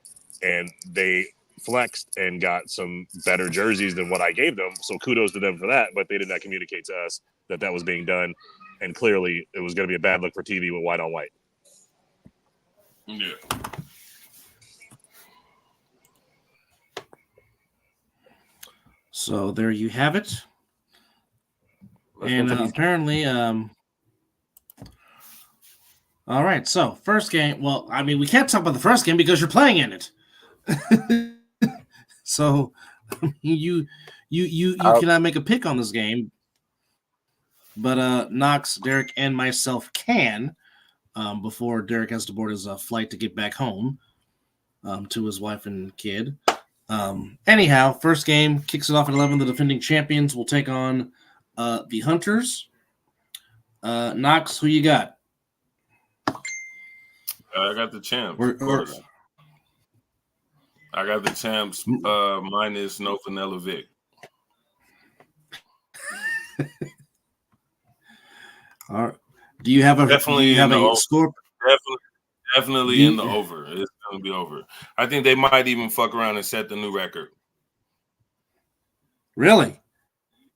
And they flexed and got some better jerseys than what I gave them. So kudos to them for that. But they did not communicate to us that was being done, and clearly it was going to be a bad look for TV with white on white. Yeah. So there you have it. And apparently, all right. So first game. Well, I mean, we can't talk about the first game because you're playing in it. So you cannot make a pick on this game. But Knox, Derek, and myself can before Derek has to board his flight to get back home to his wife and kid. Anyhow, first game kicks it off at 11. The defending champions will take on the Hunters. Knox, who you got? I got the champs. I got the champs minus no Vanilla Vic. All right. Do you have a score? Definitely in the over. It's going to be over. I think they might even fuck around and set the new record. Really?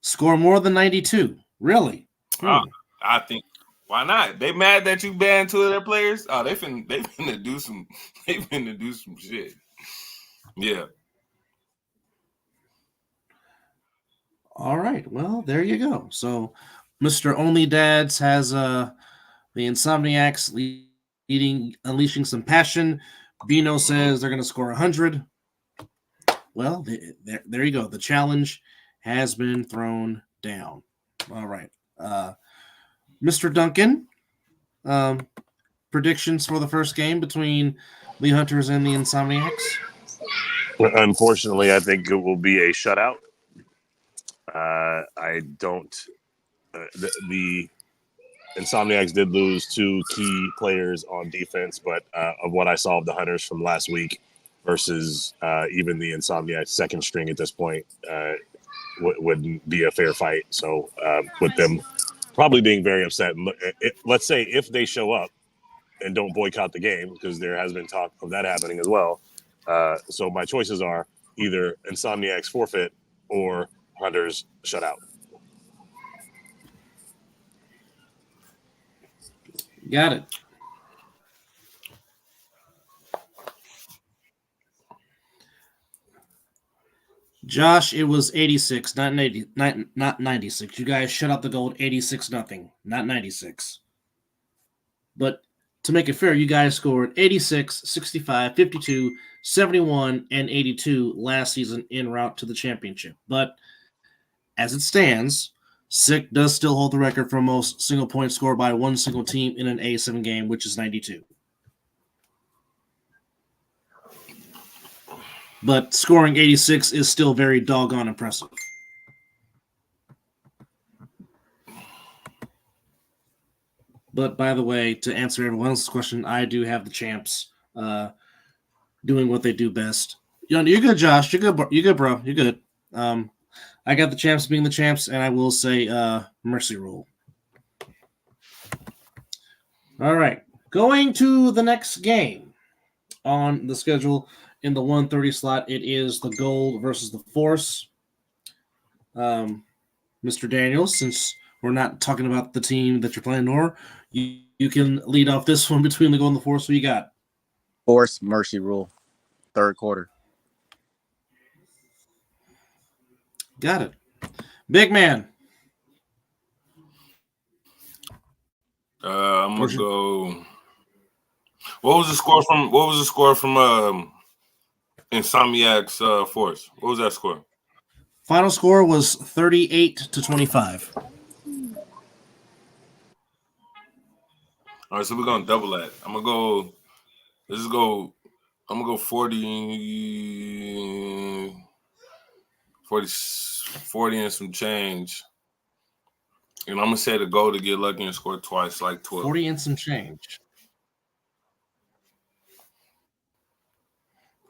Score more than 92? Really? I think. Why not? They mad that you banned two of their players? Oh, they finna do some. They finna do some shit. Yeah. All right. Well, there you go. So, Mr. Only Dads has the Insomniacs unleashing some passion. Bino says they're going to score 100. Well, there you go. The challenge has been thrown down. All right. Mr. Duncan, predictions for the first game between the Hunters and the Insomniacs? Unfortunately, I think it will be a shutout. I don't. The Insomniacs did lose two key players on defense, but of what I saw of the Hunters from last week versus even the Insomniacs second string at this point wouldn't be a fair fight. So with them probably being very upset, let's say if they show up and don't boycott the game, because there has been talk of that happening as well. So my choices are either Insomniacs forfeit or Hunters shut out. Got it. Josh, it was 86, not 80, not 96. You guys shut out the gold 86-0, not 96. But to make it fair, you guys scored 86, 65, 52, 71, and 82 last season en route to the championship. But as it stands, SIC does still hold the record for most single points scored by one single team in an A7 game, which is 92. But scoring 86 is still very doggone impressive. But by the way, to answer everyone else's question, I do have the champs doing what they do best. You're good, Josh. You're good, bro. You're good. I got the champs being the champs, and I will say mercy rule. All right. Going to the next game on the schedule in the 1:30 slot, it is the Gold versus the Force. Mr. Daniels, since we're not talking about the team that you're playing, nor you can lead off this one between the goal and the force. Who you got? Force mercy rule, third quarter. Got it. Big man. I'm gonna go. What was the score from Insomniac's Force? What was that score? Final score was 38-25. All right, so we're gonna double that. I'm gonna go 40 and some change. And I'm gonna say the goal to get lucky and score twice, like 12. 40 and some change.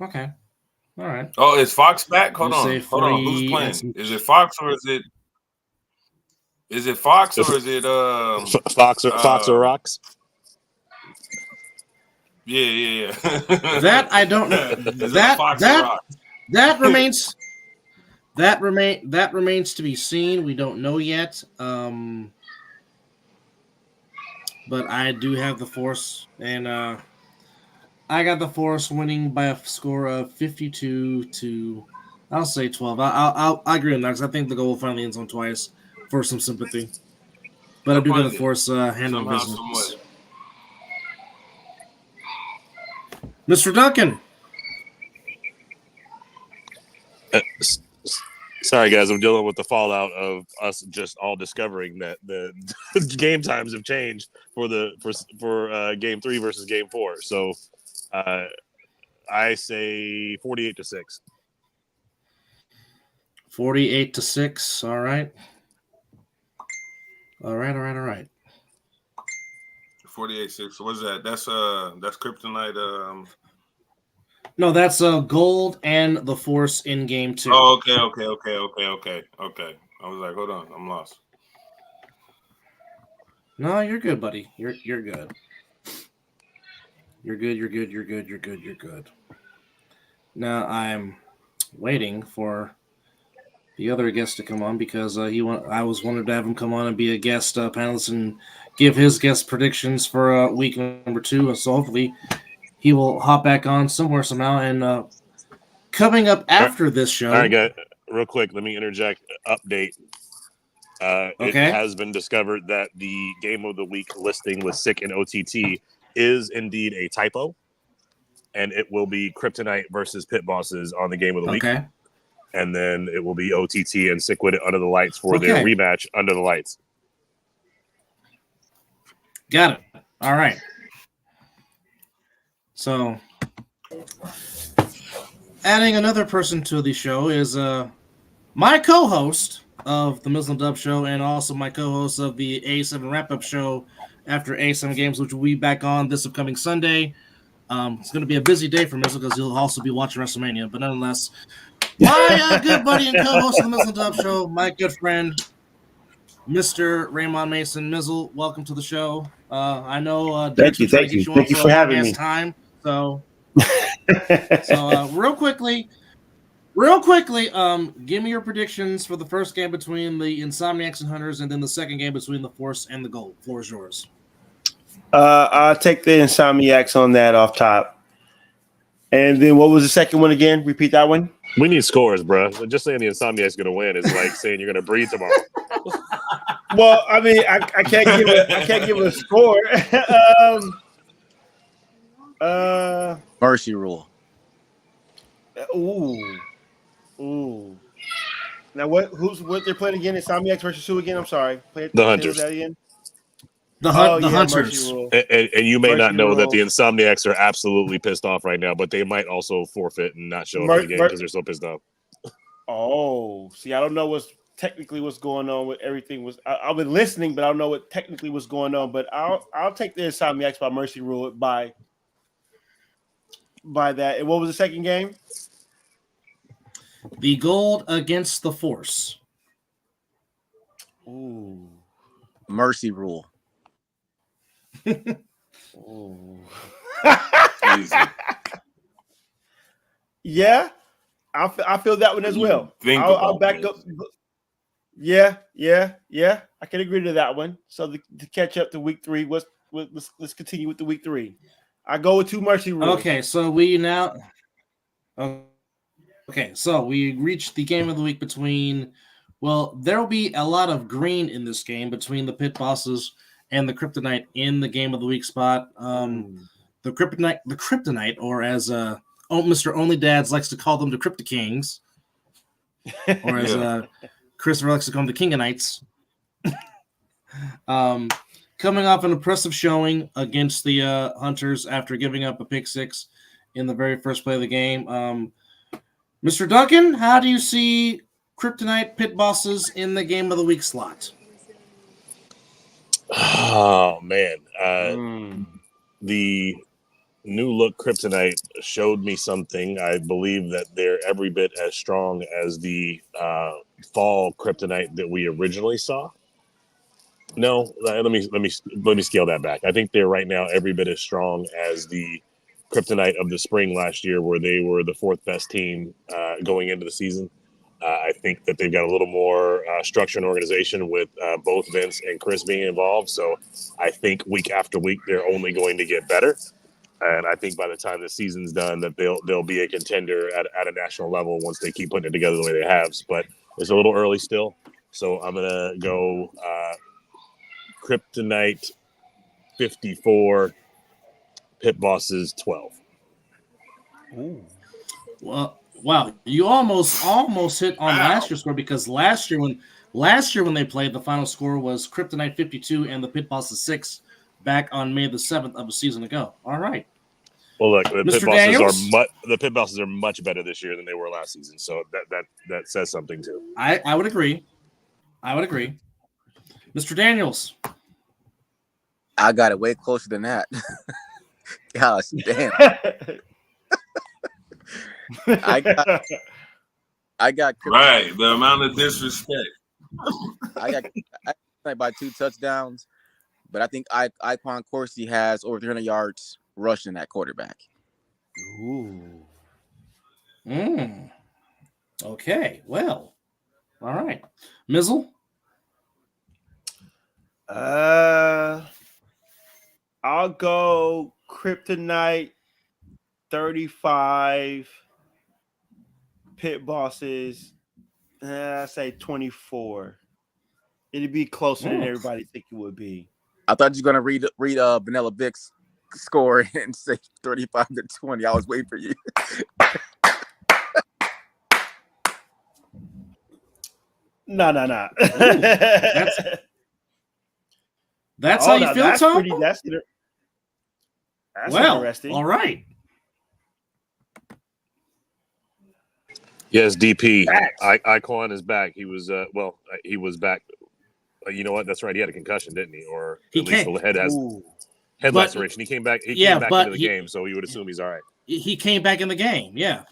Okay. All right. Oh, is Fox back? Hold on. Who's 40 playing? and some- Is it Fox or is it Fox or is it Fox or Rocks? Yeah. That I don't know. That remains to be seen. We don't know yet. But I do have the Force, and I got the Force winning by a score of 52 to, I'll say 12. I agree on that because I think the goal will find the end zone twice for some sympathy. But I do got the Force handling business. Somewhat. Mr. Duncan. Sorry, guys. I'm dealing with the fallout of us just all discovering that the game times have changed for game 3 versus game 4. So I say 48-6. 48-6. All right. 48-6. What is that? That's Kryptonite. No, that's gold and the Force in game 2. Oh, okay. I was like, hold on, I'm lost. No, you're good, buddy. You're good. You're good. Now I'm waiting for the other guest to come on because I wanted to have him come on and be a guest panelist and give his guest predictions for week number 2. And so hopefully he will hop back on somewhere somehow. And coming up after this show. All right, guys, real quick, let me interject. Update. It has been discovered that the game of the week listing with Sick and OTT is indeed a typo, and it will be Kryptonite versus Pit Bosses on the game of the week. And then it will be OTT and Sick with it under the lights for their rematch under the lights. Got it. All right. So, adding another person to the show is my co-host of the Muslim Dub Show and also my co-host of the A7 Wrap-Up Show after A7 Games, which will be back on this upcoming Sunday. It's going to be a busy day for Mizzle because he'll also be watching WrestleMania. But nonetheless, my good buddy and co-host of the Muslim Dub Show, my good friend, Mr. Raymond Mason. Mizzle, welcome to the show. I know. Thank you for having me. Time, so real quickly, give me your predictions for the first game between the Insomniacs and Hunters, and then the second game between the Force and the Gold. Floor is yours. I'll take the Insomniacs on that off top. And then what was the second one again? Repeat that one. We need scores, bro. Just saying the Insomniacs going to win is like saying you're going to breathe tomorrow. Well, I mean, I can't give a score. Mercy rule. Ooh. Now what they're playing again? Insomniacs versus who again? I'm sorry. The Hunters. The Hunters. And you may not know that the Insomniacs are absolutely pissed off right now, but they might also forfeit and not show up in the game because they're so pissed off. Oh, see, I don't know what's going on with everything. I've been listening, but I don't know what technically was going on. But I'll take the Insomniacs by mercy rule by that. And what was the second game? The Gold against the Force. Ooh. Mercy rule. Ooh. Yeah, I feel that one as well. I'll back up. Yeah. I can agree to that one. So to catch up to week 3, let's continue with the week 3. I go with 2 mercy rules. Okay, so we now. Okay, so we reached the game of the week between. Well, there will be a lot of green in this game between the Pit Bosses and the Kryptonite in the game of the week spot. The Kryptonite, or as Mr. Only Dads likes to call them, the Crypto Kings, or as Christopher likes to call them, the Kinganites. Coming off an impressive showing against the Hunters after giving up a pick 6 in the very first play of the game. Mr. Duncan, how do you see Kryptonite Pit Bosses in the game of the week slot? Oh man, the new look Kryptonite showed me something. I believe that they're every bit as strong as the fall Kryptonite that we originally saw. No, let me scale that back. I think they're right now every bit as strong as the Kryptonite of the spring last year, where they were the 4th best team going into the season. I think that they've got a little more structure and organization with both Vince and Chris being involved. So I think week after week they're only going to get better. And I think by the time the season's done, that they'll be a contender at a national level once they keep putting it together the way they have. But it's a little early still, so I'm gonna go Kryptonite 54, Pit Bosses 12. Ooh. Well, wow, you almost hit on last year's score, because last year when they played, the final score was Kryptonite 52 and the Pit Bosses 6 back on May the 7th of a season ago. All right. Well, look, the Mr. Pit Bosses are much better this year than they were last season, so that says something too. I would agree. Mr. Daniels. I got it way closer than that. Gosh, damn. I got right, the amount of disrespect. I got by 2 touchdowns, but I think Iquan Corsi has over 300 yards rushing at quarterback. Ooh. Okay. Well. All right. Mizzle. I'll go Kryptonite 35, Pit Bosses, I say 24. It'd be closer than everybody think it would be. I thought you were gonna read Vanilla Vic's score and say 35-20. I was waiting for you. No. That's how you feel, Tom? That's well, interesting. All right. Yes, DP. Iquan is back. He was he was back. You know what? That's right. He had a concussion, didn't he? Or at least the head has head laceration. He came back. He came back into the game, so you would assume he's all right. He came back in the game. Yeah.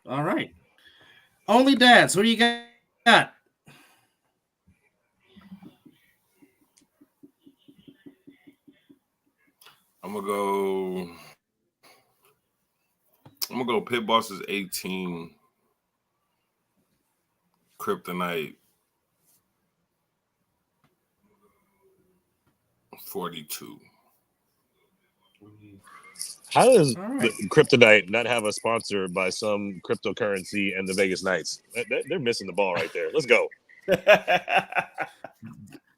All right. Only Dads. What do you got? I'm gonna go Pit Bosses 18, Kryptonite 42. How does the Kryptonite not have a sponsor by some cryptocurrency and the Vegas Knights? They're missing the ball right there. Let's go.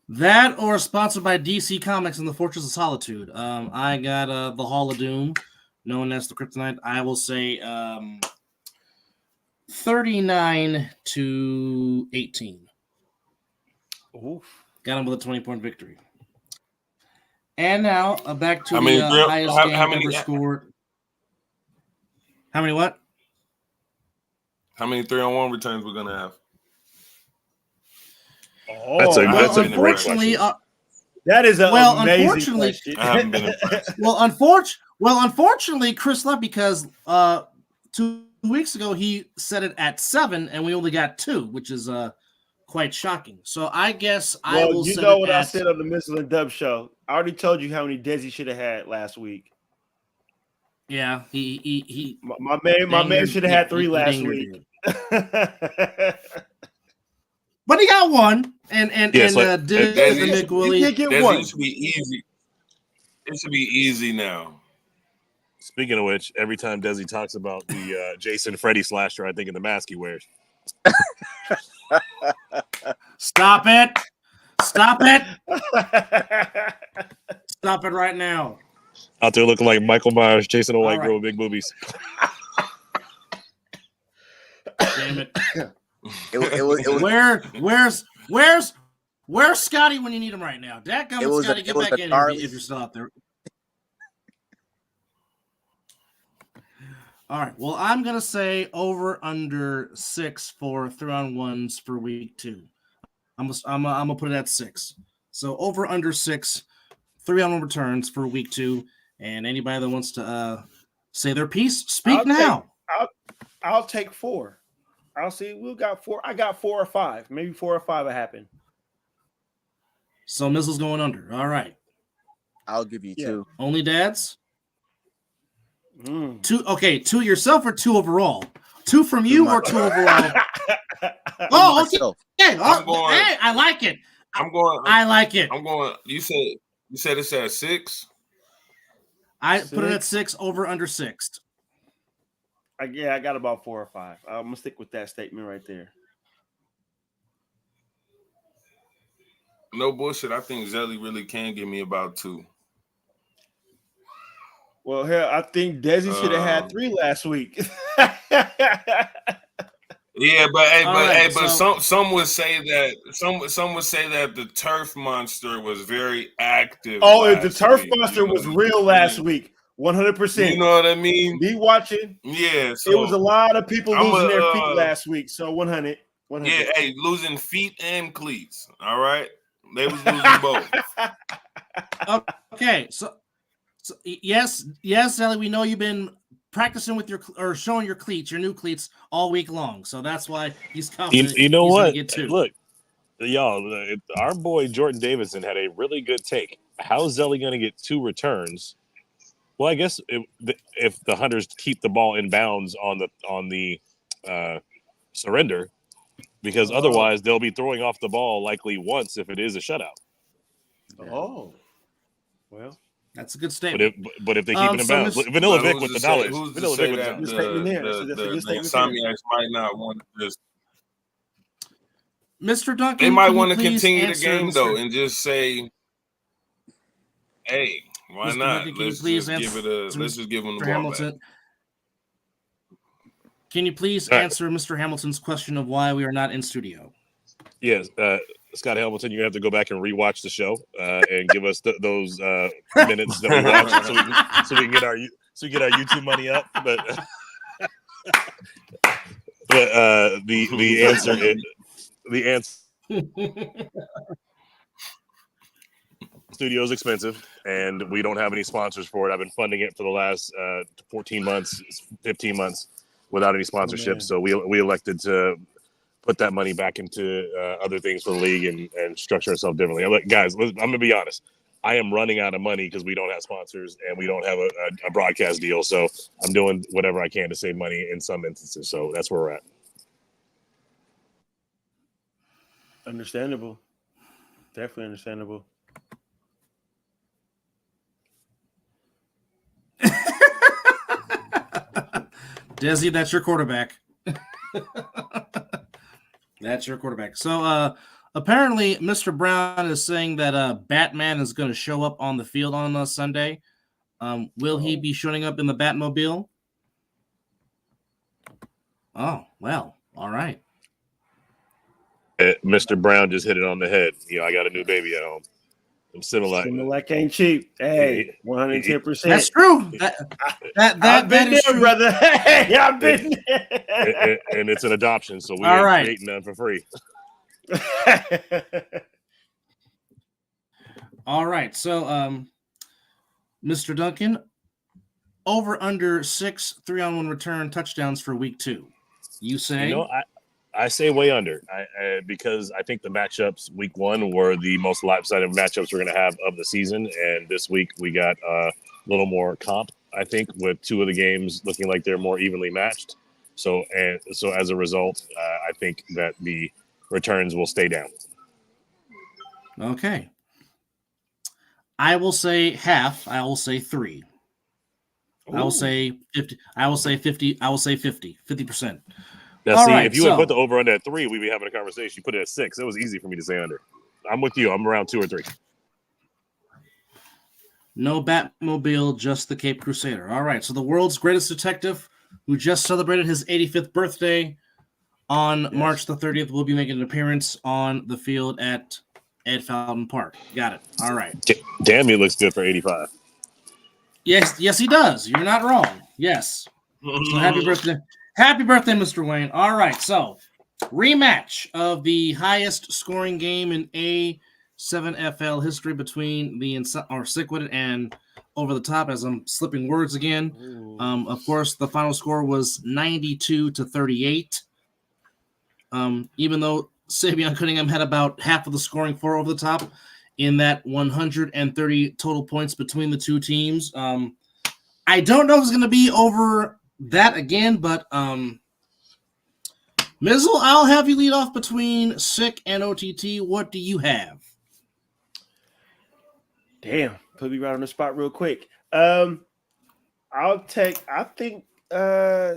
That or sponsored by DC Comics and the Fortress of Solitude. I got the Hall of Doom, known as the Kryptonite. I will say 39-18. Oof. Got him with a 20-point victory. And now back to the highest game ever scored. How many what? How many 3-on-1 returns we're gonna have? That's a great question. That is amazing question. I haven't been impressed. Unfortunately, Chris left because 2 weeks ago he set it at 7 and we only got 2, which is quite shocking. So I guess I will. You know what I said on the Missile and Dub show. I already told you how many Desi he should have had last week. Yeah, he my man should have had 3 last week. But he got one, and Desi McWillie. You did get Desi, one. it should be easy. It should be easy now. Speaking of which, every time Desi talks about the Jason Freddy slasher, I think of the mask he wears. Stop it! Stop it! Stop it right now! Out there looking like Michael Myers chasing a white All girl right. with big boobies. Damn it! It was Where's Scotty when you need him right now? Dadgummit, Scotty, get back in here if you're still out there. All right. Well, I'm gonna say over under 6 for 3-on-1s for week 2. I'm gonna put it at 6. So over under 6 3-on-1 returns for week 2. And anybody that wants to say their piece, speak now. I'll take 4. I'll see. We got 4. I got 4 or 5. Maybe 4 or 5 will happen. So Mizzle's going under. All right. I'll give you 2. Only dads? 2. Okay, 2 yourself or 2 overall? 2 from you or 2 overall? Oh, okay. Hey, I like it. I like it. I'm going. You said it's at 6. I put it at 6 over under 6. I got about 4 or 5. I'm gonna stick with that statement right there. No bullshit. I think Zelly really can give me about 2. Well, hell, I think Desi should have had 3 last week. Yeah, but so- some would say that some would say that the turf monster was very active. Oh, the last turf week, monster you know was what I real mean? last week. 100%. You know what I mean? Me watching. Yeah. So It was a lot of people I'm losing a, their feet last week. So 100. yeah, hey, losing feet and cleats. All right, they was losing both. Okay, so yes, Sally, we know you've been practicing with showing your cleats, your new cleats, all week long. So that's why he's confident. You know he's gonna what? Get 2. Look, y'all, our boy Jordan Davidson had a really good take. How's Zelly going to get 2 returns? Well, I guess if the Hunters keep the ball in bounds on the surrender, because otherwise they'll be throwing off the ball likely once if it is a shutout. Oh, well, that's a good statement. But if they keep it in bounds, Vanilla Vic with the knowledge. Who's to Vanilla say Vic with that the the Insomniacs might not want to just? Mr. Duncan, They might can you want to please continue the answer game Mr. though and just say, "Hey, why Mr. not? Duncan, can you Let's please just give it a. answer Let's just give them the Mr. ball back." Hamilton? Can you please All right. answer Mr. Hamilton's question of why we are not in studio? Yes, Scott Hamilton, you have to go back and rewatch the show and give us those minutes that we watched, so we can get our YouTube money up. But the answer is the answer. Studio is expensive, and we don't have any sponsors for it. I've been funding it for the last 14 months, 15 months without any sponsorship. So we elected to put that money back into other things for the league and structure ourselves differently. I'm like, guys, I'm going to be honest. I am running out of money because we don't have sponsors and we don't have a broadcast deal. So I'm doing whatever I can to save money in some instances. So that's where we're at. understandable. Definitely understandable. Desi, that's your quarterback. That's your quarterback. So apparently Mr. Brown is saying that Batman is going to show up on the field on Sunday. Will he be showing up in the Batmobile? Oh, well, all right. Mr. Brown just hit it on the head. You know, I got a new baby at home. I'm Similac ain't cheap. Hey, 110%. That's true. I've been is there, true. brother. Hey, I've been there. And it's an adoption, so we All ain't right. creating none for free. All right. So, Mr. Duncan, over under 6 3-on-1 return touchdowns for week 2. You say? You know, I say way under because I think the matchups week 1 were the most lopsided matchups we're going to have of the season. And this week we got a little more comp, I think, with 2 of the games looking like they're more evenly matched. So as a result, I think that the returns will stay down. Okay. I will say half. I will say 3. I will say 50. I will say 50. I will say 50. 50%. Now, All see, right, if you had put the over under at 3, we'd be having a conversation. You put it at 6. It was easy for me to say under. I'm with you. I'm around 2 or 3. No Batmobile, just the Cape Crusader. All right, so the world's greatest detective, who just celebrated his 85th birthday on March the 30th, will be making an appearance on the field at Ed Fountain Park. Got it. All right. Damn, he looks good for 85. Yes, he does. You're not wrong. Yes. So happy birthday. Happy birthday, Mr. Wayne. All right, so rematch of the highest scoring game in A7FL history between the Sick-Witted and Over the Top, as I'm slipping words again. Of course, the final score was 92-38. Even though Savion Cunningham had about half of the scoring for Over the Top in that 130 total points between the two teams. I don't know if it's going to be over that again, but Mizzle, I'll have you lead off between Sick and OTT. What do you have? Damn, put me right on the spot real quick. I think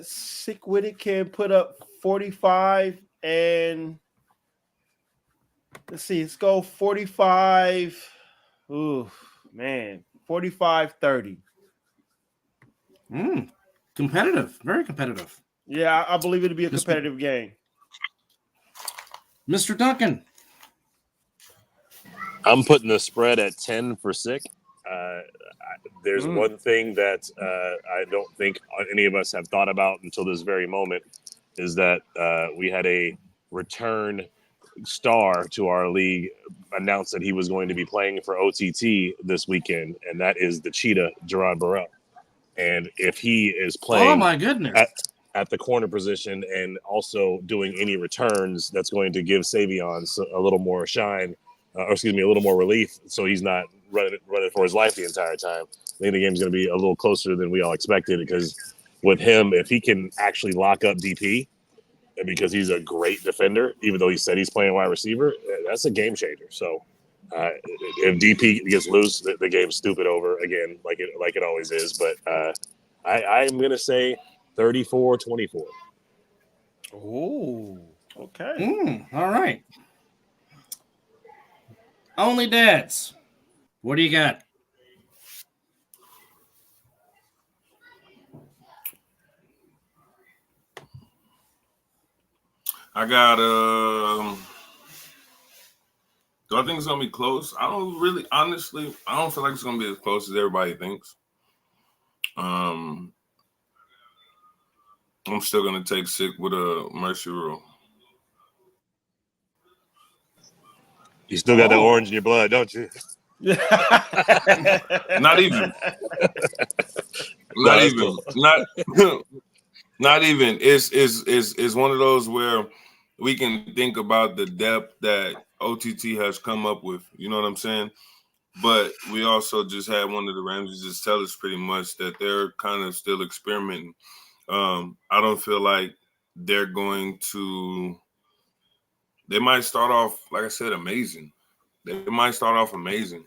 Sick-Witted can put up 45 and let's go 45. Ooh, man, 45-30. Competitive, very competitive. Yeah, I believe it'll be a competitive game. Mr. Duncan. I'm putting the spread at 10 for Sick. There's one thing that I don't think any of us have thought about until this very moment is that we had a return star to our league announce that he was going to be playing for OTT this weekend, and that is the Cheetah, Gerard Burrell. And if he is playing Oh my goodness. at the corner position and also doing any returns, that's going to give Savion a little more shine, a little more relief, so he's not running for his life the entire time. I think the game's going to be a little closer than we all expected, because with him, if he can actually lock up DP, and because he's a great defender, even though he said he's playing wide receiver, that's a game changer. So if DP gets loose, the game's stupid over again, like it always is. But I'm going to say 34-24. Oh, okay. All right. Only Dads, what do you got? I got do I think it's gonna be close? I don't really, honestly, I don't feel like it's gonna be as close as everybody thinks. I'm still gonna take Sick with a mercy rule. You still got that orange in your blood, don't you? Not even. Not even. Not even. It's one of those where we can think about the depth that OTT has come up with. You know what I'm saying? But we also just had one of the Ramses just tell us pretty much that they're kind of still experimenting. I don't feel like they're going to. They might start off, like I said, amazing. They might start off amazing.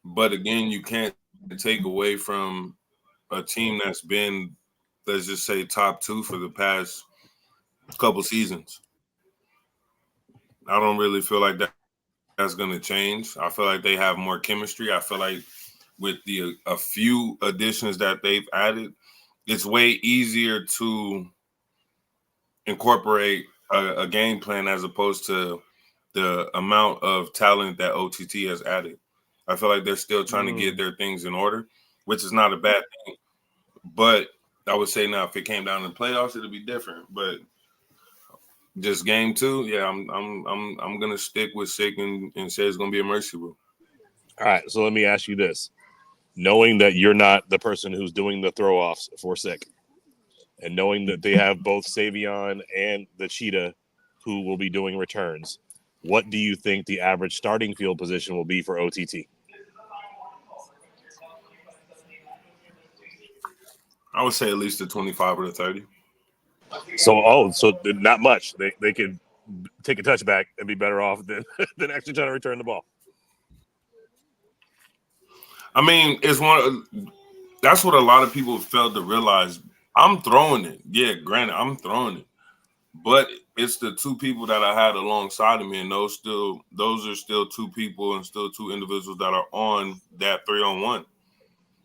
But again, you can't take away from a team that's been, let's just say, top 2 for the past couple seasons. I don't really feel like that's going to change. I feel like they have more chemistry. I feel like with a few additions that they've added, it's way easier to incorporate a game plan as opposed to the amount of talent that OTT has added. I feel like they're still trying to get their things in order, which is not a bad thing. But I would say now, if it came down to the playoffs, it'd be different. But just game 2, yeah, I'm gonna stick with Sick and say it's gonna be a mercy rule. All right, so let me ask you this: knowing that you're not the person who's doing the throw-offs for Sick, and knowing that they have both Savion and the Cheetah who will be doing returns, what do you think the average starting field position will be for OTT? I would say at least a 25 or a 30. So not much. They could take a touchback and be better off than actually trying to return the ball. I mean, that's what a lot of people failed to realize. I'm throwing it. Yeah, granted, I'm throwing it. But it's the two people that I had alongside of me, and those are still two people and still two individuals that are on that 3-on-1.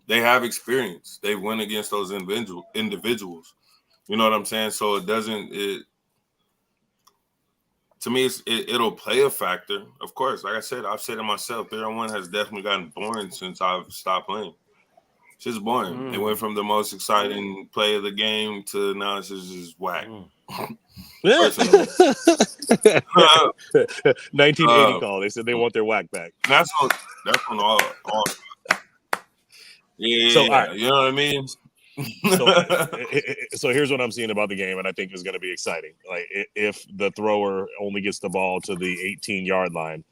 They have experience. They went against those individuals. You know what I'm saying? So to me, it'll play a factor. Of course, like I said, I've said it myself, 3-on-1 has definitely gotten boring since I've stopped playing. It's just boring. It went from the most exciting play of the game to now it's just whack. 1980 call. They said they want their whack back. That's on all. Yeah, So, all right. You know what I mean? So here's what I'm seeing about the game, and I think is going to be exciting. Like, if the thrower only gets the ball to the 18-yard line,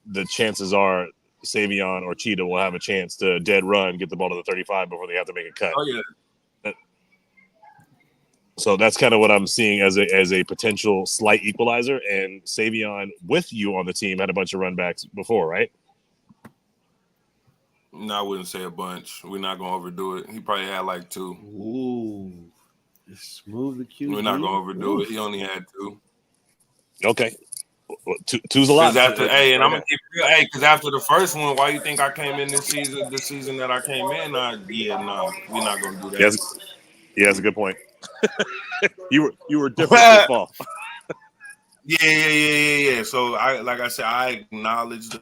the chances are Savion or Cheetah will have a chance to dead run, get the ball to the 35 before they have to make a cut. Oh yeah. So that's kind of what I'm seeing as a potential slight equalizer. And Savion, with you on the team, had a bunch of run backs before, right? No, I wouldn't say a bunch. We're not gonna overdo it. He probably had like 2. Ooh, smooth the QB. We're not gonna overdo it. He only had 2. Okay, well, two's a lot. Because after the first one, why you think I came in this season? The season that I came in, we're not gonna do that. Yes, yeah, that's a good point. you were different this fall. Yeah. So I acknowledge the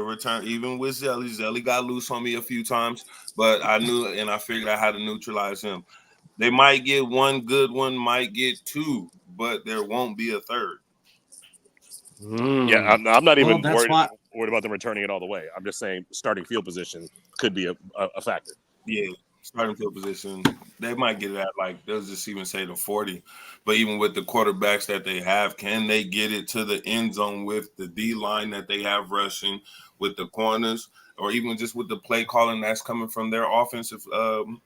return, even with Zelly. Zelly got loose on me a few times, but I knew and I figured out how to neutralize him. They might get one good one, might get 2, but there won't be a third. Yeah, I'm not even worried about them returning it all the way. I'm just saying starting field position could be a factor. Yeah. Starting field position, they might get it at they'll just even say the 40. But even with the quarterbacks that they have, can they get it to the end zone with the D line that they have rushing, with the corners, or even just with the play calling that's coming from their offensive,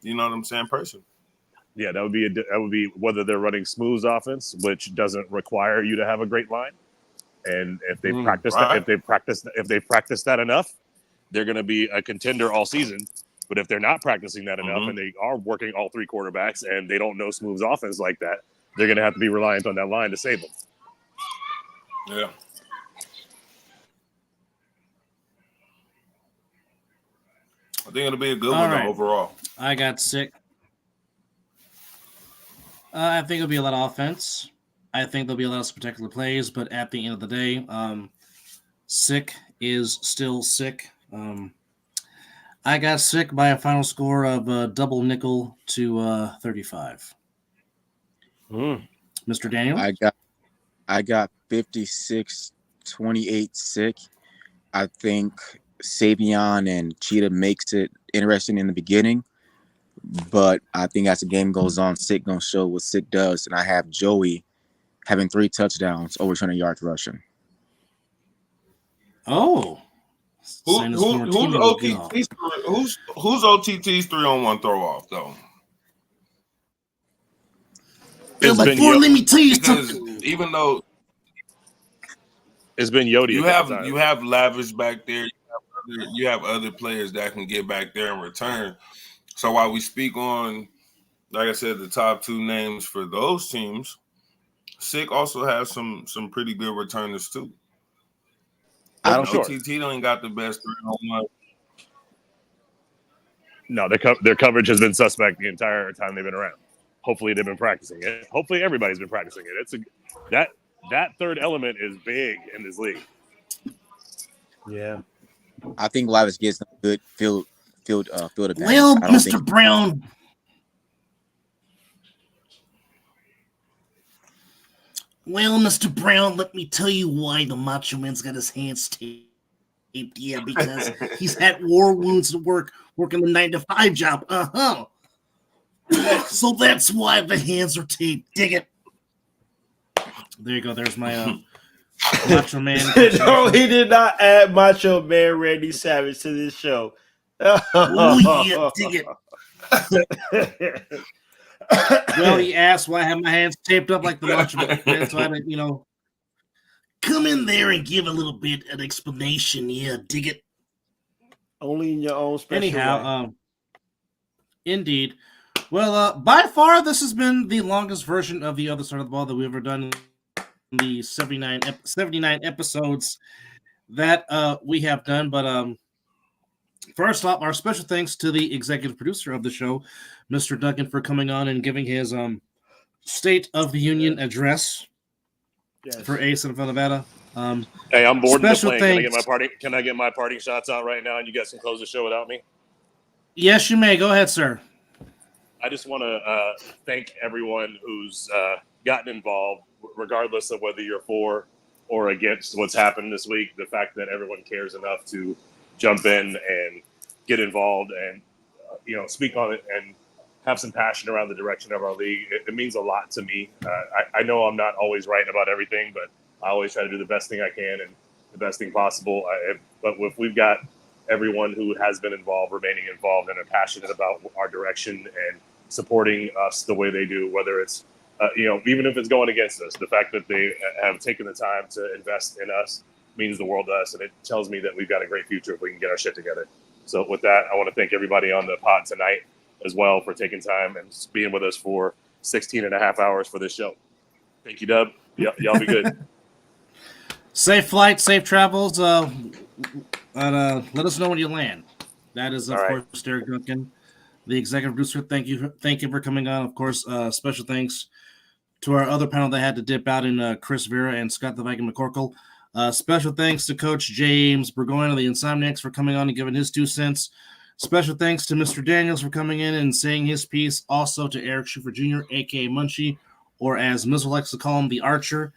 you know what I'm saying, person? Yeah, that would be whether they're running smooth offense, which doesn't require you to have a great line, and if they practice that enough, they're going to be a contender all season. But if they're not practicing that enough and they are working all 3 quarterbacks and they don't know smooth offense like that, they're going to have to be reliant on that line to save them. Yeah. I think it'll be a good one overall. I got sick. I think it'll be a lot of offense. I think there'll be a lot of spectacular plays, but at the end of the day, sick is still sick. I got sick by a final score of double nickel to 35. Mr. Daniel? I got 56-28 sick. I think Savion and Cheetah makes it interesting in the beginning, but I think as the game goes on, sick gonna show what sick does, and I have Joey having 3 touchdowns, over 200 yards rushing. Oh. Who's OTT's 3-on-1 throw off though? Let me tell you something. Even though it's been Yodi, you have Lavish back there. You have other players that can get back there and return. So while we speak on, like I said, the top 2 names for those teams, Sick also has some pretty good returners too. OTT don't got the best 3-on-1. No, their coverage has been suspect the entire time they've been around. Hopefully they've been practicing it. Hopefully everybody's been practicing it. That third element is big in this league. Yeah, I think Lavish gets a good field advantage. Well, Mr. Brown. Well, Mr. Brown, let me tell you why the Macho Man's got his hands taped. Yeah, because he's had war wounds to working the 9-to-5 job. So that's why the hands are taped. Dig it. There you go. There's my Macho Man. No, he did not add Macho Man Randy Savage to this show. Oh, yeah, dig it. Well, he asked why I have my hands taped up like the Macho Man, so I didn't, come in there and give a little bit of explanation. Yeah, dig it. Only in your own special Anyhow, way. Indeed. Well, by far, this has been the longest version of the other side of the ball that we've ever done in the 79 episodes that we have done. But first off, our special thanks to the executive producer of the show, Mr. Duncan, for coming on and giving his State of the Union address for Ace of Nevada. Hey, I'm bored in the plane. Thanks. Can I get my parting shots out right now, and you guys can close the show without me? Yes, you may. Go ahead, sir. I just want to thank everyone who's gotten involved, regardless of whether you're for or against what's happened this week. The fact that everyone cares enough to jump in and get involved and speak on it and have some passion around the direction of our league, it means a lot to me. I know I'm not always right about everything, but I always try to do the best thing I can and the best thing possible. But if we've got everyone who has been involved remaining involved and are passionate about our direction and supporting us the way they do, whether it's even if it's going against us, the fact that they have taken the time to invest in us means the world to us, and it tells me that we've got a great future if we can get our shit together. So with that, I want to thank everybody on the pod tonight as well for taking time and being with us for 16 and a half hours for this show. Thank you, Dub. Y'all be good. Safe flight, safe travels. Let us know when you land. That is, of course, Derek Duncan, the executive producer. Thank you for coming on. Of course, special thanks to our other panel that had to dip out in Chris Vera and Scott the Viking McCorkle. Special thanks to Coach James Burgoyne of the Insomniacs for coming on and giving his 2 cents. Special thanks to Mr. Daniels for coming in and saying his piece. Also to Eric Schufer Jr., a.k.a. Munchie, or as Mizzle likes to call him, the Archer.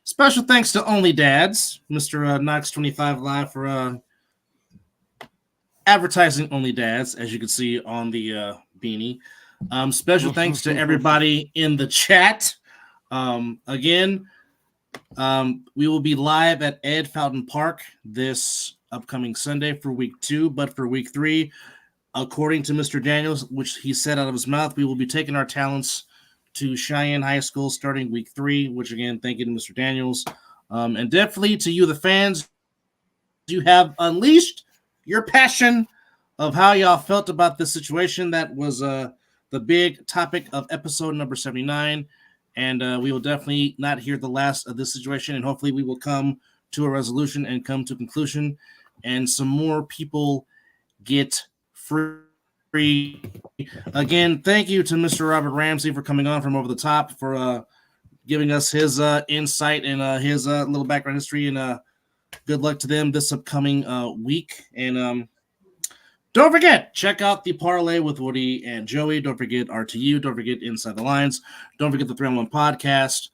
Special thanks to Only Dads, Mr. Knox25 Live for advertising Only Dads, as you can see on the beanie. Special thanks to everybody in the chat. Again, we will be live at Ed Fountain Park this upcoming Sunday for week 2, but for week 3, according to Mr. Daniels, which he said out of his mouth, we will be taking our talents to Cheyenne High School starting week 3, which again, thank you to Mr. Daniels. And definitely to you, the fans, you have unleashed your passion of how y'all felt about this situation. That was the big topic of episode number 79. And we will definitely not hear the last of this situation. And hopefully we will come to a resolution and come to a conclusion. And some more people get free. Again, thank you to Mr. Robert Ramsey for coming on from Over the Top, for giving us his insight and his little background history. And good luck to them this upcoming week. And don't forget, check out the parlay with Woody and Joey. Don't forget RTU. Don't forget Inside the Lines. Don't forget the 3-on-1 podcast.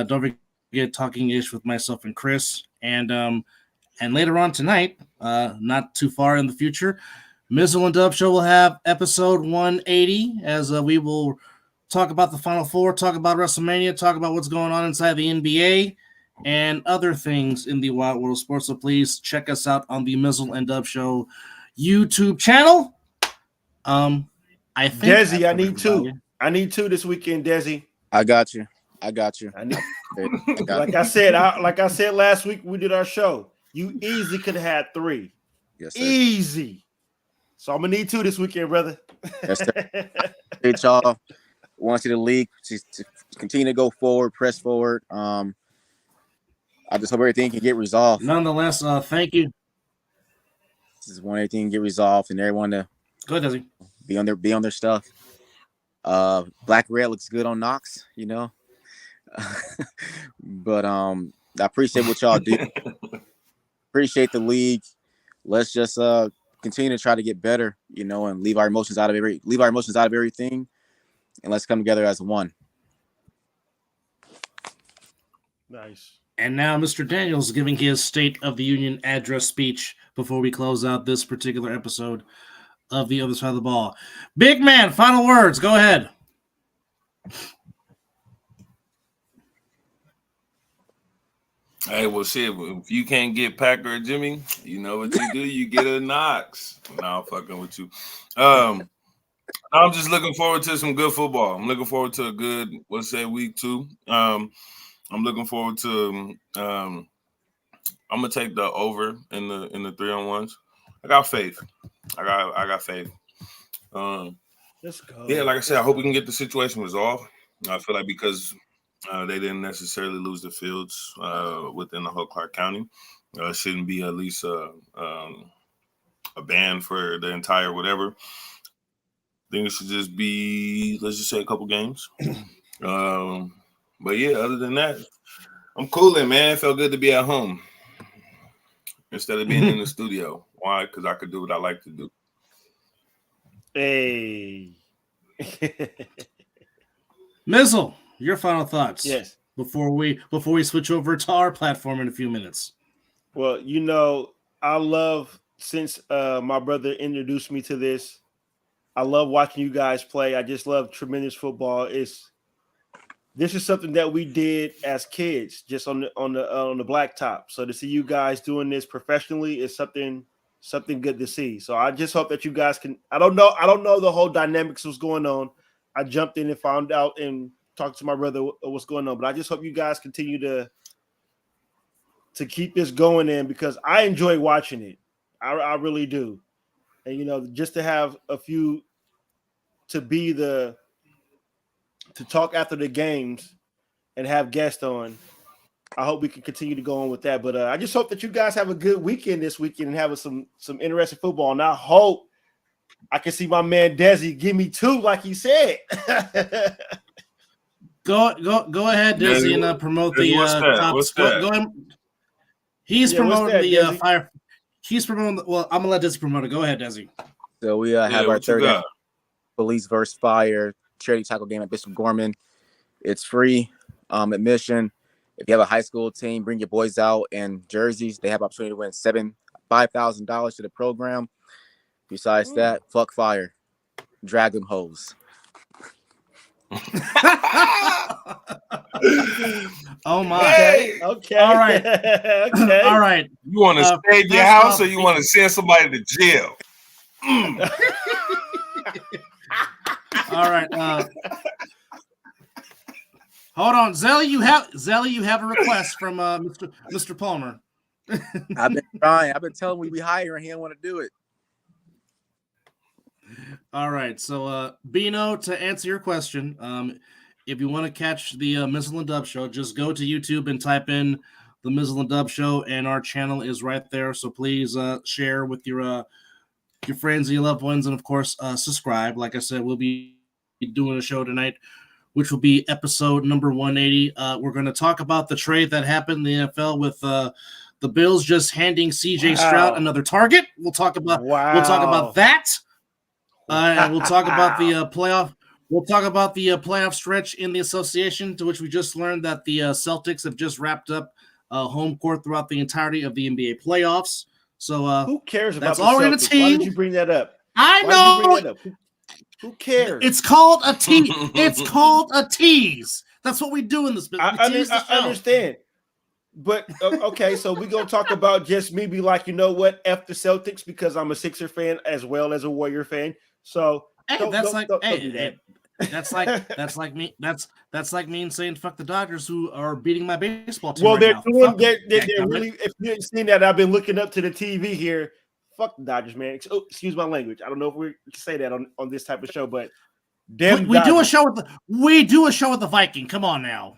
Don't forget Talking Ish with myself and Chris. And later on tonight, not too far in the future, Mizzle and Dub Show will have episode 180, as we will talk about the Final Four, talk about WrestleMania, talk about what's going on inside the NBA, and other things in the wild world of sports. So please check us out on the Mizzle and Dub Show YouTube channel. I think Desi, I need two this weekend, Desi. I got you. Like I said last week we did our show. You easily could have had 3. Yes, sir. Easy. So I'm gonna need 2 this weekend, brother. Yes, sir. Hey, y'all. Want to see the league to continue to go forward, press forward. I just hope everything can get resolved. Nonetheless, thank you. Just want everything to get resolved and everyone to go ahead, Desi. Be on their stuff. Black Red looks good on Knox, but I appreciate what y'all do. Appreciate the league. Let's just continue to try to get better, and leave our emotions out of everything, and let's come together as one. Nice. And now Mr. Daniels giving his State of the Union address speech before we close out this particular episode of The Other Side of the Ball. Big man, final words. Go ahead. Hey, well, shit, if you can't get Packer or Jimmy, you know what you do? You get a Knox. No, I'm fucking with you. I'm just looking forward to some good football. I'm looking forward to a good, week 2. I'm looking forward to. I'm gonna take the over in the 3-on-1s. I got faith. I got faith. Let's go. Yeah, like I said, I hope we can get the situation resolved. I feel like because they didn't necessarily lose the fields within the whole Clark County, shouldn't be at least a ban for the entire whatever. I think it should just be, let's just say, a couple games. But yeah, other than that, I'm cooling, man. It felt good to be at home instead of being in the studio. Why? Because I could do what I like to do. Hey. Mizzle, your final thoughts. Yes. Before we switch over to our platform in a few minutes. Well, you know, I love, since my brother introduced me to this, I love watching you guys play. I just love tremendous football. This is something that we did as kids, just on the blacktop. So to see you guys doing this professionally is something good to see. So I just hope that you guys can. I don't know the whole dynamics of what's going on. I jumped in and found out and talked to my brother what's going on. But I just hope you guys continue to keep this going in, because I enjoy watching it. I really do. And, you know, just to have a few to talk after the games and have guests on, I hope we can continue to go on with that. But I just hope that you guys have a good weekend this weekend and have some interesting football. And I hope I can see my man Desi give me 2, like he said. Go ahead, Desi, and promote the top. What's that? Go ahead. He's promoting the Desi? fire. He's promoting. Well, I'm gonna let Desi promote it. Go ahead, Desi. So we have our third Police versus Fire charity tackle game at Bishop Gorman. It's free admission. If you have a high school team, bring your boys out in jerseys. They have opportunity to win $5,000 to the program. Besides that, fuck fire, drag them hoes. Oh my! Okay. All right. Okay. All right. You want to save your house, or you want to send somebody to jail? All right. Hold on, Zelly. You have a request from Mr. Palmer. I've been trying. I've been telling him we be hiring. He don't want to do it. All right. So, Bino, to answer your question, if you want to catch the Mizzle and Dub show, just go to YouTube and type in the Mizzle and Dub show, and our channel is right there. So please share with your friends and your loved ones, and of course subscribe. Like I said, we'll be doing a show tonight, which will be episode number 180. We're going to talk about the trade that happened in the NFL with the Bills just handing CJ Stroud another target. We'll talk about that. And we'll talk about the playoff. We'll talk about the playoff stretch in the association, to which we just learned that the Celtics have just wrapped up home court throughout the entirety of the NBA playoffs. So who cares about that's the all we're gonna Celtics? tease. Why did you bring that up? I Why know. did you bring that up? Who cares? It's called a tease. It's called a tease. That's what we do in this business. I understand. But okay, so we're gonna talk about just me be like, you know what, F the Celtics, because I'm a Sixer fan as well as a Warrior fan. So that's like me. That's like me saying fuck the Dodgers, who are beating my baseball team. Well, right they're now. doing. They're really. If you haven't seen that, I've been looking up to the TV here. Fuck the Dodgers, man. Oh, excuse my language. I don't know if we can say that on this type of show, but damn, we do a show with the Viking. Come on now.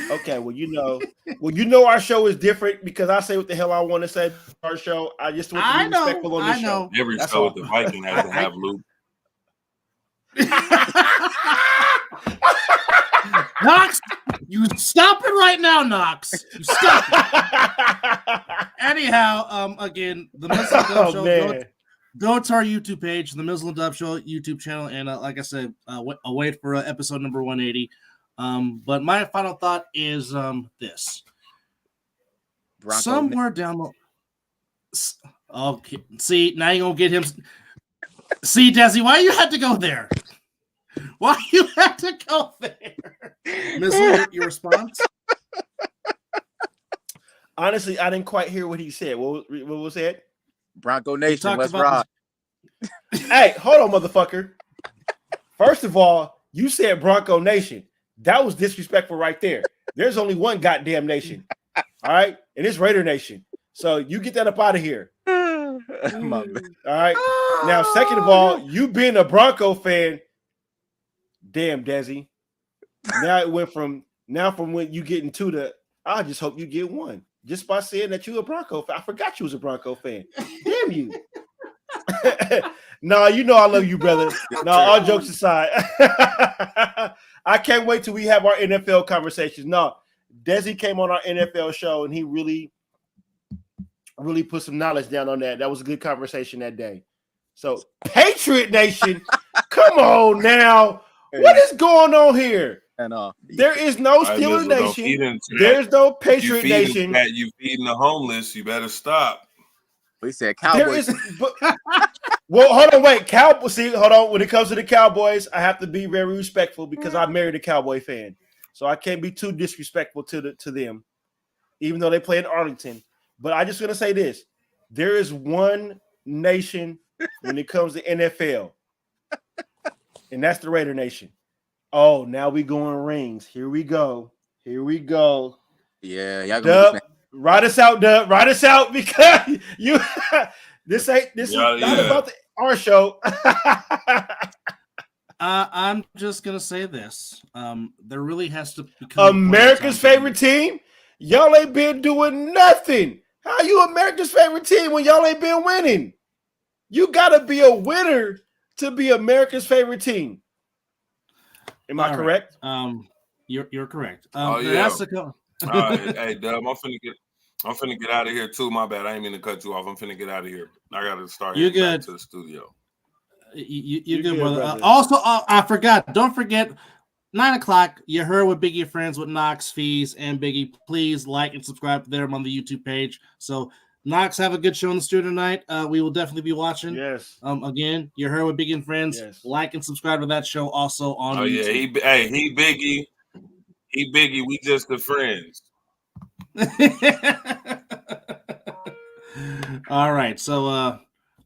Okay, well, you know our show is different because I say what the hell I want to say. Our show, I just want to be respectful on the show. Every show with the Viking has to have Luke. Knox, you stop it right now, Knox. You stop it. Anyhow, again, the Mizzle and Dub Show. Go to our YouTube page, the Mizzle and Dub Show YouTube channel, and like I said, I'll wait for episode number 180. But my final thought is this. Bronco somewhere down the okay, see, now you're gonna get him. See, Desi, why you had to go there? Why you had to go there? Miss, your response? Honestly, I didn't quite hear what he said. What was that? Bronco Nation, let's ride. Hey, hold on, motherfucker. First of all, you said Bronco Nation. That was disrespectful right there. There's only one goddamn nation. All right, and it's Raider Nation. So you get that up out of here. All right. Now, second of all, you being a Bronco fan, damn, Desi. Now it went from when you get into the, I just hope you get one. Just by saying that you a Bronco fan. I forgot you was a Bronco fan. Damn you. No, you know I love you, brother. No, all jokes aside. I can't wait till we have our NFL conversations. No, Desi came on our NFL show and he really put some knowledge down on that. That was a good conversation that day. So, Patriot Nation, come on now. What is going on here? And there is no Steeler Nation. There's no Patriot Nation. You feeding the homeless. You better stop. We said Cowboys. Well, hold on, wait. Cowboys. See, hold on. When it comes to the Cowboys, I have to be very respectful because I married a Cowboy fan, so I can't be too disrespectful to them, even though they play in Arlington. But I just gonna say this: there is one nation when it comes to NFL, and that's the Raider Nation. Oh, now we going rings. Here we go. Yeah, y'all Dub, ride us out, Dub. Ride us out because you. This is not about our show. I'm just gonna say this. There really has to become America's favorite team. Y'all ain't been doing nothing. How you America's favorite team when y'all ain't been winning? You gotta be a winner to be America's favorite team. Am I correct? Right. You're correct. Yeah. Hey, Dub, I'm finna get out of here too. My bad. I ain't mean to cut you off. I'm finna get out of here. I gotta start heading back to the studio. You're good, brother. Also, I forgot. Don't forget, 9 o'clock. You heard with Biggie Friends with Knox, Fees, and Biggie. Please like and subscribe to them on the YouTube page. So, Knox, have a good show in the studio tonight. We will definitely be watching. Yes. Again, you heard with Biggie and Friends. Yes. Like and subscribe to that show also on YouTube. Yeah. He Biggie. We just the friends. All right, so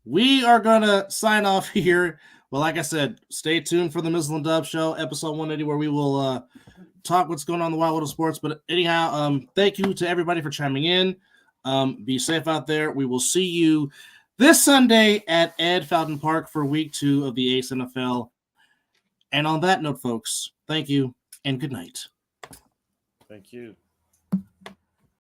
we are gonna sign off here. Well, like I said, stay tuned for the Mizzle and Dub Show, episode 180, where we will talk what's going on in the Wild World of Sports. But anyhow, thank you to everybody for chiming in. Be safe out there. We will see you this Sunday at Ed Fountain Park for week 2 of the Ace NFL. And on that note, folks, thank you and good night. Thank you.